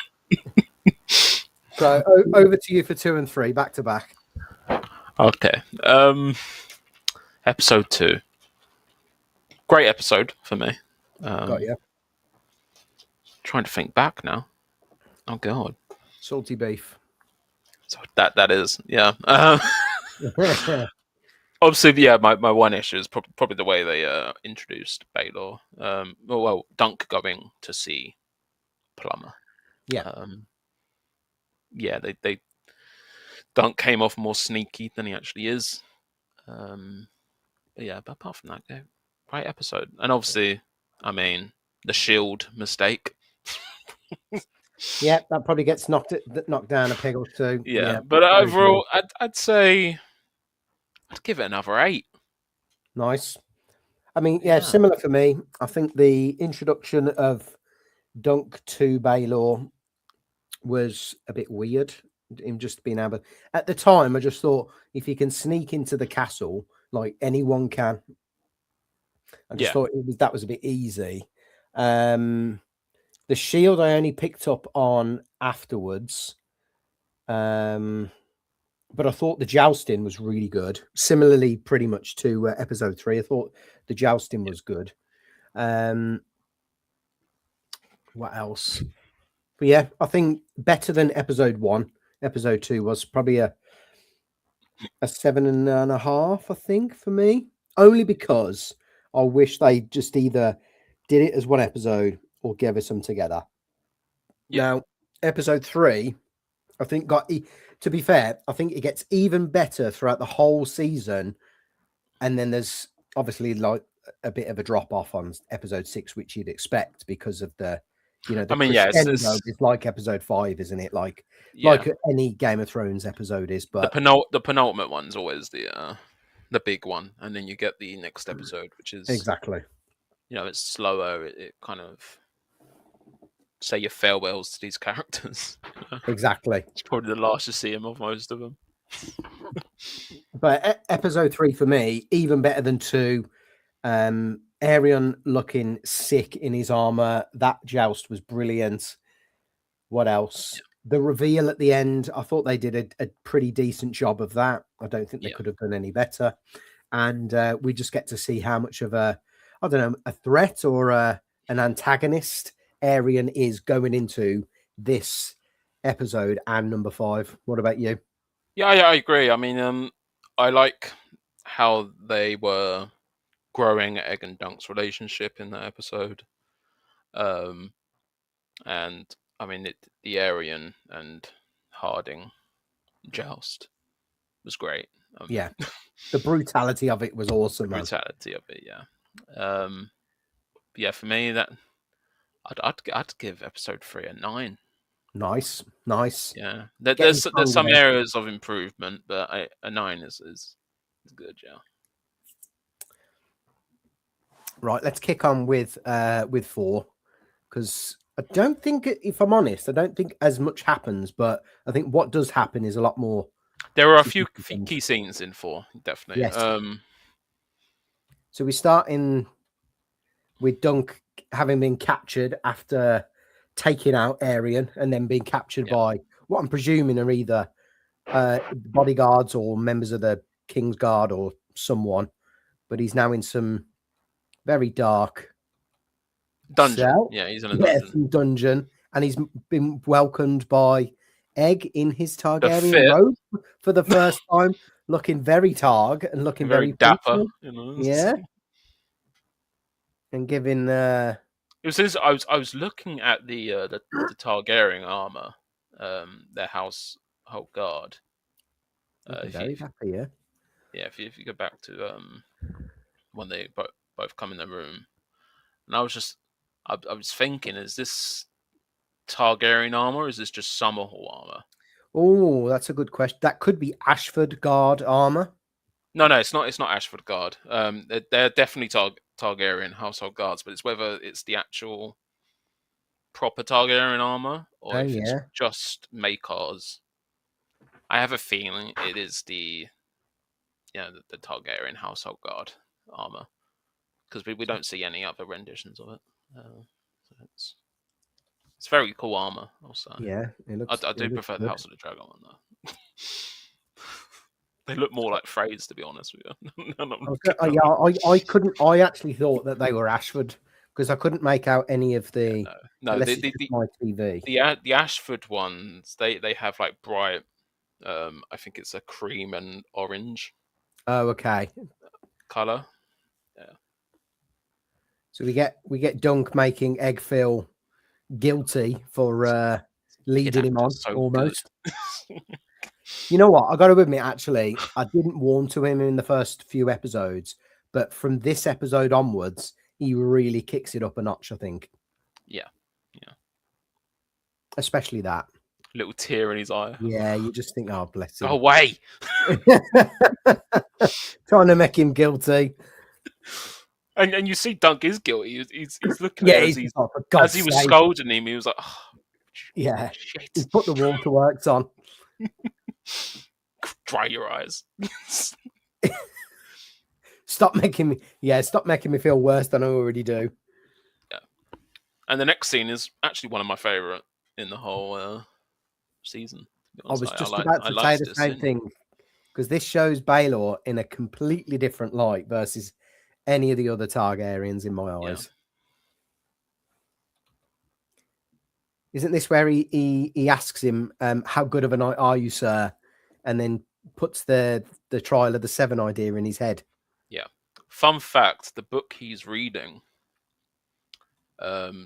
So over to you for 2 and 3, back to back. Okay. Episode 2. Great episode for me. Got you. Trying to think back now. Oh god. Salty beef. So that is, yeah. Obviously, yeah. My one issue is probably the way they introduced Baylor. Well, Dunk going to see Plummer. Yeah. Yeah. They Dunk came off more sneaky than he actually is. But yeah, but apart from that, yeah, great episode. And obviously, I mean, the Shield mistake. Yeah, that probably gets knocked down a peg or two. Yeah, but overall, I'd say I'd give it another 8. Nice. I mean, yeah, similar for me. I think the introduction of Dunk to Baylor was a bit weird. Him just being able, at the time, I just thought if you can sneak into the castle, like anyone can. I just thought that was a bit easy. The shield I only picked up on afterwards. But I thought the jousting was really good. Similarly, pretty much to episode 3, I thought the jousting was good. What else? But yeah, I think better than episode 1. Episode 2 was probably a 7.5, I think, for me. Only because I wish they just either did it as one episode or gave us them together. Yeah. Now, episode 3, I think to be fair, I think it gets even better throughout the whole season. And then there's obviously like a bit of a drop off on episode 6, which you'd expect because of the, the crescendo is like episode 5, isn't it? Like any Game of Thrones episode is. But the penultimate one's always the big one, and then you get the next episode, which is exactly. It's slower. It kind of say your farewells to these characters. Exactly. It's probably the last you see him of most of them. But episode 3 for me, even better than 2. Aerion looking sick in his armor. That joust was brilliant. What else? The reveal at the end, I thought they did a pretty decent job of that. I don't think they could have done any better. And we just get to see how much of a threat or an antagonist Aerion is going into this episode and number 5. What about you? Yeah, I agree. I mean, I like how they were growing Egg and Dunk's relationship in that episode. And I mean, the Aerion and Harding joust was great. Yeah, the brutality of it was awesome. The brutality of it, yeah. Yeah, for me, that I'd give episode 3 a 9. Nice. Yeah, there's some areas of improvement, but a 9 is good. Yeah. Right, let's kick on with 4, because I don't think, if I'm honest, I don't think as much happens, but I think what does happen is a lot more. There are a few key scenes in 4, definitely. Yes. So we start with Dunk having been captured after taking out Aerion and then being captured by what I'm presuming are either bodyguards or members of the King's Guard or someone, but he's now in some very dark dungeon. cell. Yeah, he's in a dungeon. Dungeon, and he's been welcomed by Egg in his Targaryen robe for the first time, looking very Targ and looking very dapper. Yeah, and giving It was this. I was looking at the Targaryen armor, their household guard. Very happy, yeah. Yeah, if you go back to when they both come in the room, and I was thinking, is this Targaryen armor, or is this just Summerhall armor? Oh, that's a good question. That could be Ashford Guard armor. No, it's not. It's not Ashford Guard. They're definitely Targaryen household guards, but it's whether it's the actual proper Targaryen armor or if it's just Makar's. I have a feeling it is the the Targaryen household guard armor, because we don't see any other renditions of it. So it's very cool armor, I'll say. Yeah, I do prefer the House of the Dragon one though. They look more like Freys, to be honest with you. I actually thought that they were Ashford because I couldn't make out any of the. No, unless it's just my TV. the Ashford ones, they have like bright. I think it's a cream and orange Oh, okay. color. Yeah. So we get Dunk making Egg feel guilty for leading him on So almost. You know what? I got to admit, actually, I didn't warm to him in the first few episodes, but from this episode onwards, he really kicks it up a notch, I think. Yeah. Especially that. Little tear in his eye. Yeah, you just think, oh, bless him. Go away. Trying to make him guilty. And you see Dunk is guilty. He's looking Yeah, at it as he was scolding him, he was like, oh, yeah, shit. he's put the waterworks on. Dry your eyes. Stop making me feel worse than I already do. Yeah. And the next scene is actually one of my favorite in the whole season. I was just about to say the same thing, because this shows Baelor in a completely different light versus any of the other Targaryens in my eyes. Yeah. Isn't this where he asks him, how good of a knight are you, sir? And then puts the trial of the seven idea in his head. Yeah. Fun fact, the book he's reading,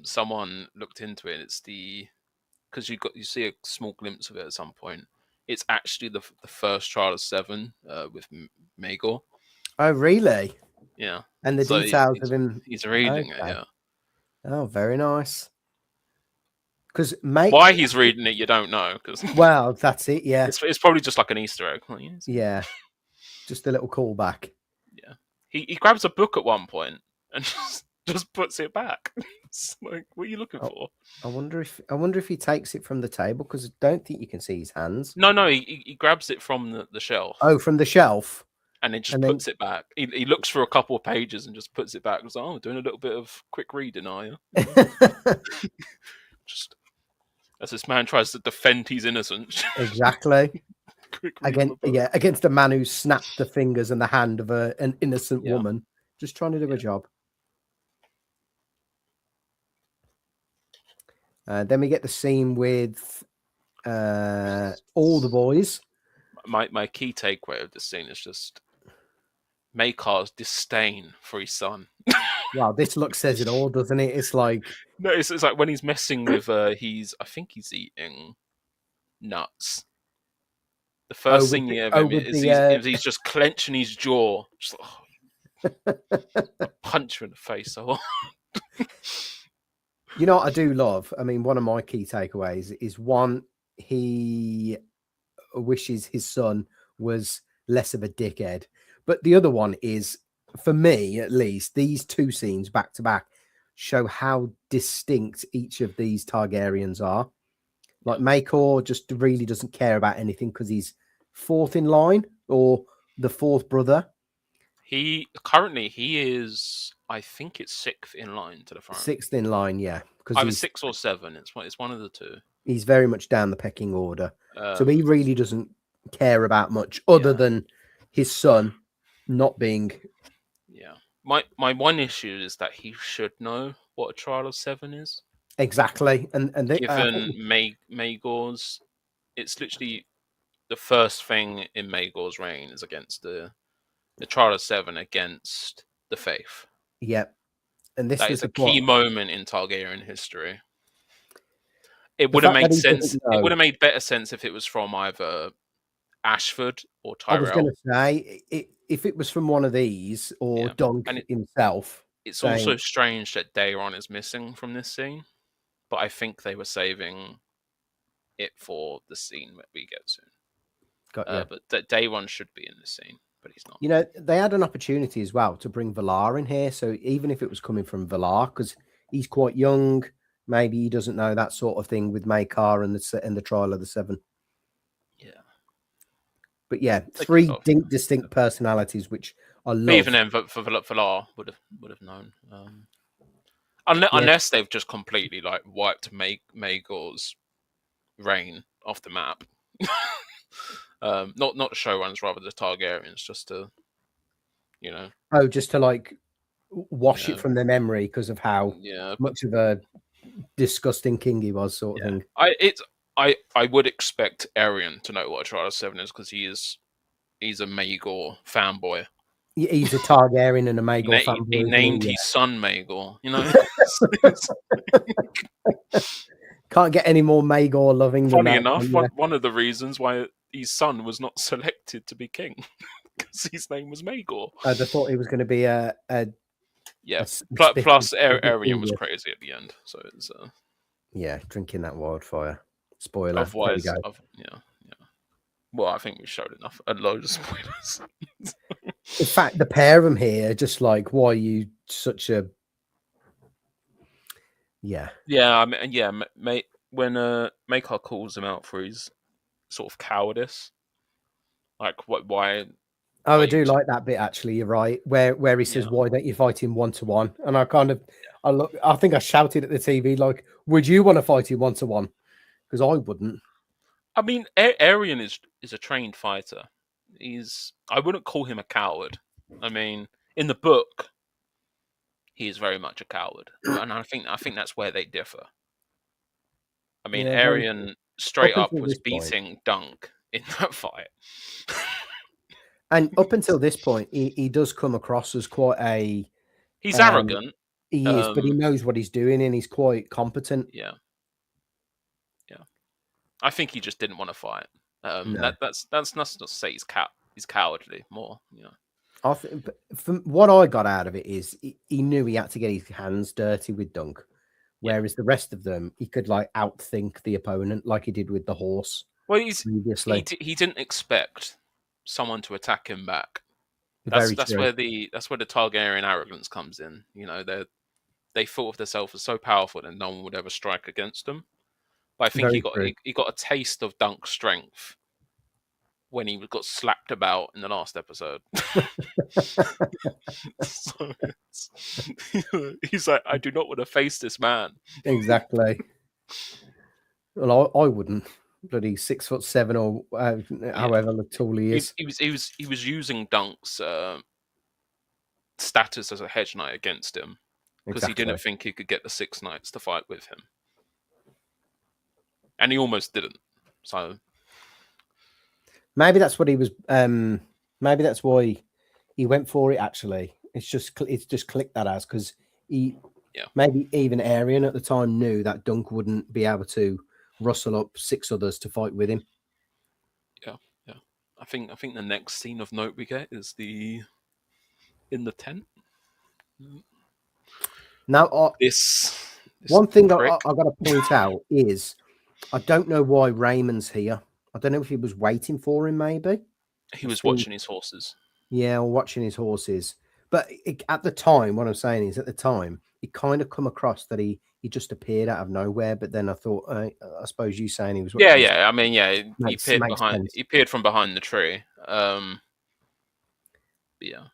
someone looked into it. It's because you see a small glimpse of it at some point. It's actually the first trial of seven with Maegor. Oh, really? Yeah. And the details of him. He's reading it, yeah. Oh, very nice. Because why he's reading it, you don't know. Well, that's it. Yeah, it's probably just like an Easter egg. Yeah, just a little callback. Yeah, he grabs a book at one point and just puts it back. It's like, what are you looking for? I wonder if he takes it from the table, because I don't think you can see his hands. No, he grabs it from the shelf. Oh, from the shelf. And then just puts it back. He looks for a couple of pages and just puts it back. He's like, oh, doing a little bit of quick reading, are you? Just as this man tries to defend his innocence. Exactly. Against a man who snapped the fingers and the hand of an innocent woman, just trying to do a job. Then we get the scene with all the boys. My key takeaway of this scene is just Maekar's disdain for his son. Wow, this look says it all, doesn't it? It's like it's like when he's messing with I think he's eating nuts. The first thing you ever is he's just clenching his jaw, just punch him in the face. So you know what I do love? I mean, one of my key takeaways is one, he wishes his son was less of a dickhead. But the other one is, for me at least, these two scenes back to back show how distinct each of these Targaryens are. Like Maegor just really doesn't care about anything because he's fourth in line, or the fourth brother. He is, I think it's sixth in line to the front. Sixth in line, yeah. Either 6 or 7. It's one of the two. He's very much down the pecking order. So he really doesn't care about much other than his son not being. Yeah. My one issue is that he should know what a trial of 7 is. Exactly. And given Maegor's, it's literally the first thing in Maegor's reign is against the trial of 7 against the faith. Yep. And this is a key moment in Targaryen history. It would have made sense. It would have made better sense if it was from either Ashford or Tyrell. I was going to say, if it was from one of these or Dunk himself. It's also strange that Daeron is missing from this scene, but I think they were saving it for the scene that we get soon. But Daeron should be in this scene, but he's not. You know, they had an opportunity as well to bring Valar in here. So even if it was coming from Valar, because he's quite young, maybe he doesn't know that sort of thing with Maekar and the trial of the 7. Yeah. But yeah, They did three love. distinct personalities, which I But even love. then, for Valar would have known. Yeah. Unless they've just completely like wiped Maegor's reign off the map. Not showrunners, rather the Targaryens, just to, you know, Oh, just to like wash it yeah, from their memory because of how yeah, but much of a disgusting king he was, sort of yeah, thing. I would expect Aerion to know what a Trial of Seven is because he's a Maegor fanboy. He's a Targaryen and a He, Maegor na- he fanboy, isn't named he? his son Maegor. You know, Yeah. Can't get any more Maegor loving than funny that. enough, Yeah. one of the reasons why his son was not selected to be king because his name was Maegor. They thought he was going to be Yeah. spit Plus, spit Aerion was finger. crazy at the end, so it's Yeah, drinking that wildfire. Spoiler. There we otherwise, go. yeah. Well, I think we showed enough. A load of spoilers. In fact, the pair of them here, just like, why are you such a yeah. Yeah, I mean, yeah, mate. When Makar calls him out for his sort of cowardice, like why Oh, I you do t- like that bit actually. You're right. Where he says, yeah. "Why don't you fight him 1-1?" And I look. I think I shouted at the TV like, "Would you want to fight him 1-1?" Because I wouldn't. I mean, Arian is a trained fighter. I wouldn't call him a coward. I mean, in the book, he is very much a coward, and I think that's where they differ. I mean, Yeah, very Arian straight up up until was this point, beating Dunk in that fight. and up until this point, he does come across as quite a He's um, arrogant. he is, but he knows what he's doing and he's quite competent. Yeah, yeah. I think he just didn't want to fight. No, That's not to say he's cowardly. More, I think from what I got out of it is he knew he had to get his hands dirty with Dunk. yeah. Whereas the rest of them, he could like outthink the opponent like he did with the horse Well, previously. he didn't expect someone to attack him back. That's Very that's true. where the that's where the Targaryen arrogance comes in. You know, they thought of themselves as so powerful that no one would ever strike against them. But I think Very true. he got a taste of Dunk's strength when he got slapped about in the last episode. So he's like, I do not want to face this man. Exactly. Well, I wouldn't. Bloody 6'7" or Yeah, however tall he is. he was using Dunk's status as a hedge knight against him because he Exactly. didn't think he could get the six knights to fight with him, and he almost didn't. So Maybe that's what he was. Maybe that's why he went for it. Actually, it's just clicked that as because he yeah, maybe even Arian at the time knew that Dunk wouldn't be able to rustle up 6 others to fight with him. yeah, yeah. I think the next scene of note we get is in the tent. Now, This one thing I prick. got to point out is I don't know why Raymond's here. I don't know if he was waiting for him, maybe. He was watching his horses. Yeah, or watching his horses. But at the time, what I'm saying is at the time, it kind of come across that he just appeared out of nowhere. But then I thought, I suppose you saying he was Yeah, watching his yeah. I mean, yeah. makes sense. He appeared from behind the tree. Yeah.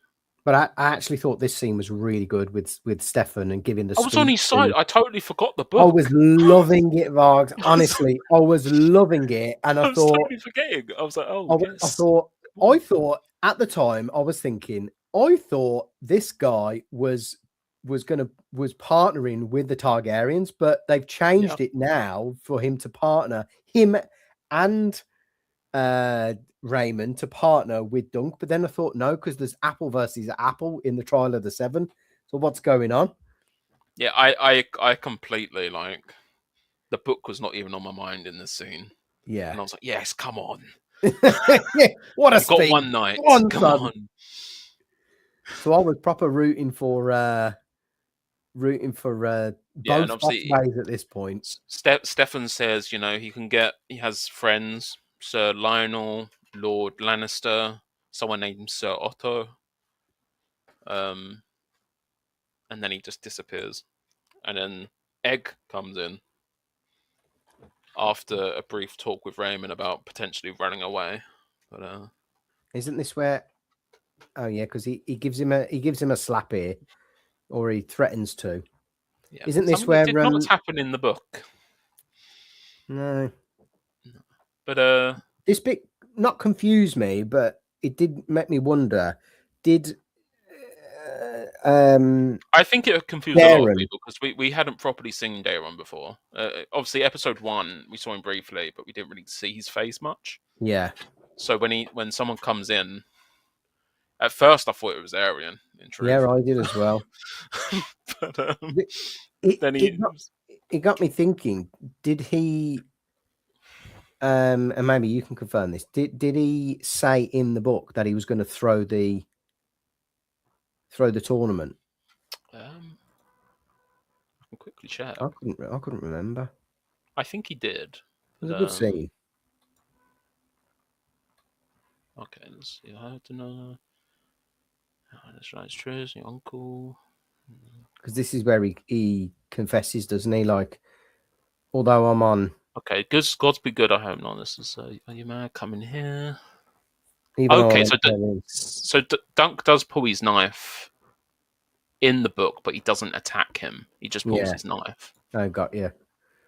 But I actually thought this scene was really good with Stefan and giving the I was on speech his side. to. I totally forgot the I was book. loving it, Vargs. I was, Honestly, I was loving it, and I I was thought totally forgetting. I was like, oh I, I yes. thought, I thought at the time, I was thinking, I thought this guy was partnering with the Targaryens, but they've Yeah. changed it now for him to partner him and Raymond to partner with Dunk. But then I thought no, because there's Apple versus Apple in the Trial of the Seven. So what's going on? Yeah. I completely like the book was not even on my mind in this scene, Yeah. and I was like, yes, come on. Yeah, what a You got speed. one night. One Come son. on. So I was proper rooting for Yeah, and both obviously ways at this point. Stefan says, he has friends, Sir Lionel, Lord Lannister, someone named Sir Otto, and then he just disappears. And then Egg comes in after a brief talk with Raymond about potentially running away. But Isn't this where? Oh yeah, because he gives him a slap here, or he threatens to. Yeah, Isn't this something that where? did not happen in the book. No, But this bit not confused me, but it did make me wonder. Did I think it confused a lot of Darren? people because we hadn't properly seen Daron before. Obviously, episode 1 we saw him briefly, but we didn't really see his face much. Yeah, So when someone comes in, at first I thought it was Arian. In truth, yeah, I did as well. but It, then it got me thinking. Did he? And maybe you can confirm this. Did he say in the book that he was going to throw the tournament? I can quickly check. I couldn't remember. I think he did. It was a good scene. Okay, let's see. I don't know. That's right. It's true. It's your uncle. Because this is where he confesses, doesn't he? Like, although I'm on. Okay, God's be good. I hope not. This is are you mad? Come in here. Even Okay, so Dunk does pull his knife in the book, but he doesn't attack him. He just pulls his knife. I got you.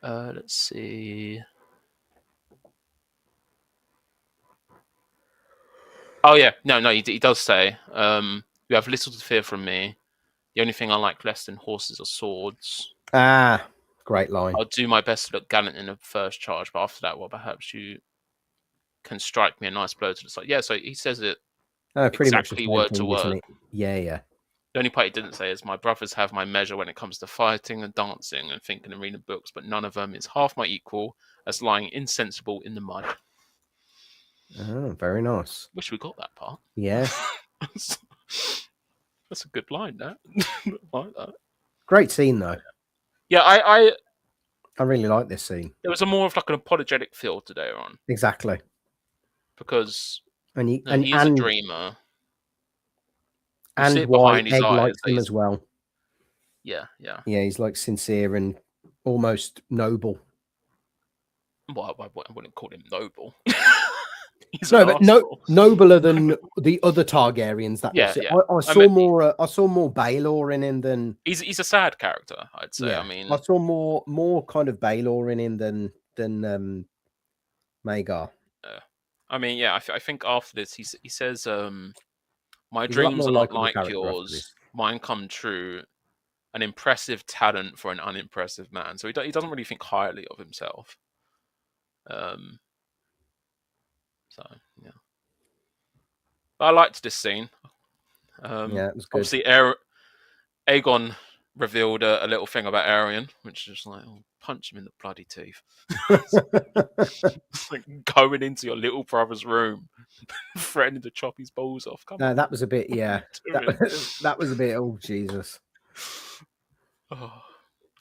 Let's see. Oh yeah, no, he does say, "You have little to fear from me. The only thing I like less than horses are swords." Ah, great line. I'll do my best to look gallant in the first charge, but after that, well, perhaps you can strike me a nice blow to the side. Yeah, so he says it pretty exactly much word to word. Yeah. The only part he didn't say is, "My brothers have my measure when it comes to fighting and dancing and thinking and reading books, but none of them is half my equal as lying insensible in the mud." Oh, very nice. Wish we got that part. Yeah. That's a good line, that. I like that. Great scene, though. Yeah, I really like this scene. There was a more of like an apologetic feel to Daron. Exactly. Because he's a dreamer. And why Egg likes him as well. Yeah. Yeah, he's like sincere and almost noble. Well, I wouldn't call him noble. But nobler than the other Targaryens. I saw more Baelor in him than. He's a sad character, I'd say. Yeah. I mean, I saw more kind of Baelor in him than Maegor. I mean, yeah. I think after this, he says, "My dreams are not like yours. Mine come true. An impressive talent for an unimpressive man." So he doesn't really think highly of himself. So yeah, but I liked this scene. Yeah, it was good. Obviously, Aegon revealed a little thing about Aerion, which is like, "Oh, punch him in the bloody teeth." It's like going into your little brother's room, threatening to chop his balls off. Come on. That was a bit, yeah. That was a bit. Oh Jesus! Oh,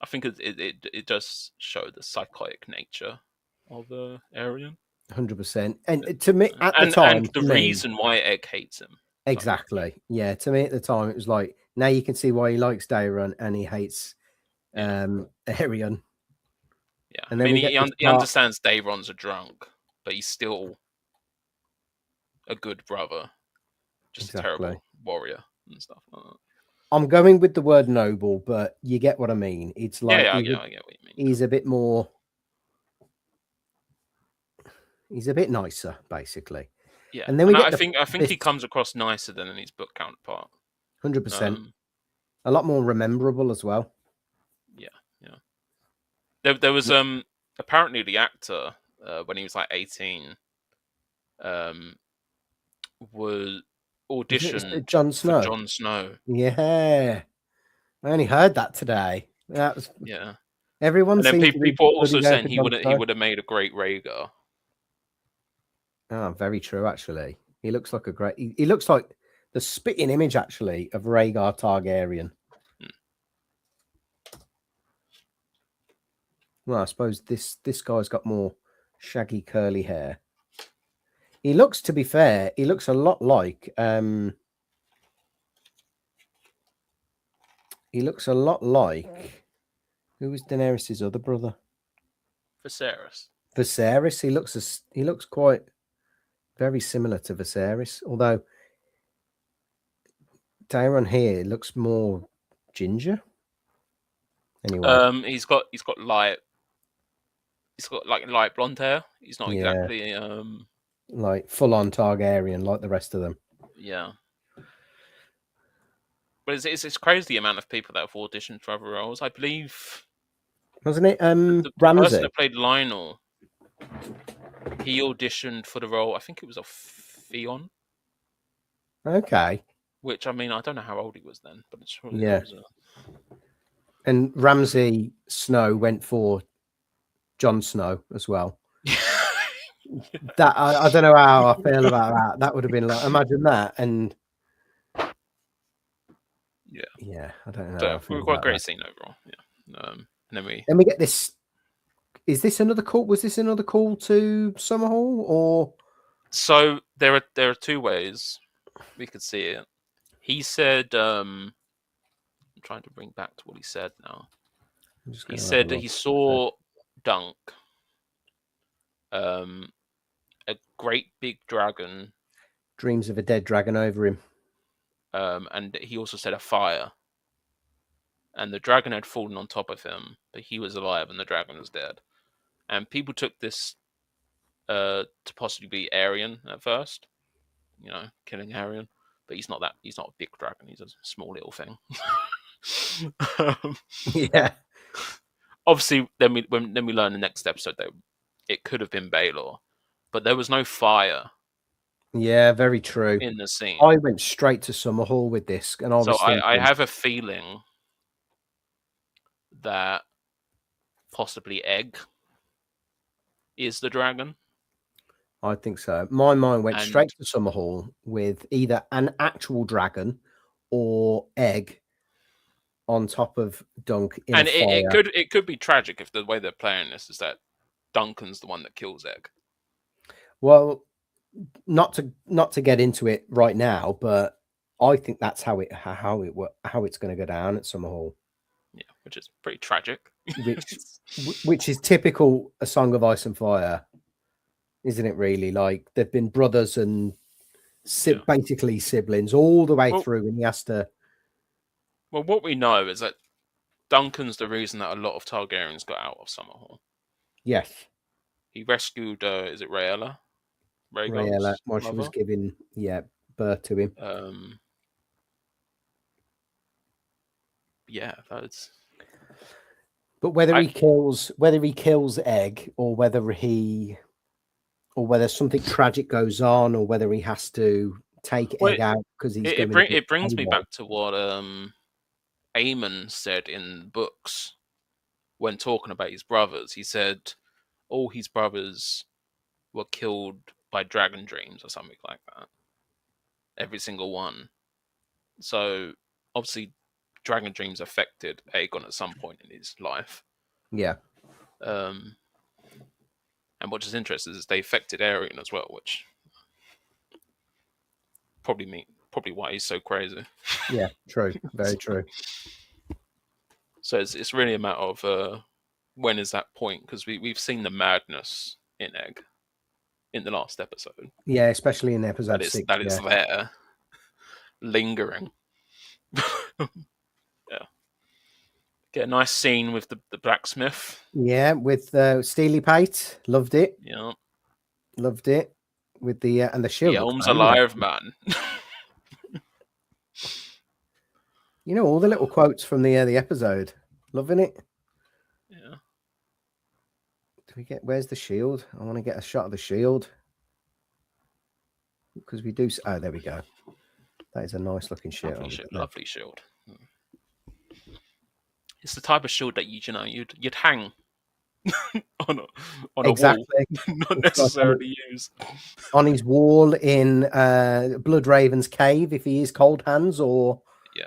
I think it does show the psychotic nature of Aerion. 100%. And to me, at the time, and the reason why Egg hates him. Exactly. Yeah. To me, at the time, it was like, now you can see why he likes Daron and he hates Aerion. Yeah. And then he understands Daeron's a drunk, but he's still a good brother. Just a terrible warrior and stuff like that. I'm going with the word noble, but you get what I mean. It's like, I get what you mean. He's a bit more. He's a bit nicer, basically. Yeah, and then I think he comes across nicer than in his book counterpart. 100%. A lot more rememberable as well. Yeah. There was apparently the actor when he was like 18 was auditioned Jon Snow. for Jon Snow. Yeah, I only heard that today. That was Everyone. And then people also saying he would have made a great Rhaegar. Oh, very true. Actually, he looks like a great. He looks like the spitting image, actually, of Rhaegar Targaryen. Well, I suppose this guy's got more shaggy, curly hair. He looks, to be fair, he looks a lot like. He looks a lot like. Who was Daenerys' other brother? Viserys. He looks quite. Very similar to Viserys, although Daeron here looks more ginger. Anyway, He's got light. He's got like light blonde hair. He's not yeah, exactly like full-on Targaryen, like the rest of them. yeah. But it's crazy the amount of people that have auditioned for other roles. I believe Wasn't it? the person Ramsay. that played Lionel, he auditioned for the role. I think it was of Theon. Okay. Which, I mean, I don't know how old he was then, but it's really Yeah. And Ramsay Snow went for Jon Snow as well. That I don't know how I feel about that. That would have been like, imagine that, and yeah, I don't know. So we've got a great scene overall. Yeah. And then we get this. Is this another call? Was this another call to Summerhall, or? So there are two ways we could see it. He said, I'm trying to bring back to what he said now. He said that he saw Dunk, a great big dragon. Dreams of a dead dragon over him. And he also said a fire. And the dragon had fallen on top of him, but he was alive and the dragon was dead. And people took this to possibly be Aryan at first, killing Aryan. But he's not that. He's not a big dragon. He's a small little thing. Yeah. Obviously, then we learn the next episode that it could have been Baelor, but there was no fire. Yeah, very true. In the scene, I went straight to Summerhall with this, and I have a feeling that possibly Egg is the dragon. I think so. My mind went straight to Summerhall with either an actual dragon or Egg on top of Dunk in and a fire. It could be tragic if the way they're playing this is that Duncan's the one that kills Egg. Well, not to get into it right now, but I think that's how it's going to go down at Summerhall. Yeah, which is pretty tragic. which is typical A Song of Ice and Fire, isn't it? Really, like they've been brothers and basically siblings all the way through, and he has to. Well, what we know is that Duncan's the reason that a lot of Targaryens got out of Summerhall. Yes. He rescued, is it Rhaella? Rhaella, while she was giving, birth to him. Yeah, that's. But whether he kills Egg, or whether something tragic goes on, or whether he has to take Egg out because he's it brings me back to what Aemon said in books when talking about his brothers. He said all his brothers were killed by dragon dreams or something like that. Every single one. So obviously dragon dreams affected Aegon at some point in his life. Yeah. And what is interesting is they affected Aerion as well, which probably why he's so crazy. Yeah, true. Very true. So it's really a matter of when is that point, because we've seen the madness in Egg in the last episode. Yeah, especially in episode 6. That is there, lingering. Yeah. Get a nice scene with the blacksmith. Yeah, with Steely Pate. Loved it. Yeah. Loved it. With the and the shield. The Elm's alive, man. You know, all the little quotes from the episode. Loving it. Yeah. Where's the shield? I want to get a shot of the shield. Because we do. Oh, there we go. That is a nice looking shield. Lovely shield. It's the type of shield that you'd hang on a wall, not necessarily use on his wall in Bloodraven's cave if he is Cold Hands, or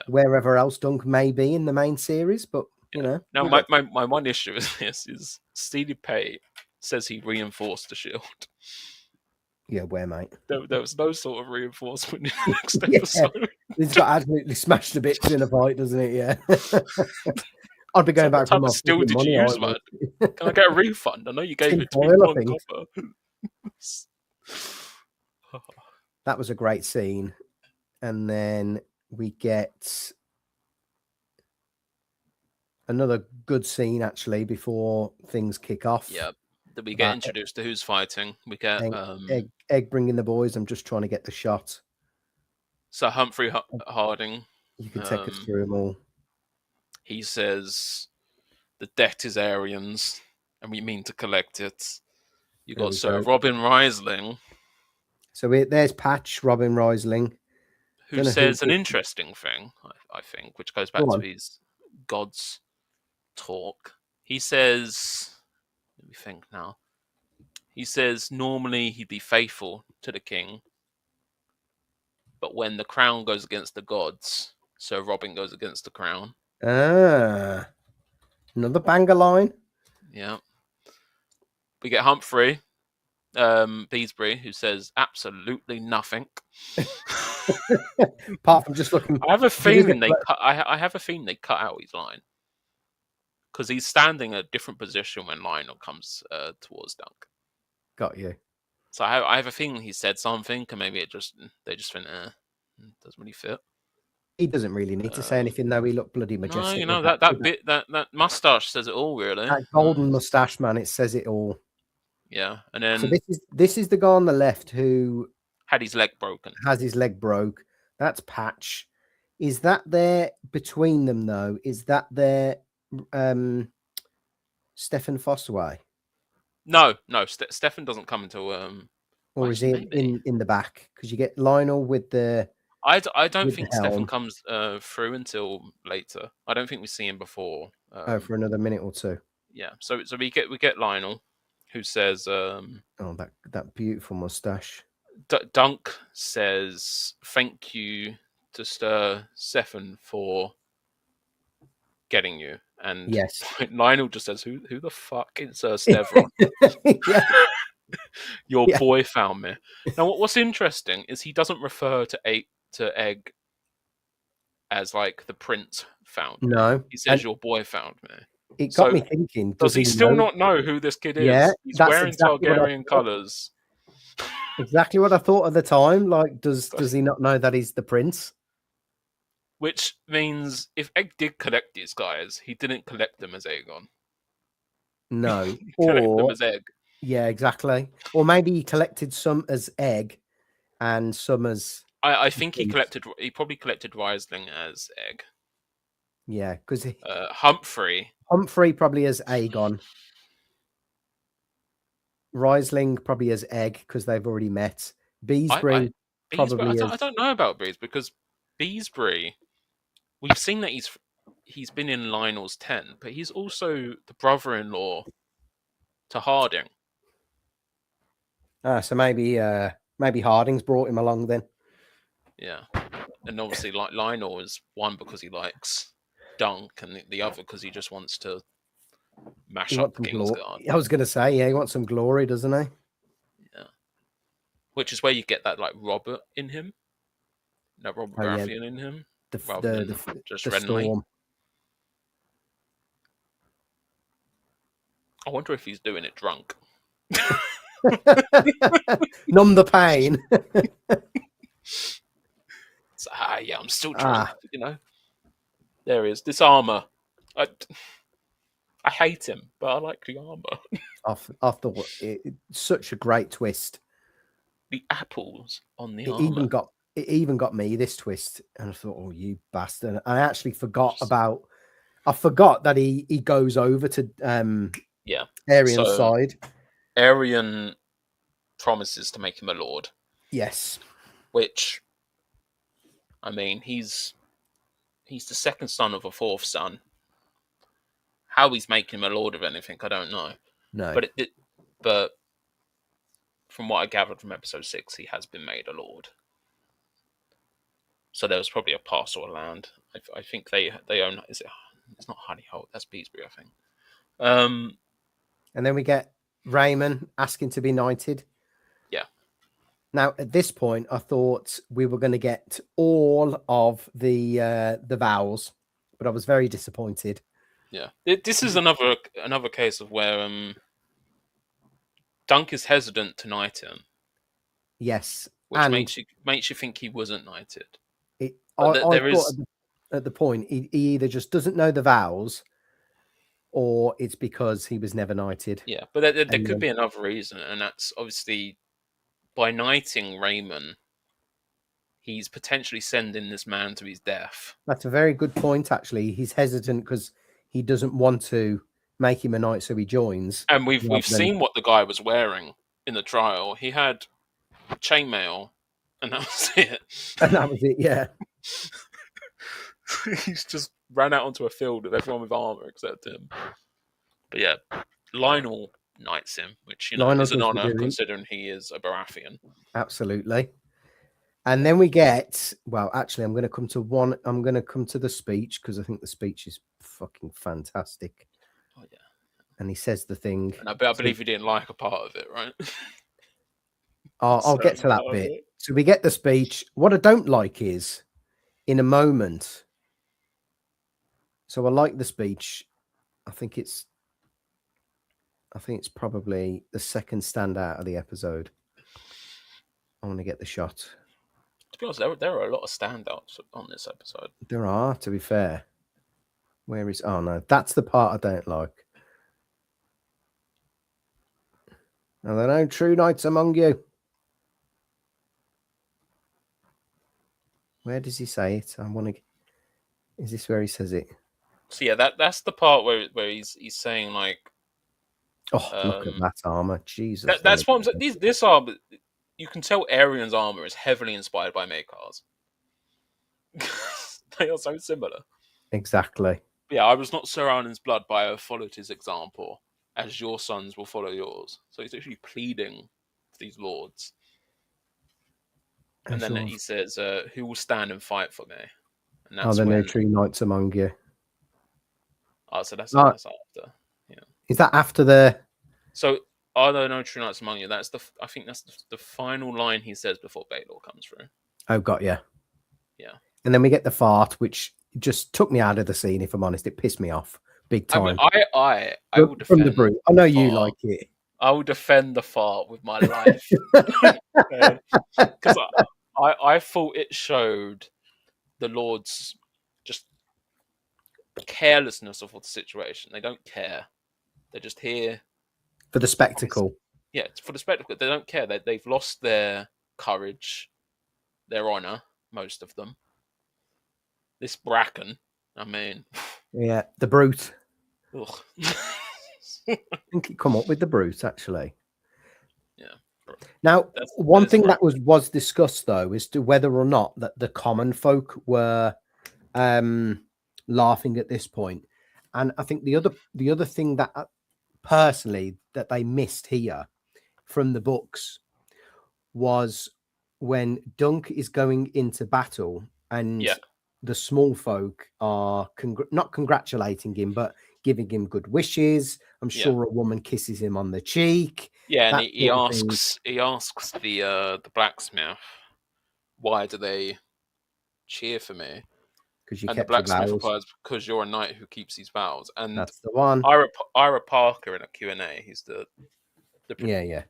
wherever else Dunk may be in the main series. But you know, now my one issue with this is Steely Pate says he reinforced the shield. Yeah, where, mate? There was no sort of reinforcement in the next episode. It's got absolutely smashed to bits in a fight, doesn't it? Yeah. I'd be going back to my steel did money, you use, man? Can I get a refund? I know you gave it to me on copper. That was a great scene. And then we get another good scene actually before things kick off. Yeah, that we get introduced to who's fighting. We get Egg bringing the boys. I'm just trying to get the shot. So Humphrey Harding. You can take us through them all. He says the debt is Arian's, and we mean to collect it. You got Sir Robin Riesling. So there's Patch, Robin Riesling, who says an interesting thing, I think, which goes back to his God's talk. He says, let me think now. He says normally he'd be faithful to the king, but when the crown goes against the gods, Sir Robin goes against the crown. Ah, another banger line. Yeah. We get Humphrey Beesbury, who says absolutely nothing. Apart from just looking. I have a feeling I have a feeling they cut out his line because he's standing at a different position when Lionel comes towards Dunk. Got you. So I have a feeling he said something, and maybe they just think, doesn't really fit. He doesn't really need to say anything, though. He looked bloody majestic. No, that mustache says it all, really. That golden mustache, man, it says it all. Yeah, and then so this is the guy on the left who had his leg broken. Has his leg broke. That's Patch. Is that there between them though? Is that there Stefan Fossaway? No, Stefan doesn't come until or is he in the back? Because you get Lionel with the. I don't think Stefan comes through until later. I don't think we see him before. For another minute or two. Yeah, so we get Lionel, who says, "Oh, that beautiful mustache." Dunk says, "Thank you to Sir Stefan for getting you." And yes, Lionel just says, "Who the fuck is Sir Stefan?" Your boy found me. Now, what's interesting is he doesn't refer to Egg as like the prince found me. No, he says your boy found me. It got me thinking. Does he still not know who this kid is? Yeah, he's wearing Targaryen colours. Exactly what I thought at the time. Like, does he not know that he's the prince? Which means if Egg did collect these guys, he didn't collect them as Aegon. No, he collected them as Egg. Yeah, exactly. Or maybe he collected some as Egg, and some as. I think he probably collected Riesling as Egg. Yeah, because Humphrey probably as Aegon. Riesling probably as Egg because they've already met. Beesbury probably. I don't know about Beesbury because Beesbury, we've seen that he's been in Lionel's tent, but he's also the brother-in-law to Harding. So maybe Harding's brought him along then. Yeah, and obviously like Lionel is one because he likes Dunk, and the other because he just wants to mash up Kingsguard. I was going to say, yeah, he wants some glory, doesn't he? Yeah. Which is where you get that like Robert in him, no Robert Baratheon in him, rather than just Renly. Storm. I wonder if he's doing it drunk. Numb the pain. So, yeah, I'm still drunk. You know, there he is. This armor. I hate him, but I like the armor. It's such a great twist. The apples on the armor. It even got me this twist, and I thought, "Oh, you bastard!" I actually forgot that he goes over to Aerian's side. Aerian promises to make him a lord. Yes, which, I mean, he's the second son of a fourth son. How he's making him a lord of anything, I don't know. No, but from what I gathered from episode 6, he has been made a lord. So there was probably a parcel of land. I think they own. Is it? It's not Honeyholt. That's Beesbury, I think. And then we get Raymond asking to be knighted. Yeah. Now at this point, I thought we were going to get all of the vows, but I was very disappointed. Yeah, this is another case of where Dunk is hesitant to knight him. Yes, which And makes you think he wasn't knighted. I But there thought is at the point he either just doesn't know the vows, or it's because he was never knighted. yeah, but there And could be another reason, and that's obviously by knighting Raymond, he's potentially sending this man to his death. that's a very good point. Actually, he's hesitant because he doesn't want to make him a knight, so he joins. And we've seen what the guy was wearing in the trial. He had chainmail, and that was it. And that was it. Yeah. He's just ran out onto a field with everyone with armor except him. But yeah, Lionel knights him, which Lionel is an does the honor doing. considering he is a Baratheon. Absolutely. And then we get, well, actually, I'm going to come to the speech because I think the speech is fucking fantastic. Oh yeah. And he says the thing. And I believe you didn't like a part of it, right? I'll get to that bit. So we get the speech. What I don't like is in a moment. So I like the speech. I think it's probably the second standout of the episode. I want to get the shot. To be honest, there are a lot of standouts on this episode. There are, to be fair. Where is... Oh, no. That's the part I don't like. Are there no true knights among you? Where does he say it? I want to... Is this where he says it? So yeah, that's the part where he's saying like... Oh, look at that armor. Jesus. That's what I'm saying. This armor... You can tell Aerian's armor is heavily inspired by Maekar's. They are so similar. Exactly. Yeah, I was not surrounded blood, but I have followed his example, as your sons will follow yours. So he's actually pleading to these lords. And then he says, who will stand and fight for me? And that's there no true knights among you? Oh, so that's after. Yeah. Is that after the... So, are there no true knights among you? I think that's the final line he says before Baelor comes through. Oh, got you. Yeah. And then we get the fart, which just took me out of the scene, if I'm honest. It pissed me off big time. I will defend from the brute. I know you like it. I will defend the fart with my life. Because I thought it showed the Lord's just carelessness of the situation. They don't care. They're just here for the spectacle. Yeah, it's for the spectacle. They don't care. They've lost their courage, their honor, most of them. This Bracken, I mean... Yeah, the brute. Ugh. I think he come up with the brute, actually. Yeah. Now, one thing that was discussed, though, is to whether or not that the common folk were laughing at this point. And I think the other thing that personally that they missed here from the books was when Dunk is going into battle and the small folk are not congratulating him, but giving him good wishes. I'm sure a woman kisses him on the cheek. Yeah, and he asks the blacksmith, why do they cheer for me? Because you and kept the blacksmith your vows. replies, because you're a knight who keeps his vows. And that's the one. Ira Parker in a Q&A, he's the guy,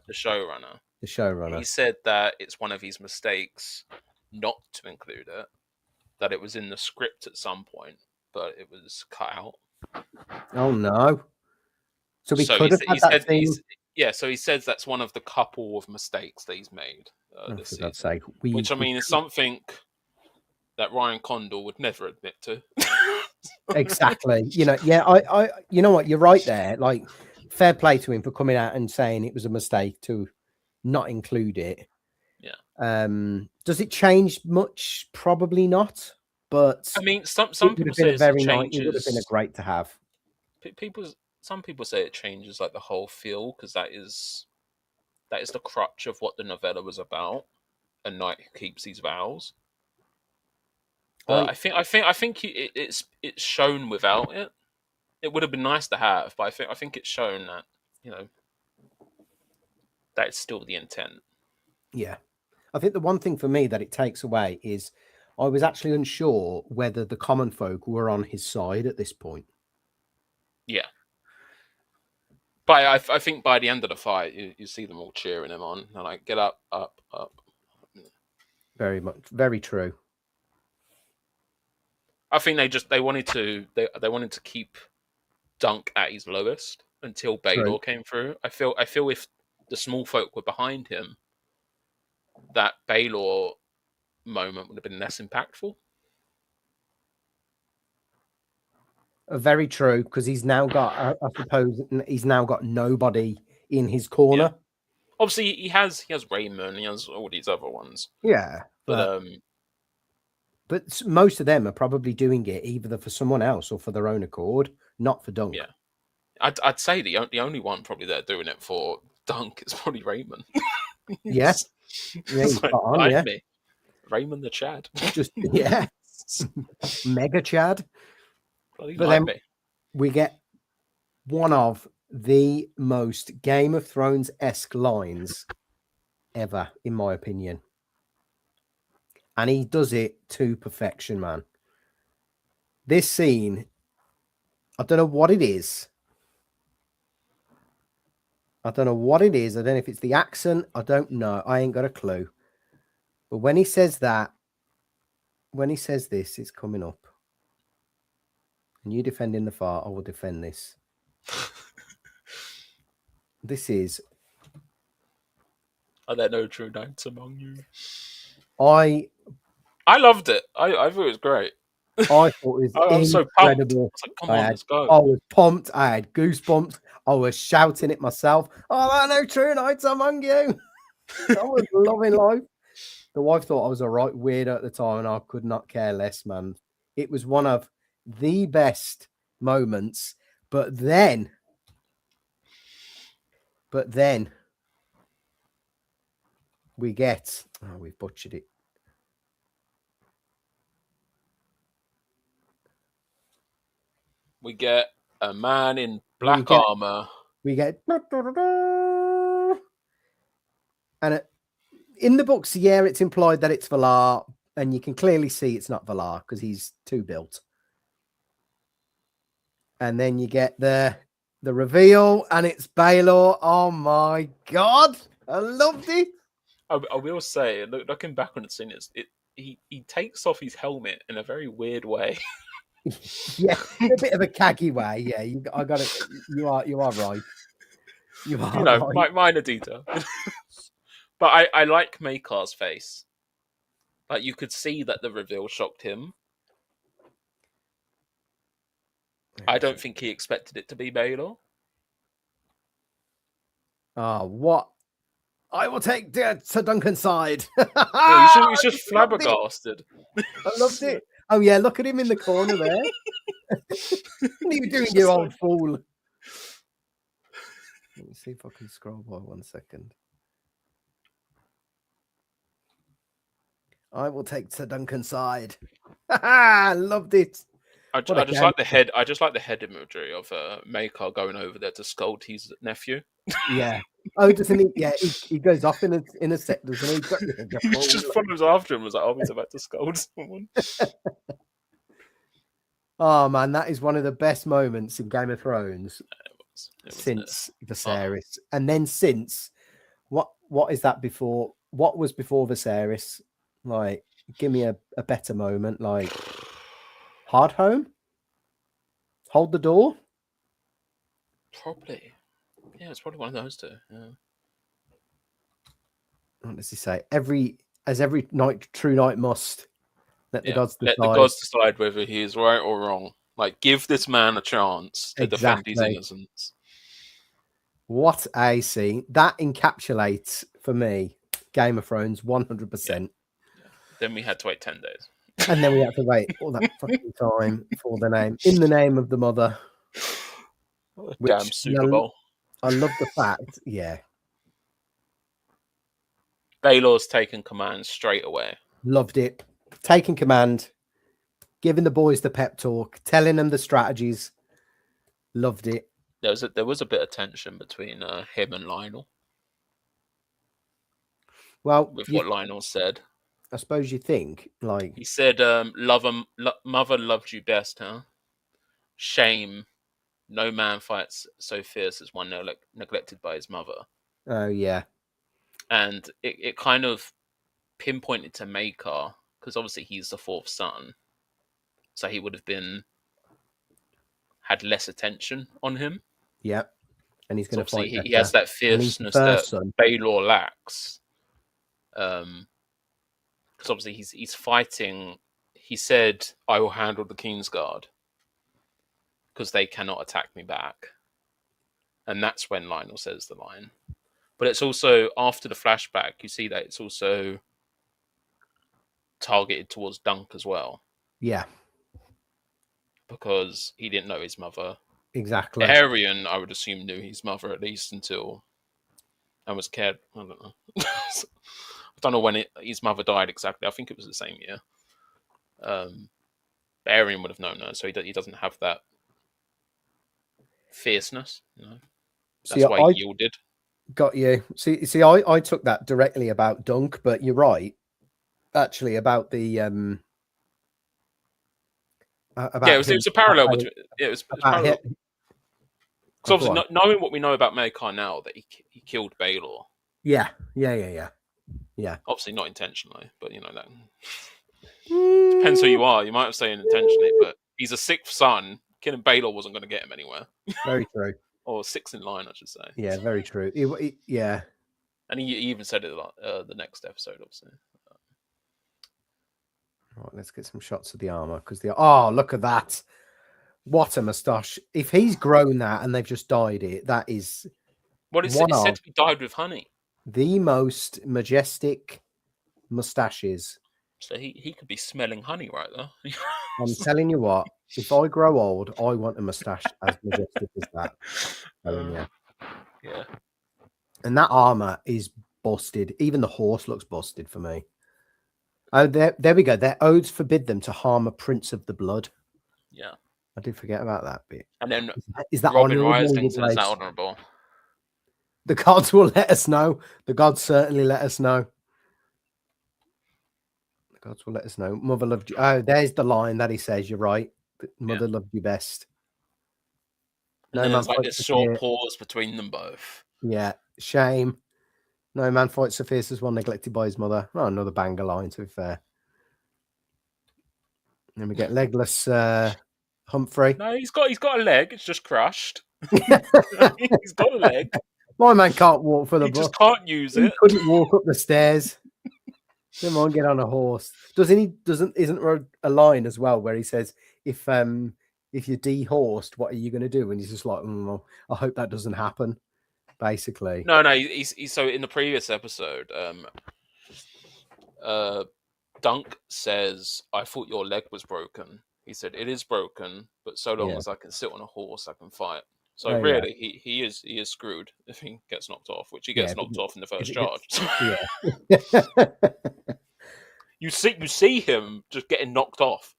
the showrunner. The showrunner. He said that it's one of his mistakes not to include it. That it was in the script at some point, but it was cut out. Oh no! So we could have had that thing. So he says that's one of the couple of mistakes that he's made this season. Sake. Which I mean is something that Ryan Condor would never admit to. Exactly. I you know what, you're right there. Like, fair play to him for coming out and saying it was a mistake to not include it. Yeah. Does it change much? Probably not. But I mean, some people say it would have been a great to have. Some people say it changes like the whole feel because that is the crutch of what the novella was about. A knight who keeps his vows. But I think it's shown without it. It would have been nice to have, but I think it's shown that that it's still the intent. Yeah, I think the one thing for me that it takes away is I was actually unsure whether the common folk were on his side at this point. Yeah, but I think by the end of the fight, you see them all cheering him on. They're like, "Get up, up, up." Very much, very true. I think they wanted to keep Dunk at his lowest until Baylor True. came through. I feel if the small folk were behind him, that Baylor moment would have been less impactful. Very true, because he's now got, I suppose, he's now got nobody in his corner. Yeah. Obviously, he has Raymond, he has all these other ones. Yeah, But most of them are probably doing it either for someone else or for their own accord, not for Dunk. yeah, I'd say the only one probably they're doing it for Dunk is probably Raymond. Yes, yeah, he's like, spot on, yeah. me. Raymond the Chad. Just yeah, mega Chad. Bloody But like then me. we get one of the most Game of Thrones-esque lines ever, in my opinion. And he does it to perfection, man. This scene, I don't know what it is. I don't know if it's the accent. I don't know. I ain't got a clue. But when he says that, when he says this, it's coming up. And you defending the far, I will defend this. This is... Are there no true knights among you? I loved it. I thought it was great. I thought it was I was so pumped. I was like, come on, let's go. I was pumped. I had goosebumps. I was shouting it myself. Oh, there are no true knights among you. I was loving life. The wife thought I was a right weirdo at the time, and I could not care less, man. It was one of the best moments. But then we get... Oh, we've butchered it. We get a man in black armor. We get... And in the books, yeah, it's implied that it's Valar, and you can clearly see it's not Valar because he's too built. And then you get the reveal, and it's Baelor. Oh my god, I loved it. I will say, looking back on the scene, he takes off his helmet in a very weird way. Yeah, a bit of a caggy way. Yeah, I got it. You are right. You are right. Minor detail. But I like Makar's face. Like, you could see that the reveal shocked him. I don't think he expected it to be Baelor. Oh, what? I will take to Duncan's side. Yeah, he's just flabbergasted. I loved it. Oh, yeah, look at him in the corner there. What are you doing, you old fool? Let me see if I can scroll by 1 second. I will take to Duncan's side. I loved it. I just like the head. I just like the head imagery of Makar going over there to scold his nephew. Yeah. Oh, doesn't he? Yeah, he goes off in a sec, doesn't he? He just follows after him. Was like, oh, he's about to scold someone. Oh man, that is one of the best moments in Game of Thrones since Viserys, and then since what is that before? What was before Viserys? Like, give me a better moment. Like, Hard Home, Hold the Door. Probably, yeah, it's probably one of those two. Yeah. What does he say? Every night, true knight must let the gods decide. Let the gods decide whether he is right or wrong. Like, give this man a chance to defend his innocence. What a scene. That encapsulates, for me, Game of Thrones 100%. Yeah. Then we had to wait 10 days. And then we had to wait all that fucking time for the name. In the Name of the Mother. Damn Super Bowl. I love the fact, yeah. Baelor's taken command straight away. Loved it. Taking command, giving the boys the pep talk, telling them the strategies. Loved it. There was a bit of tension between him and Lionel. Well, with what Lionel said, I suppose you think, like, he said, "Mother loved you best, huh? Shame, no man fights so fierce as one neglected by his mother." Oh yeah, and it kind of pinpointed to Maker because obviously he's the fourth son, so he would have had less attention on him. Yeah. And he's going to Obviously, fight he better. has that And he's the fierceness that first son. Baelor lacks. Because obviously he's fighting. He said, "I will handle the Kingsguard because they cannot attack me back," and that's when Lionel says the line. But it's also after the flashback, you see that it's also targeted towards Dunk as well. Yeah. Because he didn't know his mother. Exactly. Arian, I would assume, knew his mother at least until and was cared. I don't know. I don't know when his mother died exactly. I think it was the same year. Arian would have known her, so he doesn't have that fierceness. You know? That's why he yielded. Got you. See, I took that directly about Dunk, but you're right. Actually, about the it was a parallel between. It was parallel. So obviously, knowing what we know about Maekar now, that he killed Baelor. Yeah. Obviously, not intentionally, but you know that depends who you are. You might have said intentionally, but he's a sixth son. Killing Baelor wasn't going to get him anywhere. Very true. Or sixth in line, I should say. Yeah, very true. Yeah. And he even said it the next episode, obviously. Right, let's get some shots of the armor because look at that! What a moustache! If he's grown that and they've just dyed it, that is. Well, it's said to be dyed with honey. The most majestic moustaches. So he could be smelling honey right there. I'm telling you what, if I grow old, I want a moustache as majestic as that. Yeah. And that armor is busted. Even the horse looks busted for me. Oh, there we go. Their oaths forbid them to harm a prince of the blood. Yeah. I did forget about that bit. And then is that Robin honorable? Rising says that honorable. The gods will let us know. The gods certainly let us know. The gods will let us know. Mother loved you. Oh, there's the line that he says. You're right. Mother loved you best. And then there's like this short pause between them both. Yeah. Shame. No man fights so fierce as one neglected by his mother. Oh, another banger line, to be fair. And then we get legless Humphrey. No, he's got a leg. It's just crushed. He's got a leg. My man can't walk for the book. He just can't use it. He couldn't walk up the stairs. Come on, get on a horse. Isn't there a line as well where he says, if you're dehorsed, what are you going to do? And he's just like, I hope that doesn't happen. Basically, no. He's so in the previous episode, Dunk says, "I thought your leg was broken." He said, "It is broken, but so long as I can sit on a horse, I can fight." So really, he is screwed if he gets knocked off, which he gets knocked off in the first charge. You see him just getting knocked off.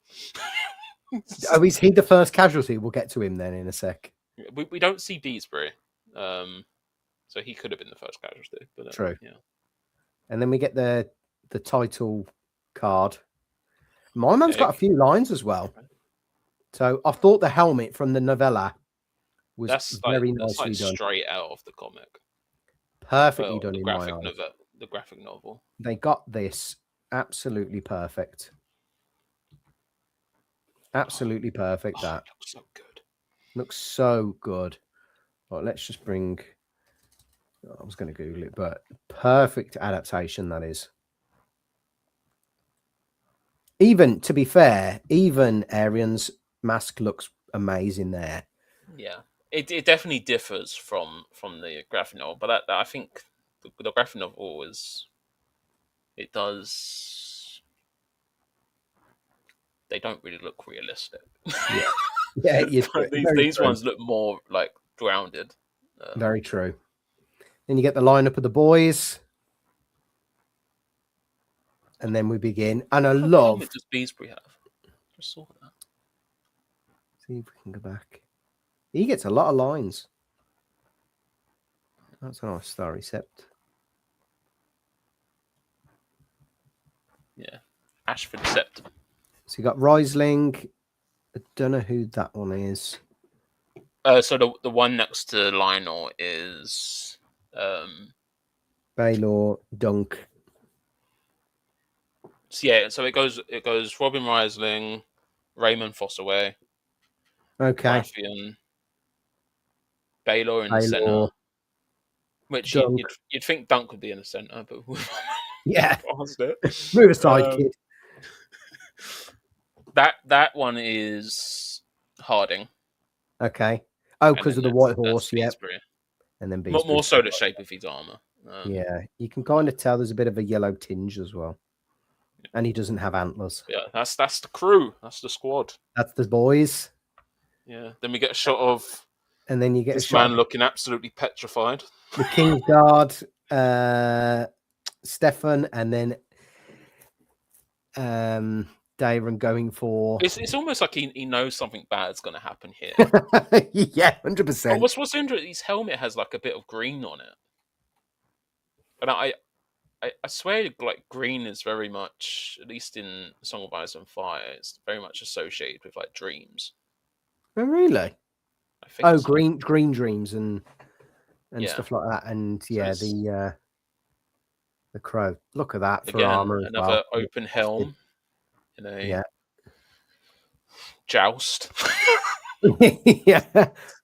Oh, is he the first casualty? We'll get to him then in a sec. We don't see Beesbury, so he could have been the first casualty. But true. Yeah. And then we get the title card. My man's got a few lines as well. So I thought the helmet from the novella was very nicely done. Straight out of the comic. Perfectly done in my eyes. The graphic novel. They got this absolutely perfect. Absolutely perfect. That looks so good. Looks so good. Well, let's just bring. I was going to Google it, but perfect adaptation that is. Even to be fair, even Arian's mask looks amazing there. Yeah, it definitely differs from the graphic novel, but I think the graphic novel does. They don't really look realistic. Yeah, these ones look more like grounded. Very true. Then you get the lineup of the boys, and then we begin. And I love. What does Beesbury have? Just saw that. See if we can go back. He gets a lot of lines. That's a nice starry sept. Yeah, Ashford Sept. So you got Riesling. I don't know who that one is. So the one next to Lionel is Baelor, Dunk. So yeah, so it goes Robin Reisling, Raymond Fossaway, Okay. Baratheon, Baylor in the Baylor, center, which Dunk. you'd think Dunk would be in the center, but Yeah. past it. Move aside, kid. That one is Harding. Okay. Oh, And because then of the white that's horse, yep. Beesbury. And then More Beesbury. so the shape of his armor. Yeah, you can kind of tell there's a bit of a yellow tinge as well. And he doesn't have antlers. Yeah, that's the crew. That's the squad. That's the boys. Yeah. Then we get a shot of And then you get this a shot man looking absolutely petrified. the King's Guard, Stefan, and then Daron going for. It's almost like he knows something bad's going to happen here. Yeah, 100%. Oh, what's interesting? His helmet has like a bit of green on it, and I swear, like green is very much, at least in Song of Ice and Fire, it's very much associated with like dreams. Oh, really? I think. Oh, so. green dreams and stuff like that, and yeah, So the crow. Look at that for again, armor as another well. open helm in a Yeah. joust. Yeah,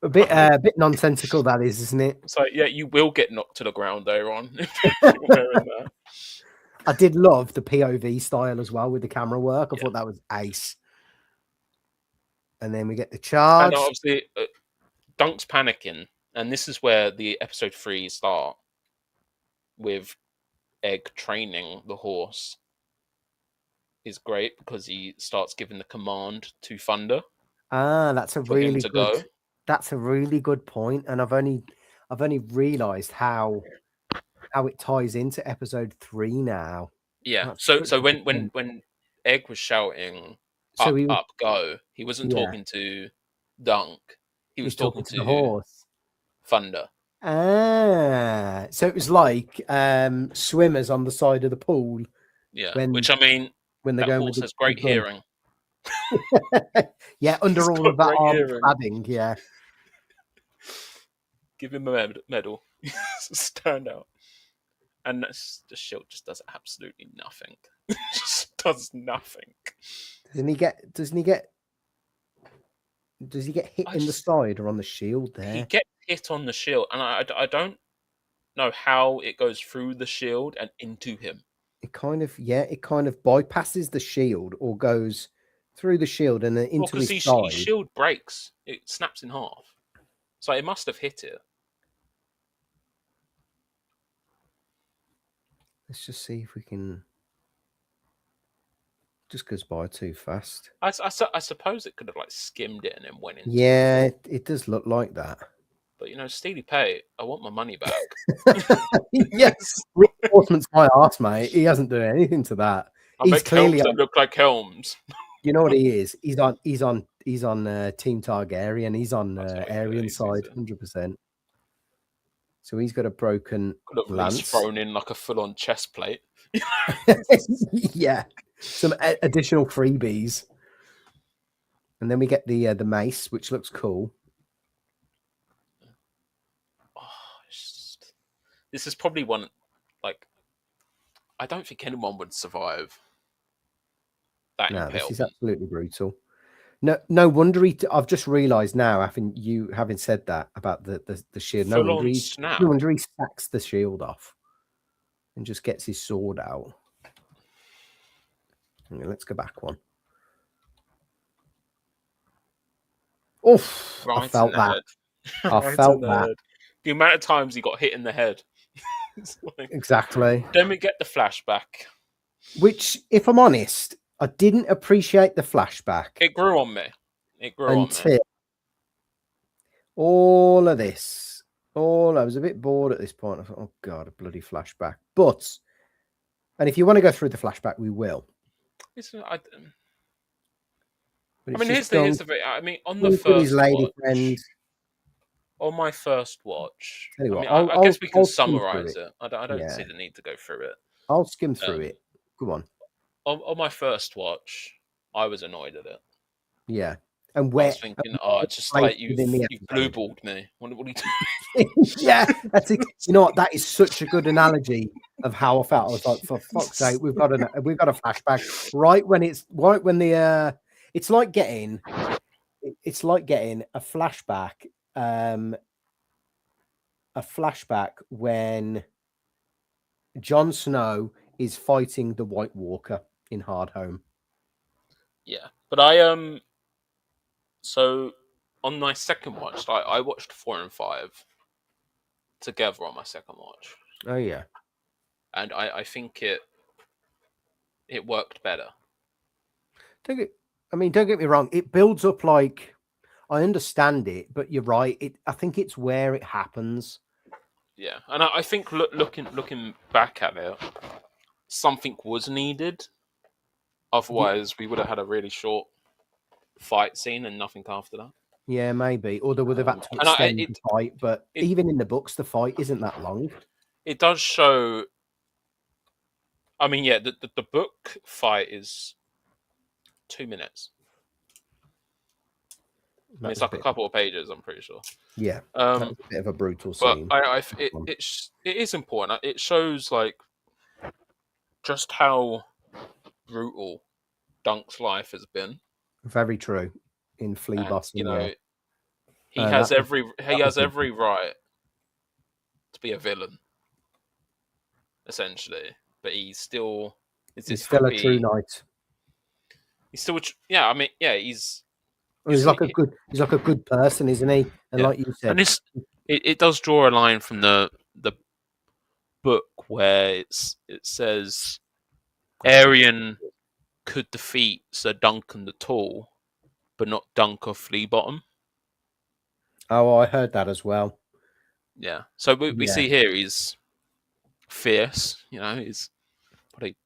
a bit nonsensical that is, isn't it? It's like, yeah, you will get knocked to the ground there on if you're wearing that. I did love the POV style as well with the camera work. I thought that was ace. And then we get the charge. And obviously, Dunk's panicking, and this is where the episode 3 start with Egg training the horse. Is great because he starts giving the command to Thunder. That's a really good. Go. That's a really good point, and I've only realised how it ties into episode 3 now. Yeah. So when Egg was shouting up, go, he wasn't talking to Dunk. He was talking to the horse. Thunder. So it was like swimmers on the side of the pool. Yeah. Which I mean, when that horse has great hearing. Yeah, under all of that arm padding, yeah. Give him a medal. Stand out. And the shield just does absolutely nothing. Just does nothing. Does he get hit in the side or on the shield there? He gets hit on the shield, and I don't know how it goes through the shield and into him. It kind of bypasses the shield or goes through the shield and then into his side. His shield breaks. It snaps in half. So it must have hit it. Let's just see if we can. Just goes by too fast. I suppose it could have like skimmed it and then went into. Yeah, it does look like that. But Steely Pay, I want my money back. Yes, reinforcement's my arse, mate. He hasn't done anything to that. He's clearly that look like Helms. You know what he is? He's on Team Targaryen. He's on Aryan side, 100%. So he's got a broken lance. He's thrown in like a full-on chest plate. Yeah, some additional freebies, and then we get the mace, which looks cool. This is probably one, like, I don't think anyone would survive that impalement. This is absolutely brutal. No wonder I've just realised now, having said that about the shield. No wonder he sacks the shield off and just gets his sword out. Okay, let's go back one. Oof! Right, I felt that. I felt that. The amount of times he got hit in the head. Exactly. Then we get the flashback. Which, if I'm honest, I didn't appreciate the flashback. It grew on me. Until all of this. I was a bit bored at this point. I thought, oh God, a bloody flashback. And if you want to go through the flashback, we will. Here's the bit. I mean, on the first lady friend. On my first watch, I guess we can summarize it. I don't see the need to go through it. I'll skim through it. Go on. On my first watch, I was annoyed at it. Yeah. And where? I was thinking, just like you blue-balled me. What are you doing? Yeah, that's it. You know what? That is such a good analogy of how I felt. I was like, for fuck's sake, we've got a flashback right when the it's like getting a flashback, when Jon Snow is fighting the White Walker in Hardhome. Yeah, but so on my second watch, I watched 4 and 5 together on my second watch, Oh yeah. and I think it worked better. Don't get me wrong. It builds up, like, I understand it, but you're right. I think it's where it happens. Yeah, and I think looking back at it, something was needed. Otherwise, we would have had a really short fight scene and nothing after that. Yeah, maybe. Or they would have had to And extend the fight. But even in the books, the fight isn't that long. It does show. I mean, yeah, the book fight is 2 minutes. I mean, it's like a couple of pages, I'm pretty sure. Yeah, that's a bit of a brutal scene. But it is important. It shows, like, just how brutal Dunk's life has been. Very true. In Flea Bossing, you know, he has every right to be a villain, essentially. But he's still still a true knight. He's still, I mean, yeah, he's like a good person, isn't he? And like you said, and it does draw a line from the book where it says Aerion could defeat Sir Duncan the Tall, but not Dunk of Fleabottom. Oh, I heard that as well. Yeah. So we see here he's fierce. You know, he's probably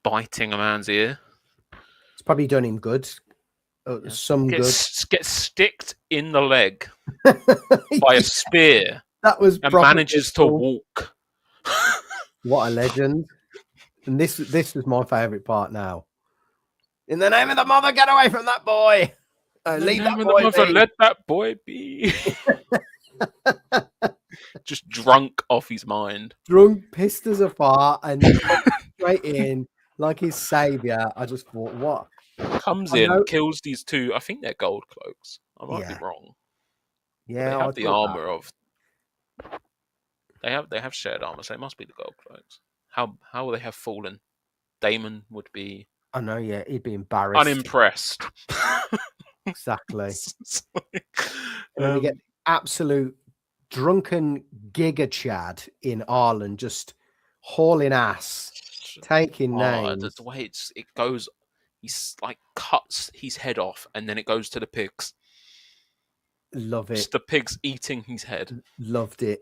biting a man's ear. It's probably done him good. Some good. Gets sticked in the leg by a spear. That was and manages to walk. What a legend! And this is my favourite part now. In the name of the mother, get away from that boy! Leave that boy be. Let that boy be. Just drunk off his mind. Drunk, pissed as a fart, and straight in like his saviour. I just thought, what? Comes in, kills these two. I think they're gold cloaks. I might be wrong. Yeah, they have the armor of. They have shared armor, so it must be the gold cloaks. How they have fallen? Daemon would be. I know, yeah, he'd be embarrassed, unimpressed. Exactly. And then you get absolute drunken Giga Chad in Ireland, just hauling ass, taking names. The way it goes, he's like cuts his head off, and then it goes to the pigs. Love it. Just the pigs eating his head. Loved it.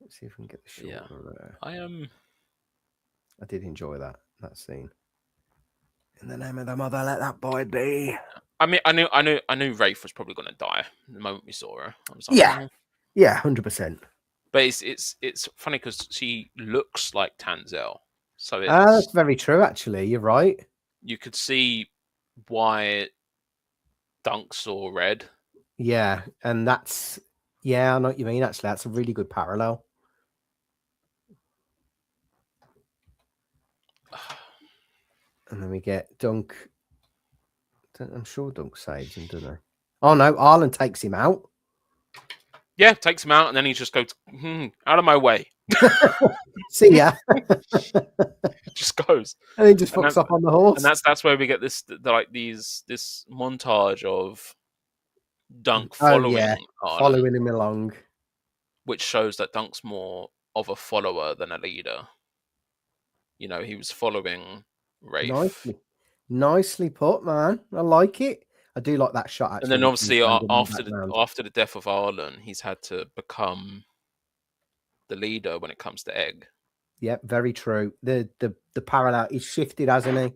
Let's see if we can get the short. Yeah. I did enjoy that scene. In the name of the mother, let that boy be. I mean, I knew Rafe was probably going to die the moment we saw her. I was like, yeah, 100%. But it's funny because she looks like Tanzel, so that's very true. Actually, you're right. You could see why Dunk saw red. Yeah, and that's I know what you mean. Actually, that's a really good parallel. And then we get Dunk. I'm sure Dunk saves him, doesn't he? Oh no, Arlen takes him out. Yeah, takes him out, and then he just goes, out of my way. See ya. Just goes. And he just fucks up on the horse. And that's where we get this montage of Dunk following him along. Which shows that Dunk's more of a follower than a leader. You know, he was following Rafe. Nicely put, man. I like it. I do like that shot, actually. And then obviously after the death of Arlen, he's had to become the leader when it comes to Egg. Yep, very true. The parallel, he's shifted, hasn't he?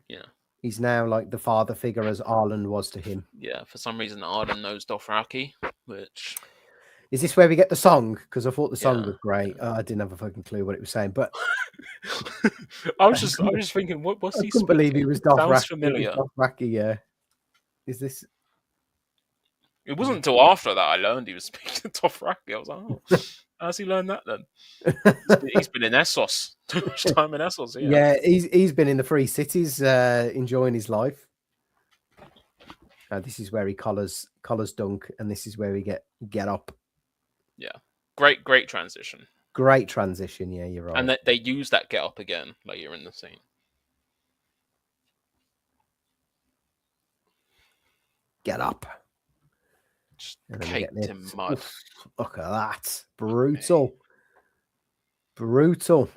Yeah. He's now like the father figure as Arlen was to him. Yeah, for some reason Arlen knows Dothraki, which... Is this where we get the song? Because I thought the song was great. I didn't have a fucking clue what it was saying, but I was just thinking, what's he? I couldn't believe he was Dothraki. Sounds familiar. Dothraki, yeah. Is this? It wasn't until after that I learned he was speaking Dothraki. I was like, oh. How's he learned that then? He's been in Essos. Too much time in Essos. Yeah, he's been in the Free Cities, enjoying his life. This is where he collars Dunk, and this is where we get up. Yeah, great transition. Great transition. Yeah, you're right. And they use that get up again later in the scene. Get up. Just And then caked in mud. Oof, look at that. Brutal. Okay. Brutal.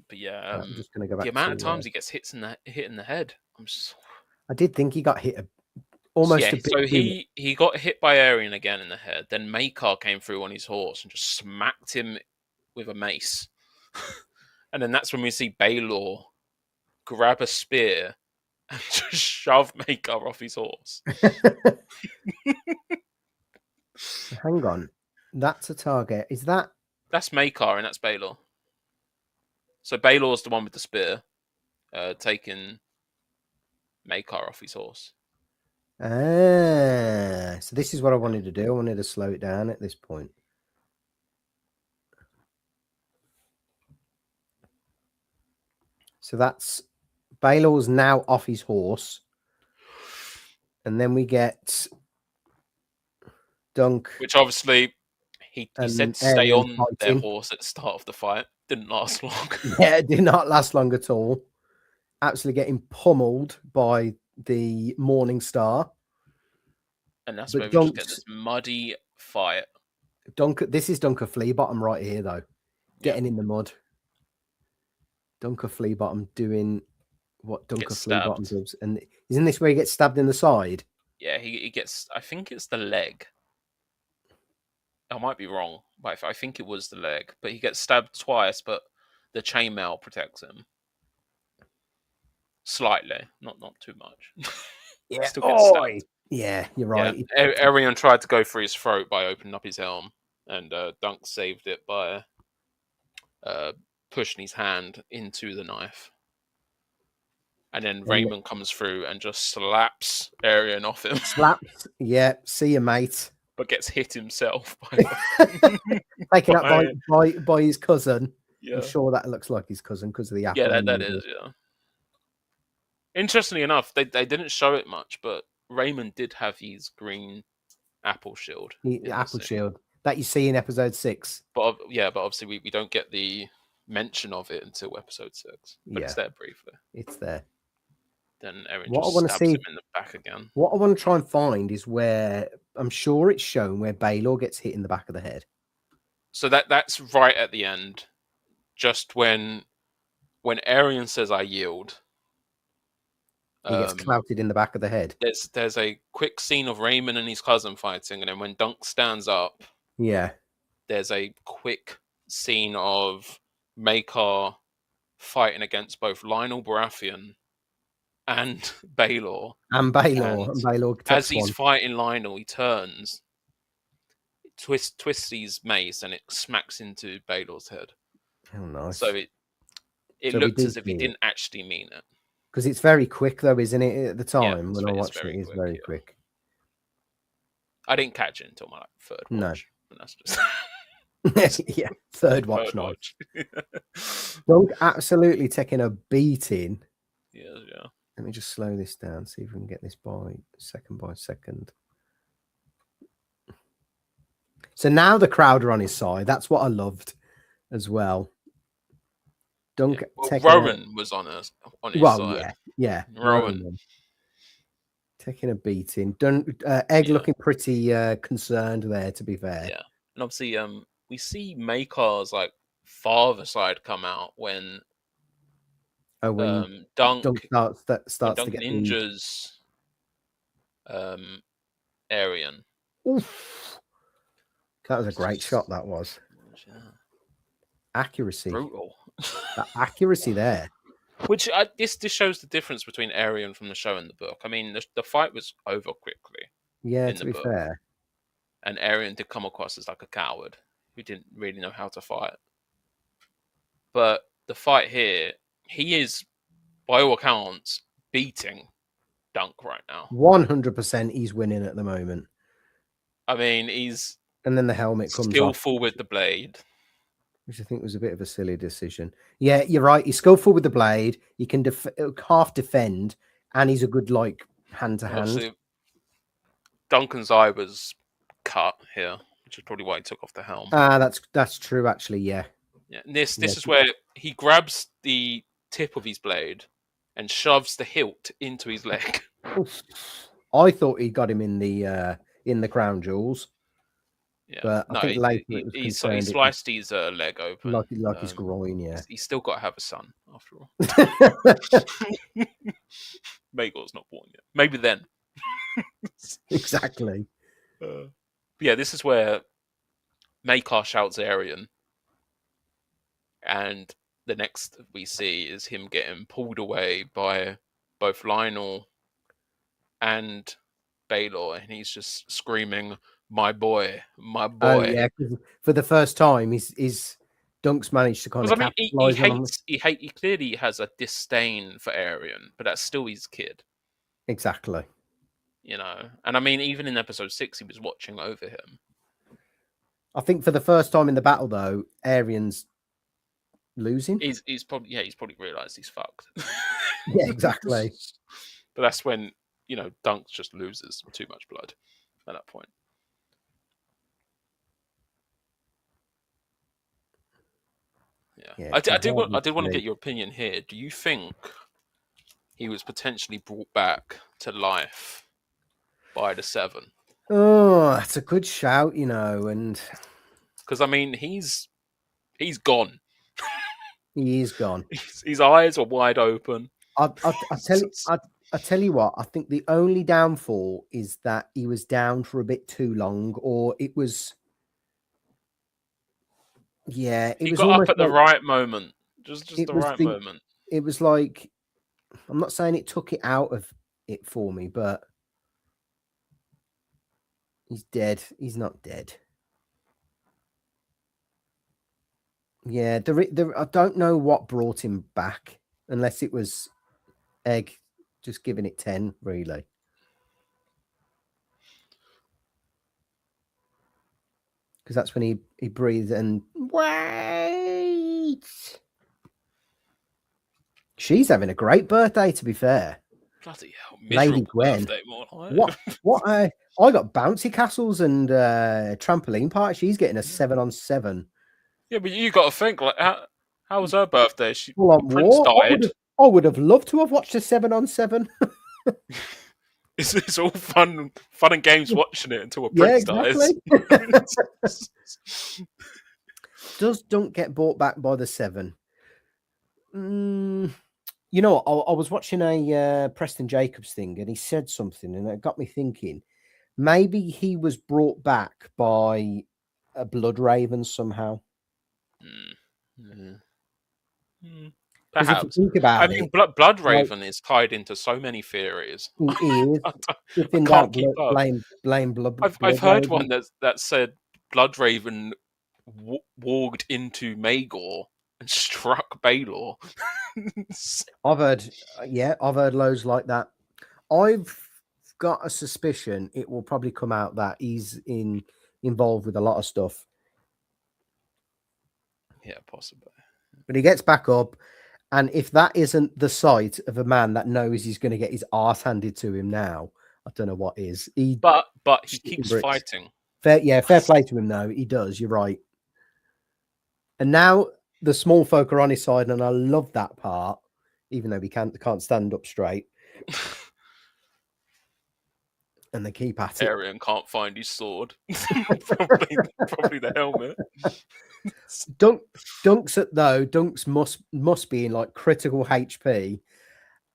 But yeah, I'm just gonna go back. The amount of times he gets hit in the head. I did think he got hit almost a bit. So he got hit by Arian again in the head. Then Maekar came through on his horse and just smacked him with a mace. And then that's when we see Baelor grab a spear and just shove Maekar off his horse. Hang on. That's a target. Is that? That's Maekar and that's Baelor. So Baelor's the one with the spear, taking Maekar off his horse. So this is what I wanted to do. I wanted to slow it down at this point. So that's Baelor's now off his horse. And then we get Dunk. Which obviously he said to stay on their horse at the start of the fight. Didn't last long. Yeah, it did not last long at all. Absolutely getting pummeled by the Morning Star. And that's where we just get this muddy fight. This is Dunker Fleabottom right here, though. Getting in the mud. Dunker Fleabottom doing what Dunker Fleabottom does. And isn't this where he gets stabbed in the side? Yeah, he gets, I think it's the leg. I might be wrong, but I think it was the leg. But he gets stabbed twice, but the chainmail protects him. Slightly, not too much. Yeah. Still gets stabbed. Yeah, you're right. Yeah. Arian tried to go through his throat by opening up his helm, and Dunk saved it by pushing his hand into the knife. And then Raymond comes through and just slaps Arian off him. Slaps, yeah. See you, mate. But gets hit himself taken up by his cousin. Yeah. I'm sure that looks like his cousin because of the apple. Yeah, that is. Yeah. Interestingly enough, they didn't show it much, but Raymond did have his green apple shield. The apple shield that you see in episode 6. But obviously we don't get the mention of it until episode 6. But it's there briefly. It's there. Then Aaron just stabs him in the back again. What I want to try and find is where I'm sure it's shown where Baelor gets hit in the back of the head. So that's right at the end, just when Arian says "I yield." He gets clouted in the back of the head. There's a quick scene of Raymond and his cousin fighting, and then when Dunk stands up, there's a quick scene of Maekar fighting against both Lionel Baratheon and Baelor. And Baelor as he's fighting Lionel, he turns, twists his mace, and it smacks into Baelor's head. Oh, nice. So it looked as if he didn't actually mean it. Because it's very quick, though, isn't it? At the time when I watched it, it's very quick. I didn't catch it until my third watch. No. And that's just third watch. Dunk absolutely taking a beating. Yeah. Let me just slow this down, see if we can get this by second. So now the crowd are on his side. That's what I loved as well. Dunk Rowan was on his side. Yeah. Rowan taking a beating. Egg looking pretty concerned there, to be fair. Yeah. And obviously we see Maekar's father side come out when Dunk starts to get ninjas Arian. Oof. That was a great shot, that was. Yeah. Accuracy. Brutal. That accuracy there. Which this shows the difference between Arian from the show and the book. I mean, the fight was over quickly. Yeah, to be fair. And Arian did come across as like a coward who didn't really know how to fight. But the fight here, he is, by all accounts, beating Dunk right now. 100% he's winning at the moment. I mean, he's And then the helmet comes off, skillful with the blade. which I think was a bit of a silly decision. Yeah, you're right. He's skillful with the blade. He can half defend, and he's a good hand to hand. Obviously, Duncan's eye was cut here, which is probably why he took off the helm. That's true, actually. Yeah. Yeah. And this is where he grabs the tip of his blade and shoves the hilt into his leg. I thought he got him in the crown jewels. Yeah, but I think later it was he confirmed sliced his leg open, like his groin. Yeah, he's still got to have a son after all. Maegor's not born yet. Maybe then. Exactly. Yeah, this is where Maekar shouts Arian, and the next we see is him getting pulled away by both Lionel and Baelor, and he's just screaming, "My boy, my boy!" Oh yeah, for the first time, he's Dunk's managed to kind of capitalize on. He clearly has a disdain for Arian, but that's still his kid. Exactly. You know, and I mean, even in episode 6, he was watching over him. I think for the first time in the battle, though, Arian's losing. He's probably realised he's fucked. Yeah, exactly. But that's when, Dunk just loses too much blood at that point. Yeah. I did want to get your opinion here. Do you think he was potentially brought back to life by the Seven? Oh, that's a good shout, and because I mean he's gone. He is gone. His eyes are wide open. I tell you what. I think the only downfall is that he was down for a bit too long, or it was. Yeah, he got up at the right moment. Just the right moment. It was like, I'm not saying it took it out of it for me, but he's dead. He's not dead. Yeah, I don't know what brought him back, unless it was Egg just giving it 10, really. Because that's when he breathed and wait. She's having a great birthday, to be fair. Bloody hell, Lady Gwen. What? I got bouncy castles and trampoline park. She's getting a 7-on-7. Yeah, but you got to think, like, how was her birthday? Prince died. I would have loved to have watched a 7-on-7. It's all fun and games watching it until a prince dies. Does Dunk get brought back by the 7? You know what? I was watching a Preston Jacobs thing, and he said something, and it got me thinking. Maybe he was brought back by a blood raven somehow. Perhaps. If you think about Blood Raven is tied into so many theories. He is. I can't keep up. Blame blood. I've heard one that said Blood Raven walked into Maegor and struck Baelor. I've heard loads like that. I've got a suspicion it will probably come out that he's involved with a lot of stuff. Yeah, possibly. But he gets back up, and if that isn't the sight of a man that knows he's going to get his arse handed to him now, I don't know what is. But he keeps fighting. Fair play to him, though. He does. You're right. And now the small folk are on his side, and I love that part, even though he can't stand up straight. And they keep at it. Arian can't find his sword. probably the helmet. Dunks must be in like critical HP.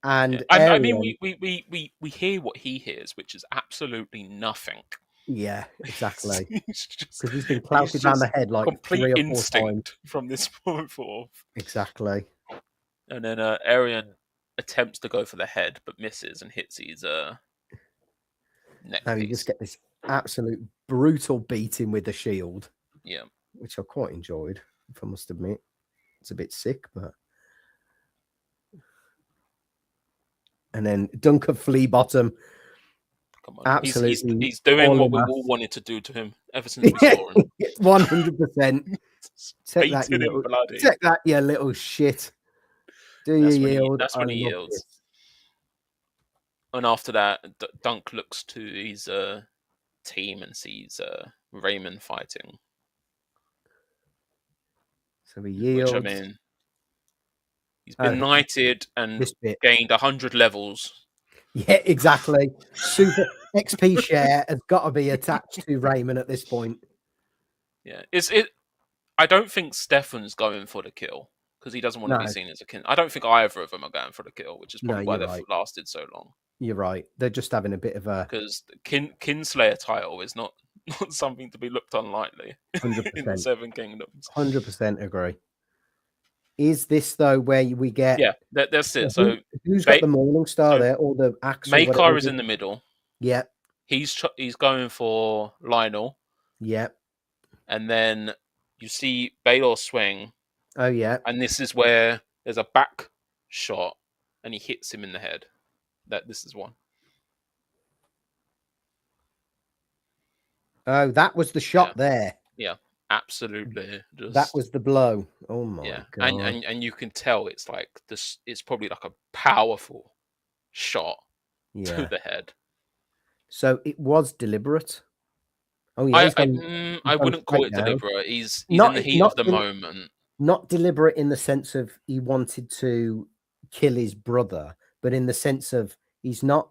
And I mean, we hear what he hears, which is absolutely nothing. Yeah, exactly. Because he's been clouted down the head like complete 3 or 4 instinct times. From this point forth. Exactly. And then Arian attempts to go for the head, but misses and hits his neck. Now you just get this absolute brutal beating with the shield. Yeah. Which I quite enjoyed, if I must admit. It's a bit sick, but... And then Dunk of Flea Bottom. Come on, Absolutely. he's doing what we enough. all wanted to do to him ever since we saw him. 100%. Take that, Beaten him bloody. take that, you little shit. Do you yield? That's when he love yields. this. And after that, Dunk looks to his team and sees Raymond fighting. So he yields. Which, I mean, he's been knighted and gained 100 levels. Yeah, exactly. Super XP share has got to be attached to Raymond at this point. Yeah, I don't think Stefan's going for the kill because he doesn't want to be seen as a kin. I don't think either of them are going for the kill, which is probably why they've lasted so long. You're right. They're just having a bit of a because the Kinslayer title is not something to be looked on lightly. 100%. In the Seven Kingdoms. 100% agree. Is this though where we get? Yeah, that's it. So who's got the Morning Star there, or the axe? Maekar is in the middle. Yeah, he's going for Lionel. Yeah, and then you see Baylor swing. Oh yeah, and this is where there's a back shot, and he hits him in the head. This is one. Oh, that was the shot there. Yeah. Absolutely, that was the blow. Oh my god! And you can tell it's like this. It's probably like a powerful shot to the head. So it was deliberate. Oh yeah, I wouldn't call it deliberate. He's in the heat of the moment. Not deliberate in the sense of he wanted to kill his brother, but in the sense of he's not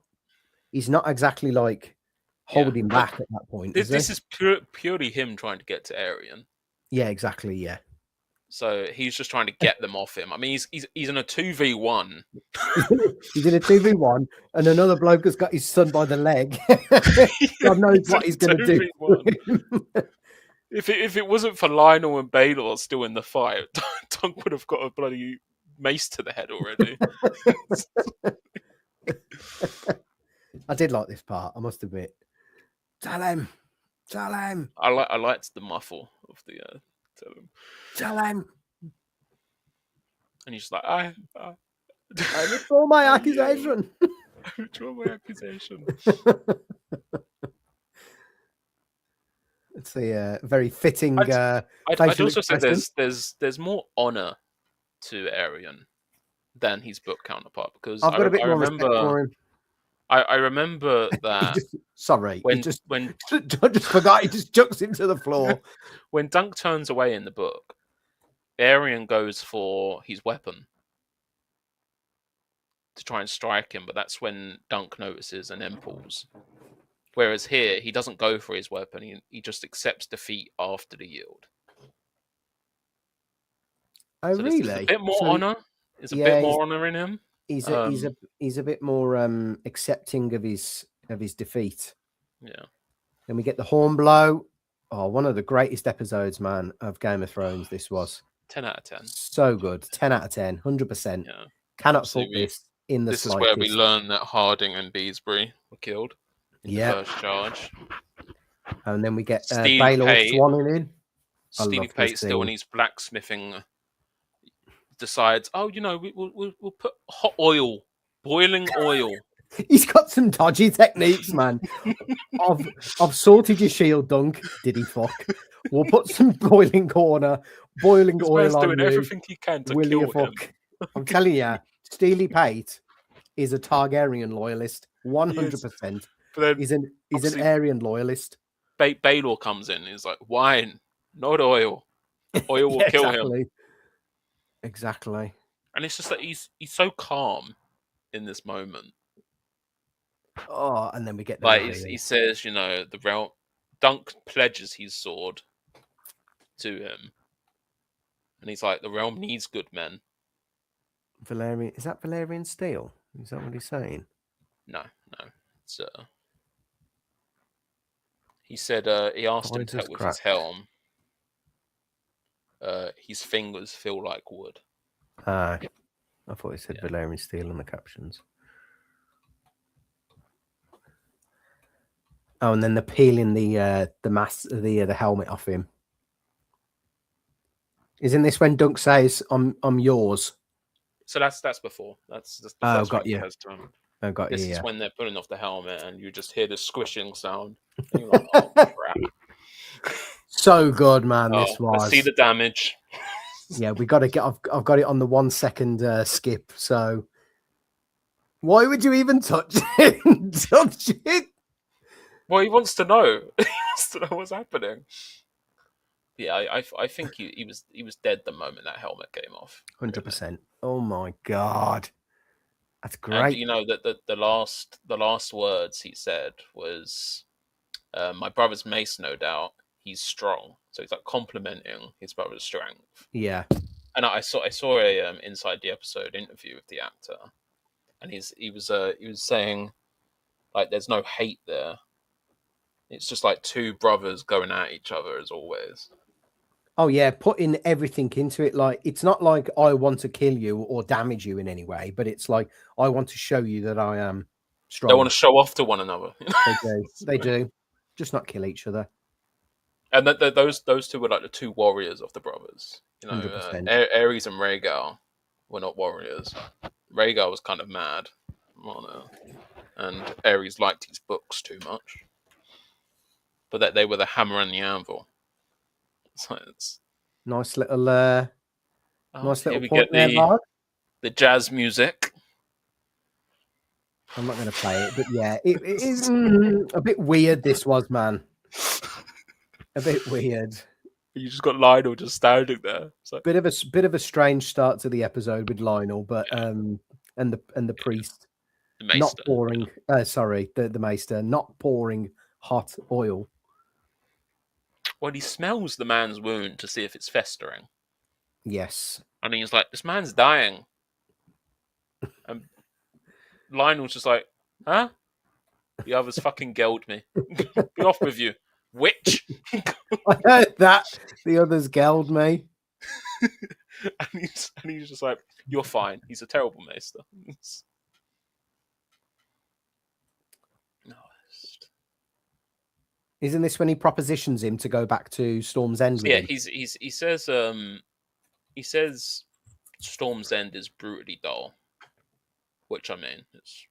exactly like holding back at that point. This is purely him trying to get to Arian. Yeah, exactly. Yeah. So he's just trying to get them off him. I mean, he's in a 2v1. He's in a 2v1, and another bloke has got his son by the leg. God knows what he's going to do. If it wasn't for Lionel and Baylor still in the fight, Dunk would have got a bloody mace to the head already. I did like this part, I must admit. Tell him. I liked the muffle of the tell him. And he's just like, I withdraw my accusation. I withdraw my accusation. It's a very fitting. I'd also say there's more honor to Arian than his book counterpart, because I've got a bit more respect for him. I remember that. I just forgot. He just chucks him to the floor. When Dunk turns away in the book, Arian goes for his weapon to try and strike him, but that's when Dunk notices and then pulls. Whereas here, he doesn't go for his weapon. He just accepts defeat after the yield. Oh, so really? There's a bit more honor. There's a bit more honor in him. He's a bit more accepting of his defeat. Yeah. Then we get the horn blow. Oh, one of the greatest episodes, man, of Game of Thrones. This was 10 out of 10. So good. 10 out of 10. 100%. Yeah. Cannot fault this in the slightest. This is where we learn that Harding and Beesbury were killed in the first charge. And then we get Baylor swanning in. Steely Pate still in his blacksmithing decides, we'll put hot oil, boiling oil. He's got some dodgy techniques, man. I've sorted your shield, Dunk. Did he fuck? We'll put some boiling oil on doing you. Everything he can to kill him. I'm telling you, Steely Pate is a Targaryen loyalist, 100%. He's an Aryan loyalist. Baylor comes in. He's like, wine, not oil. Oil will kill him. Exactly. And it's just that he's so calm in this moment. Oh, and then we get he says, the realm. Dunk pledges his sword to him, and he's like, the realm needs good men. Valerian, is that Valerian steel? Is that what he's saying? No. It's he said he asked him to help with his helm. His fingers feel like wood. I thought he said Valerian steel in the captions. Oh, and then they're peeling the helmet off him. Isn't this when Dunk says, "I'm yours"? So that's before. That's the first got you. He has to him. I got This you. is Yeah. when they're pulling off the helmet, and you just hear the squishing sound, and you're like, "Oh crap!" So good, man. Oh, This I see was. the damage. Yeah, we got to get. I've got it on the 1 second skip. So why would you even touch it? Touch it? Well, he wants to know. He wants to know what's happening. Yeah, I think he was dead the moment that helmet came off. Really. 100%. Oh my god, that's And great. you know that the last words he said was, "My brother's mace, no doubt. He's strong." So he's like complimenting his brother's strength. Yeah. And I saw a inside the episode interview with the actor, and he was saying like there's no hate there. It's just like two brothers going at each other as always. Oh yeah, putting everything into it. Like it's not like I want to kill you or damage you in any way, but it's like I want to show you that I am They want strong. to show off to one another. They do. They do. Just not kill each other. And those two were like the two warriors of the brothers. You know, 100%. Ares and Rhaegar were not warriors. Rhaegar was kind of mad, and Ares liked his books too much. But that they were the hammer and the anvil. So it's, Nice little nice here little we point get there, Varg. the jazz music. I'm not going to play it, but yeah, it is a bit weird. This was, man, a bit weird. You just got Lionel just standing there. It's like, Bit of a strange start to the episode with Lionel, but yeah, and the priest the not Maester. pouring. Sorry, the maester not pouring hot oil. Well, he smells the man's wound to see if it's festering, Yes. and he's like, "This man's dying." And Lionel's just like, "Huh?" The others fucking gelled me. Be off with you, witch. I heard that. The others gelled me. and he's just like, "You're fine." He's a terrible maester. No, Isn't this when he propositions him to go back to Storm's End with yeah, him? he says Storm's End is brutally dull, which I mean it's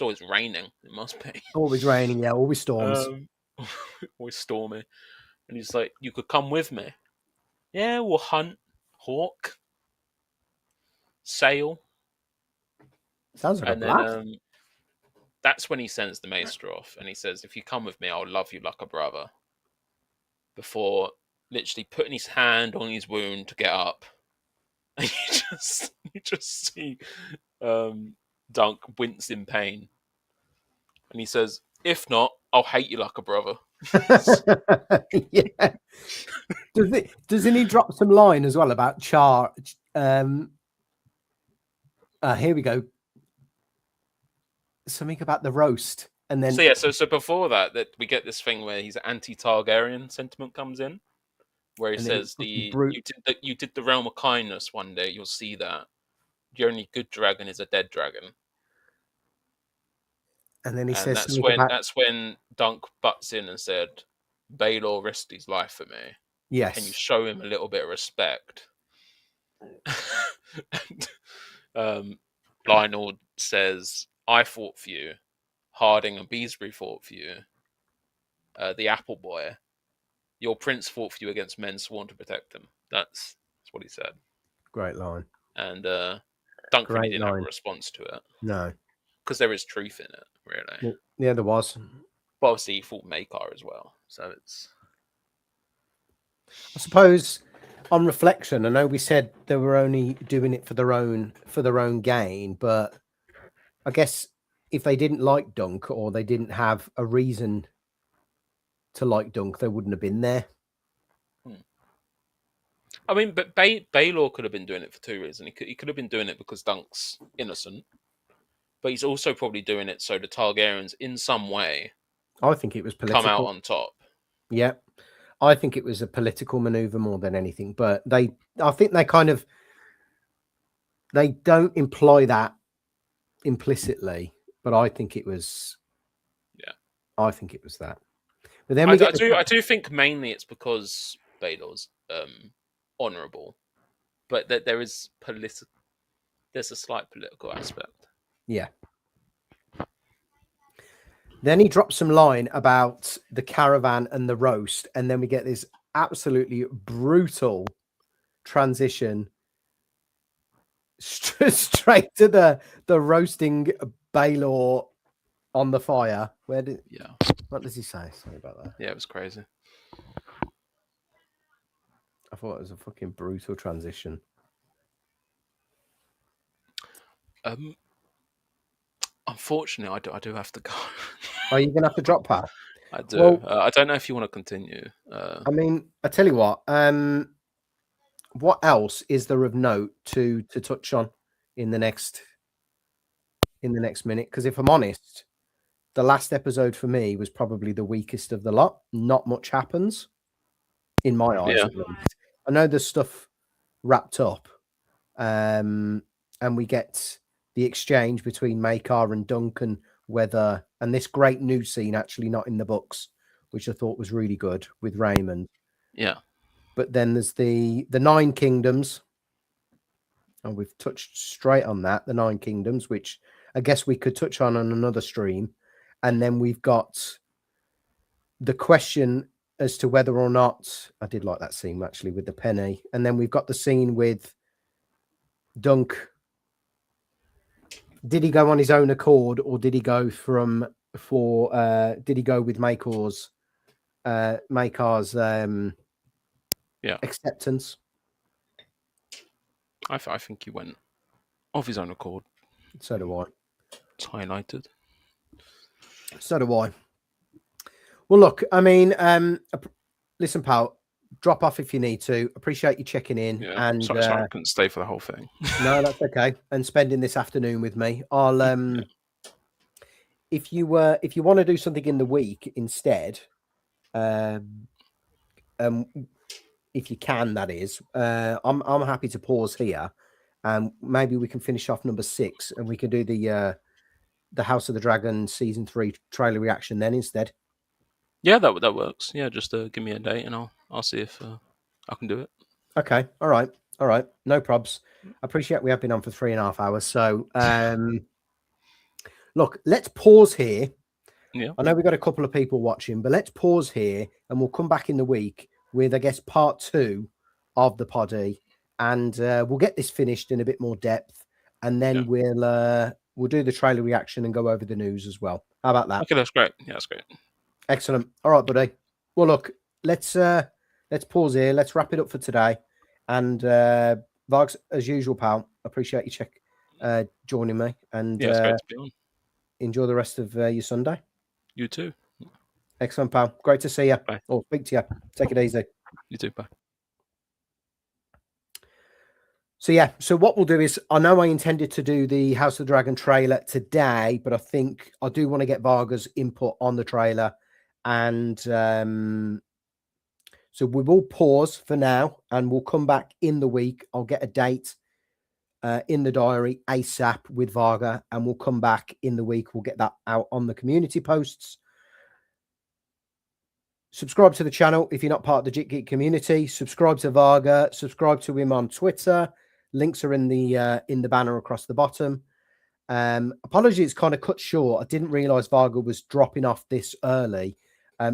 always raining. It must be Always raining, yeah, always storms. always stormy. And he's like, "You could come with me." Yeah, we'll hunt, hawk, sail, Sounds like a and then blast. that's when he sends the maester off, and he says, "If you come with me, I'll love you like a brother." Before literally putting his hand on his wound to get up, and you just see Dunk wince in pain, and he says, "If not, I'll hate you like a brother." Yeah. Doesn't he drop some line as well about Char? Here we go. Something about the roast, and then So before that we get this thing where he's anti-Targaryen sentiment comes in, where he and then says brute. you did the realm of kindness one day. You'll see that the only good dragon is a dead dragon, And then he and says something about that's when Dunk butts in and said, "Baelor risked his life for me. Can you yes, show him a little bit of respect?" and, Lionel says, "I fought for you. Harding and Beesbury fought for you. The Apple Boy, your prince fought for you against men sworn to protect him." That's what he said. great line. And Dunk really Great didn't have line. a response to it No, because there is truth in it, really. yeah, there was. But obviously, he fought Maekar as well, so it's. I suppose on reflection, I know we said they were only doing it for their own gain, but I guess if they didn't like Dunk or they didn't have a reason to like Dunk, they wouldn't have been there. I mean, but Baelor could have been doing it for two reasons. He could have been doing it because Dunk's innocent, but he's also probably doing it so the Targaryens, in some way, I think it was political. come out on top. Yeah, I think it was a political maneuver more than anything. But I think they don't imply that implicitly, but I think it was. Yeah, I think it was that. But then I we get do think mainly it's because Baelor's honourable, but that there's a slight political aspect. Yeah, Then he drops some line about the caravan and the roast, and then we get this absolutely brutal transition straight to the roasting Baylor on the fire. What does he say? Sorry about that. Yeah, it was crazy. I thought it was a fucking brutal transition. Unfortunately, I do have to go. Are you gonna have to drop, pal? I do. Well, I don't know if you want to continue. I mean, I tell you what. What else is there of note to touch on in the next minute? Because if I'm honest, the last episode for me was probably the weakest of the lot. Not much happens in my eyes. Yeah. At least. I know there's stuff wrapped up, and we get the exchange between Makar and Duncan, whether and this great new scene actually not in the books, which I thought was really good with Raymond. Yeah. But then there's the 9 kingdoms, and we've touched straight on that, the 9 kingdoms, which I guess we could touch on another stream. And then we've got the question as to whether or not, I did like that scene actually with the penny. And then we've got the scene with Dunk. Did he go on his own accord, or did he go did he go with Makar's acceptance? I think he went of his own accord. So do I. It's highlighted. So do I. Well, look, I mean, listen, pal, drop off if you need to. Appreciate you checking in. Yeah. And sorry, I couldn't stay for the whole thing. No, that's okay. And spending this afternoon with me. I'll if you want to do something in the week instead, if you can, that is, I'm happy to pause here, and maybe we can finish off number 6, and we can do the House of the Dragon season 3 trailer reaction then instead. Yeah, that works. Yeah, just give me a date and I'll see if I can do it. Okay. All right. No probs. I appreciate we have been on for 3.5 hours. So look, let's pause here. Yeah. I know we've got a couple of people watching, but let's pause here and we'll come back in the week with, I guess, part 2 of the poddy, and we'll get this finished in a bit more depth, and then we'll do the trailer reaction and go over the news as well. How about that? Okay, that's great. Yeah, that's great. Excellent. All right, buddy. Well, look, let's pause here. Let's wrap it up for today. And Vargs, as usual, pal, appreciate you joining me. And yeah, it's great to be on. Enjoy the rest of your Sunday. You too. Excellent, pal. Great to see you. Bye. Or speak to you. Take it easy. You too. Bye. So yeah, so what we'll do is, I know I intended to do the House of the Dragon trailer today, but I think I do want to get Varga's input on the trailer. And so we will pause for now, and we'll come back in the week. I'll get a date in the diary ASAP with Varga, and we'll come back in the week. We'll get that out on the community posts. Subscribe to the channel if you're not part of the JGITW community. Subscribe to Varga. Subscribe to him on Twitter. Links are in the banner across the bottom. Apologies, it's kind of cut short. I didn't realize Varga was dropping off this early.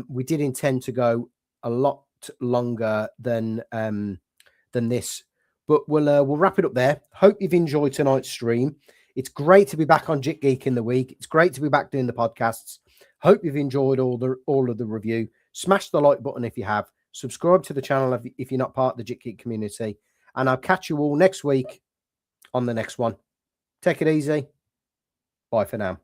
We did intend to go a lot longer than this, but we'll wrap it up there. Hope you've enjoyed tonight's stream. It's great to be back on JGITW in the week. It's great to be back doing the podcasts. Hope you've enjoyed all of the review. Smash the like button if you have. Subscribe to the channel if you're not part of the JGITW community. And I'll catch you all next week on the next one. Take it easy. Bye for now.